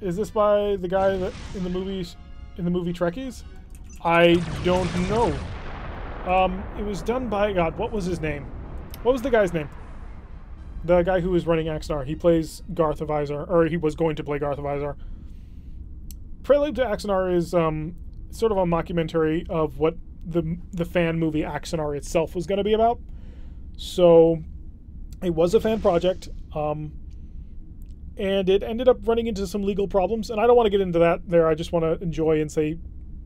Is this by the guy that in the movie Trekkies? I don't know. It was done by, God, what was his name? What was the guy's name? The guy who was running Axanar. He plays Garth of Izar, or he was going to play Garth of Izar. Prelude to Axanar is sort of a mockumentary of what the fan movie Axanar itself was going to be about. So it was a fan project, and it ended up running into some legal problems. And I don't want to get into that there. I just want to enjoy and say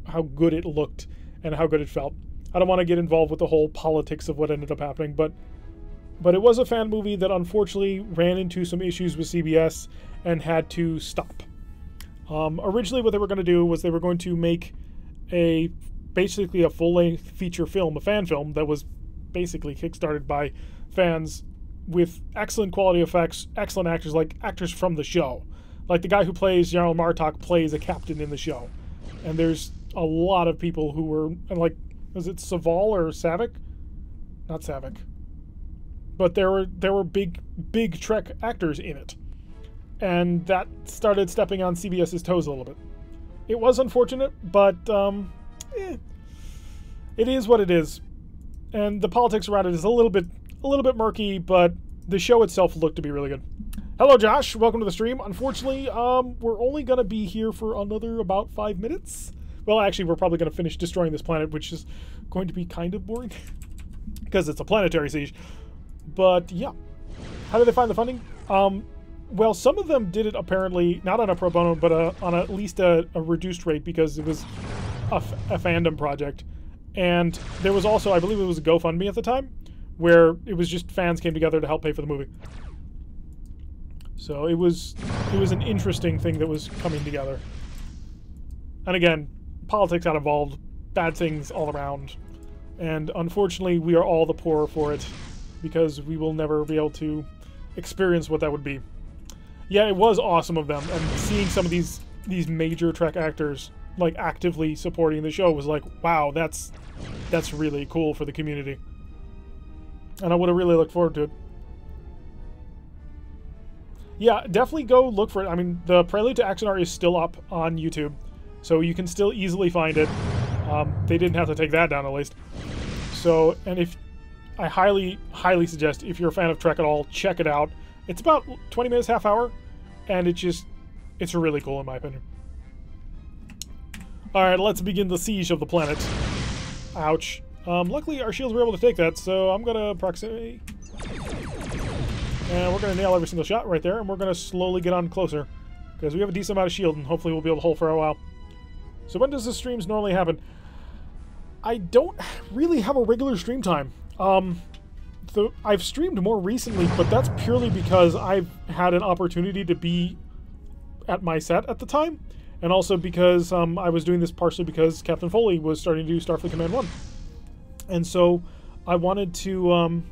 how good it looked and how good it felt. I don't want to get involved with the whole politics of what ended up happening, but it was a fan movie that unfortunately ran into some issues with CBS and had to stop. Originally what they were going to do was they were going to make basically a full-length feature film, a fan film that was basically kickstarted by fans with excellent quality effects, excellent actors, like actors from the show. Like the guy who plays Jarl Martok plays a captain in the show. And there's a lot of people who were, like, was it Saval or Savick? Not Savick. But there were big Trek actors in it. And that started stepping on CBS's toes a little bit. It was unfortunate, but it is what it is. And the politics around it is a little bit murky, but the show itself looked to be really good. Hello, Josh. Welcome to the stream. Unfortunately, we're only going to be here for another about 5 minutes. Well, actually, we're probably going to finish destroying this planet, which is going to be kind of boring because it's a planetary siege. But yeah, how did they find the funding? Well, some of them did it apparently not on a pro bono, but on at least a reduced rate because it was a fandom project. And there was also, I believe it was a GoFundMe at the time, where it was just fans came together to help pay for the movie. So it was an interesting thing that was coming together. And again, politics got involved, bad things all around. And unfortunately, we are all the poorer for it because we will never be able to experience what that would be. Yeah, it was awesome of them, and seeing some of these major Trek actors like actively supporting the show was like, wow, that's really cool for the community. And I would have really looked forward to it. Yeah, definitely go look for it. I mean, the Prelude to Axanar is still up on YouTube, so you can still easily find it. They didn't have to take that down, at least. So, and if I highly suggest, if you're a fan of Trek at all, check it out. It's about 20 minutes, half hour, and it's really cool in my opinion. Alright, let's begin the siege of the planet. Ouch. Luckily our shields were able to take that, so I'm gonna proximate. And we're gonna nail every single shot right there, and we're gonna slowly get on closer. Because we have a decent amount of shield, and hopefully we'll be able to hold for a while. So when does the streams normally happen? I don't really have a regular stream time. I've streamed more recently, but that's purely because I've had an opportunity to be at my set at the time, and also because I was doing this partially because Captain Foley was starting to do Starfleet Command I, and so I wanted to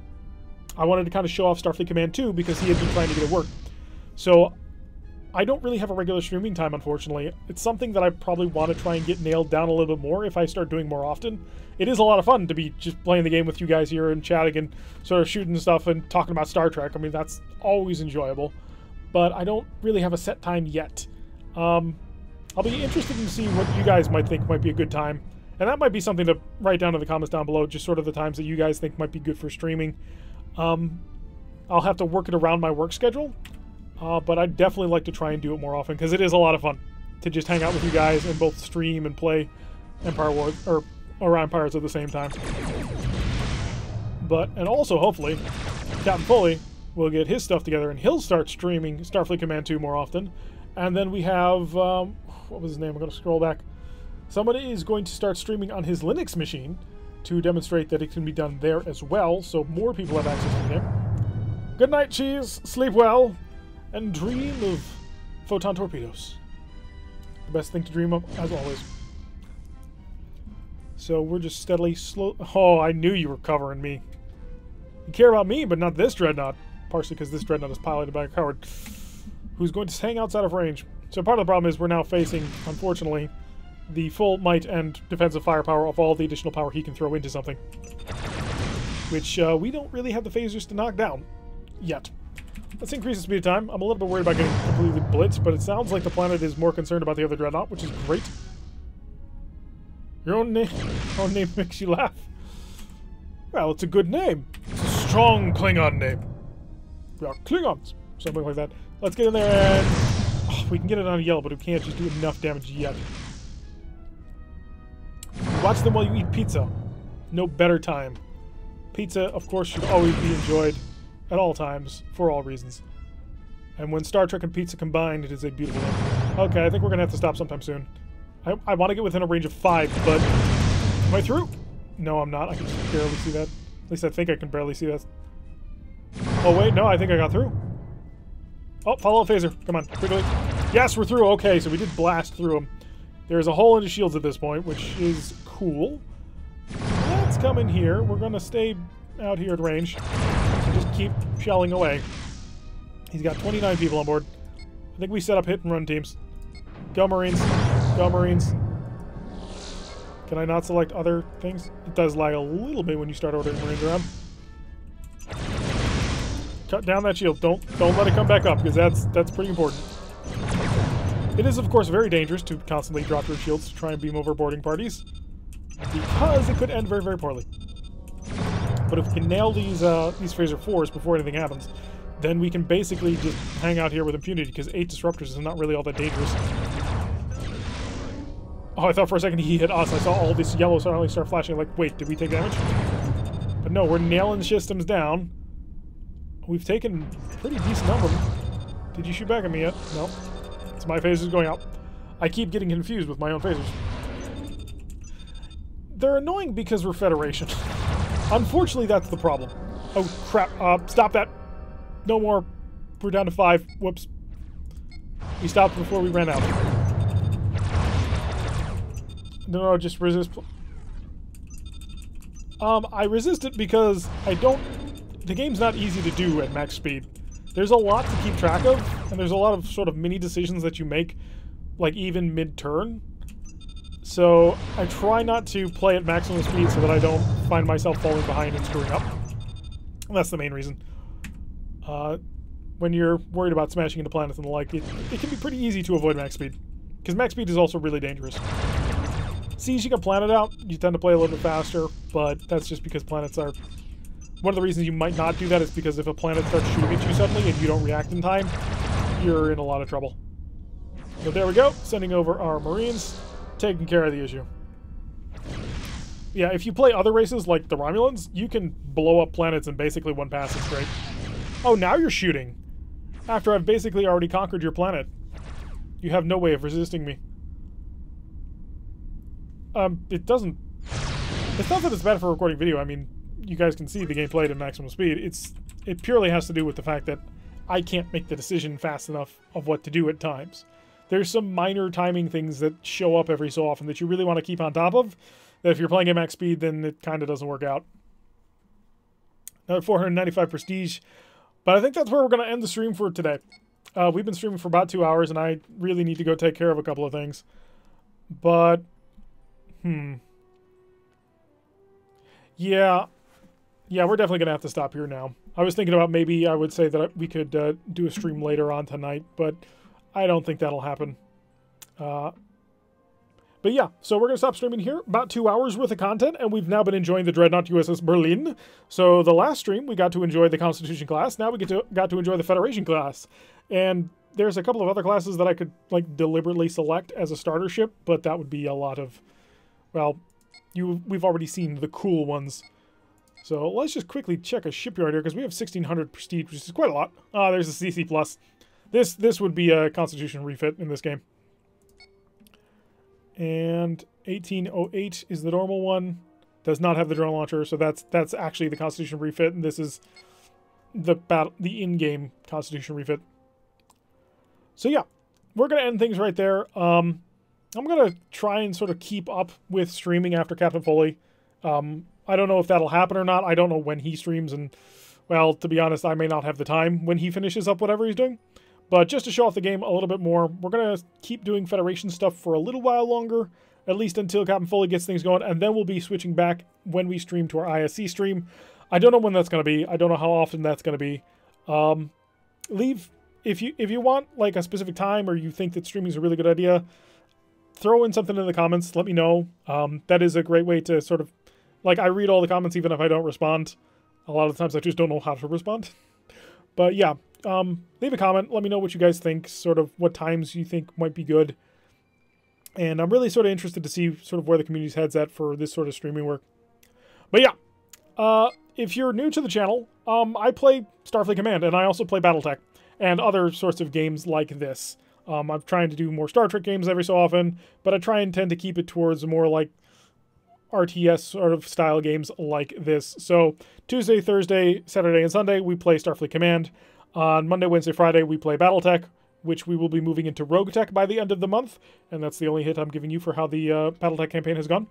kind of show off Starfleet Command II because he had been trying to get it work. So I don't really have a regular streaming time, unfortunately. It's something that I probably want to try and get nailed down a little bit more if I start doing more often. It is a lot of fun to be just playing the game with you guys here and chatting and sort of shooting stuff and talking about Star Trek. I mean, that's always enjoyable. But I don't really have a set time yet. I'll be interested to see what you guys might think might be a good time. And that might be something to write down in the comments down below, just sort of the times that you guys think might be good for streaming. I'll have to work it around my work schedule. But I'd definitely like to try and do it more often, because it is a lot of fun to just hang out with you guys and both stream and play Empire Wars, or Orion Pirates at the same time. And also, hopefully, Captain Foley will get his stuff together and he'll start streaming Starfleet Command II more often. And then we have, what was his name? I'm going to scroll back. Somebody is going to start streaming on his Linux machine to demonstrate that it can be done there as well, so more people have access to the game. Good night, Cheese. Sleep well. And dream of photon torpedoes. The best thing to dream of, as always. So we're just steadily slow. Oh, I knew you were covering me. You care about me, but not this Dreadnought. Partially because this Dreadnought is piloted by a coward who's going to hang outside of range. So part of the problem is we're now facing, unfortunately, the full might and defensive firepower of all the additional power he can throw into something. Which we don't really have the phasers to knock down. Yet. Let's increase the speed of time. I'm a little bit worried about getting completely blitzed, but it sounds like the planet is more concerned about the other Dreadnought, which is great. Your own name makes you laugh. Well, it's a good name. It's a strong Klingon name. We are Klingons. Something like that. Let's get in there and... Oh, we can get it on yellow, but we can't just do enough damage yet. Watch them while you eat pizza. No better time. Pizza, of course, should always be enjoyed at all times, for all reasons. And when Star Trek and pizza combined, it is a beautiful thing. Okay, I think we're going to have to stop sometime soon. I want to get within a range of 5, but... Am I through? No, I'm not. I can just barely see that. At least I think I can barely see that. Oh, wait, no, I think I got through. Oh, follow the phaser. Come on, quickly. Yes, we're through. Okay, so we did blast through them. There's a hole in his shields at this point, which is cool. Let's come in here. We're going to stay out here at range. Just keep shelling away. He's got 29 people on board. I think we set up hit and run teams. Go Marines. Go Marines. Can I not select other things? It does lag a little bit when you start ordering Marines around. Cut down that shield. Don't let it come back up, because that's pretty important. It is, of course, very dangerous to constantly drop your shields to try and beam over boarding parties, because it could end very, very poorly. But if we can nail these Phaser 4s before anything happens, then we can basically just hang out here with impunity, because 8 disruptors is not really all that dangerous. Oh, I thought for a second he hit us. I saw all this yellow suddenly start flashing. Like, wait, did we take damage? But no, we're nailing systems down. We've taken a pretty decent number. Did you shoot back at me yet? No. It's my phasers going out. I keep getting confused with my own phasers. They're annoying because we're Federation. Unfortunately, that's the problem. Oh, crap. Stop that. No more. We're down to 5. Whoops. We stopped before we ran out. No, just resist. I resist it because I don't... The game's not easy to do at max speed. There's a lot to keep track of, and there's a lot of sort of mini decisions that you make, like even mid-turn. So I try not to play at maximum speed so that I don't find myself falling behind and screwing up. And that's the main reason. When you're worried about smashing into planets and the like, it can be pretty easy to avoid max speed. Because max speed is also really dangerous. Sieging a planet out, you tend to play a little bit faster, but that's just because planets are... One of the reasons you might not do that is because if a planet starts shooting at you suddenly and you don't react in time, you're in a lot of trouble. So there we go, sending over our Marines, taking care of the issue. Yeah, if you play other races like the Romulans, you can blow up planets in basically one pass. It's great. Oh, now you're shooting. After I've basically already conquered your planet. You have no way of resisting me. It doesn't... It's not that it's bad for recording video. I mean, you guys can see the game played at maximum speed. It purely has to do with the fact that I can't make the decision fast enough of what to do at times. There's some minor timing things that show up every so often that you really want to keep on top of, that if you're playing at max speed, then it kind of doesn't work out. Another 495 prestige. But I think that's where we're going to end the stream for today. We've been streaming for about 2 hours, and I really need to go take care of a couple of things. But... Yeah, we're definitely going to have to stop here now. I was thinking about maybe I would say that we could do a stream later on tonight, but I don't think that'll happen. But yeah, so we're going to stop streaming here. About 2 hours worth of content, and we've now been enjoying the Dreadnought USS Berlin. So the last stream, we got to enjoy the Constitution class. Now we got to enjoy the Federation class. And there's a couple of other classes that I could like deliberately select as a starter ship, but that would be a lot of... Well, we've already seen the cool ones. So let's just quickly check a shipyard here, because we have 1,600 prestige, which is quite a lot. Ah, there's a CC+. This would be a Constitution refit in this game. And 1808 is the normal one. Does not have the drone launcher, so that's actually the Constitution refit, and this is the in-game Constitution refit. So yeah, we're going to end things right there. I'm going to try and sort of keep up with streaming after Captain Foley. I don't know if that'll happen or not. I don't know when he streams, and, well, to be honest, I may not have the time when he finishes up whatever he's doing. But just to show off the game a little bit more, we're going to keep doing Federation stuff for a little while longer, at least until Captain Foley gets things going, and then we'll be switching back when we stream to our ISC stream. I don't know when that's going to be. I don't know how often that's going to be. If you want, like, a specific time, or you think that streaming is a really good idea, throw in something in the comments. Let me know. That is a great way to sort of... Like, I read all the comments even if I don't respond. A lot of times I just don't know how to respond. But yeah, leave a comment. Let me know what you guys think, sort of what times you think might be good. And I'm really sort of interested to see sort of where the community's head's at for this sort of streaming work. But yeah, if you're new to the channel, I play Starfleet Command, and I also play Battletech and other sorts of games like this. I'm trying to do more Star Trek games every so often, but I try and tend to keep it towards more like RTS sort of style games like this. So Tuesday, Thursday, Saturday, and Sunday, we play Starfleet Command. On Monday, Wednesday, Friday, we play Battletech, which we will be moving into Rogue Tech by the end of the month. And that's the only hint I'm giving you for how the Battletech campaign has gone.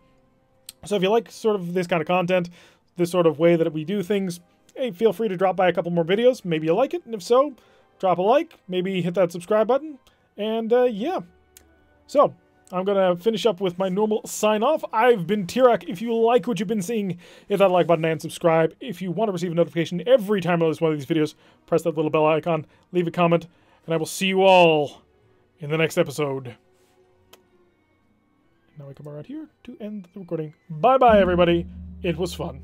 So if you like sort of this kind of content, this sort of way that we do things, hey, feel free to drop by a couple more videos. Maybe you like it, and if so, drop a like, maybe hit that subscribe button. And yeah, so I'm going to finish up with my normal sign-off. I've been Tirak. If you like what you've been seeing, hit that like button and subscribe. If you want to receive a notification every time I release one of these videos, press that little bell icon, leave a comment, and I will see you all in the next episode. Now we come around here to end the recording. Bye-bye, everybody. It was fun.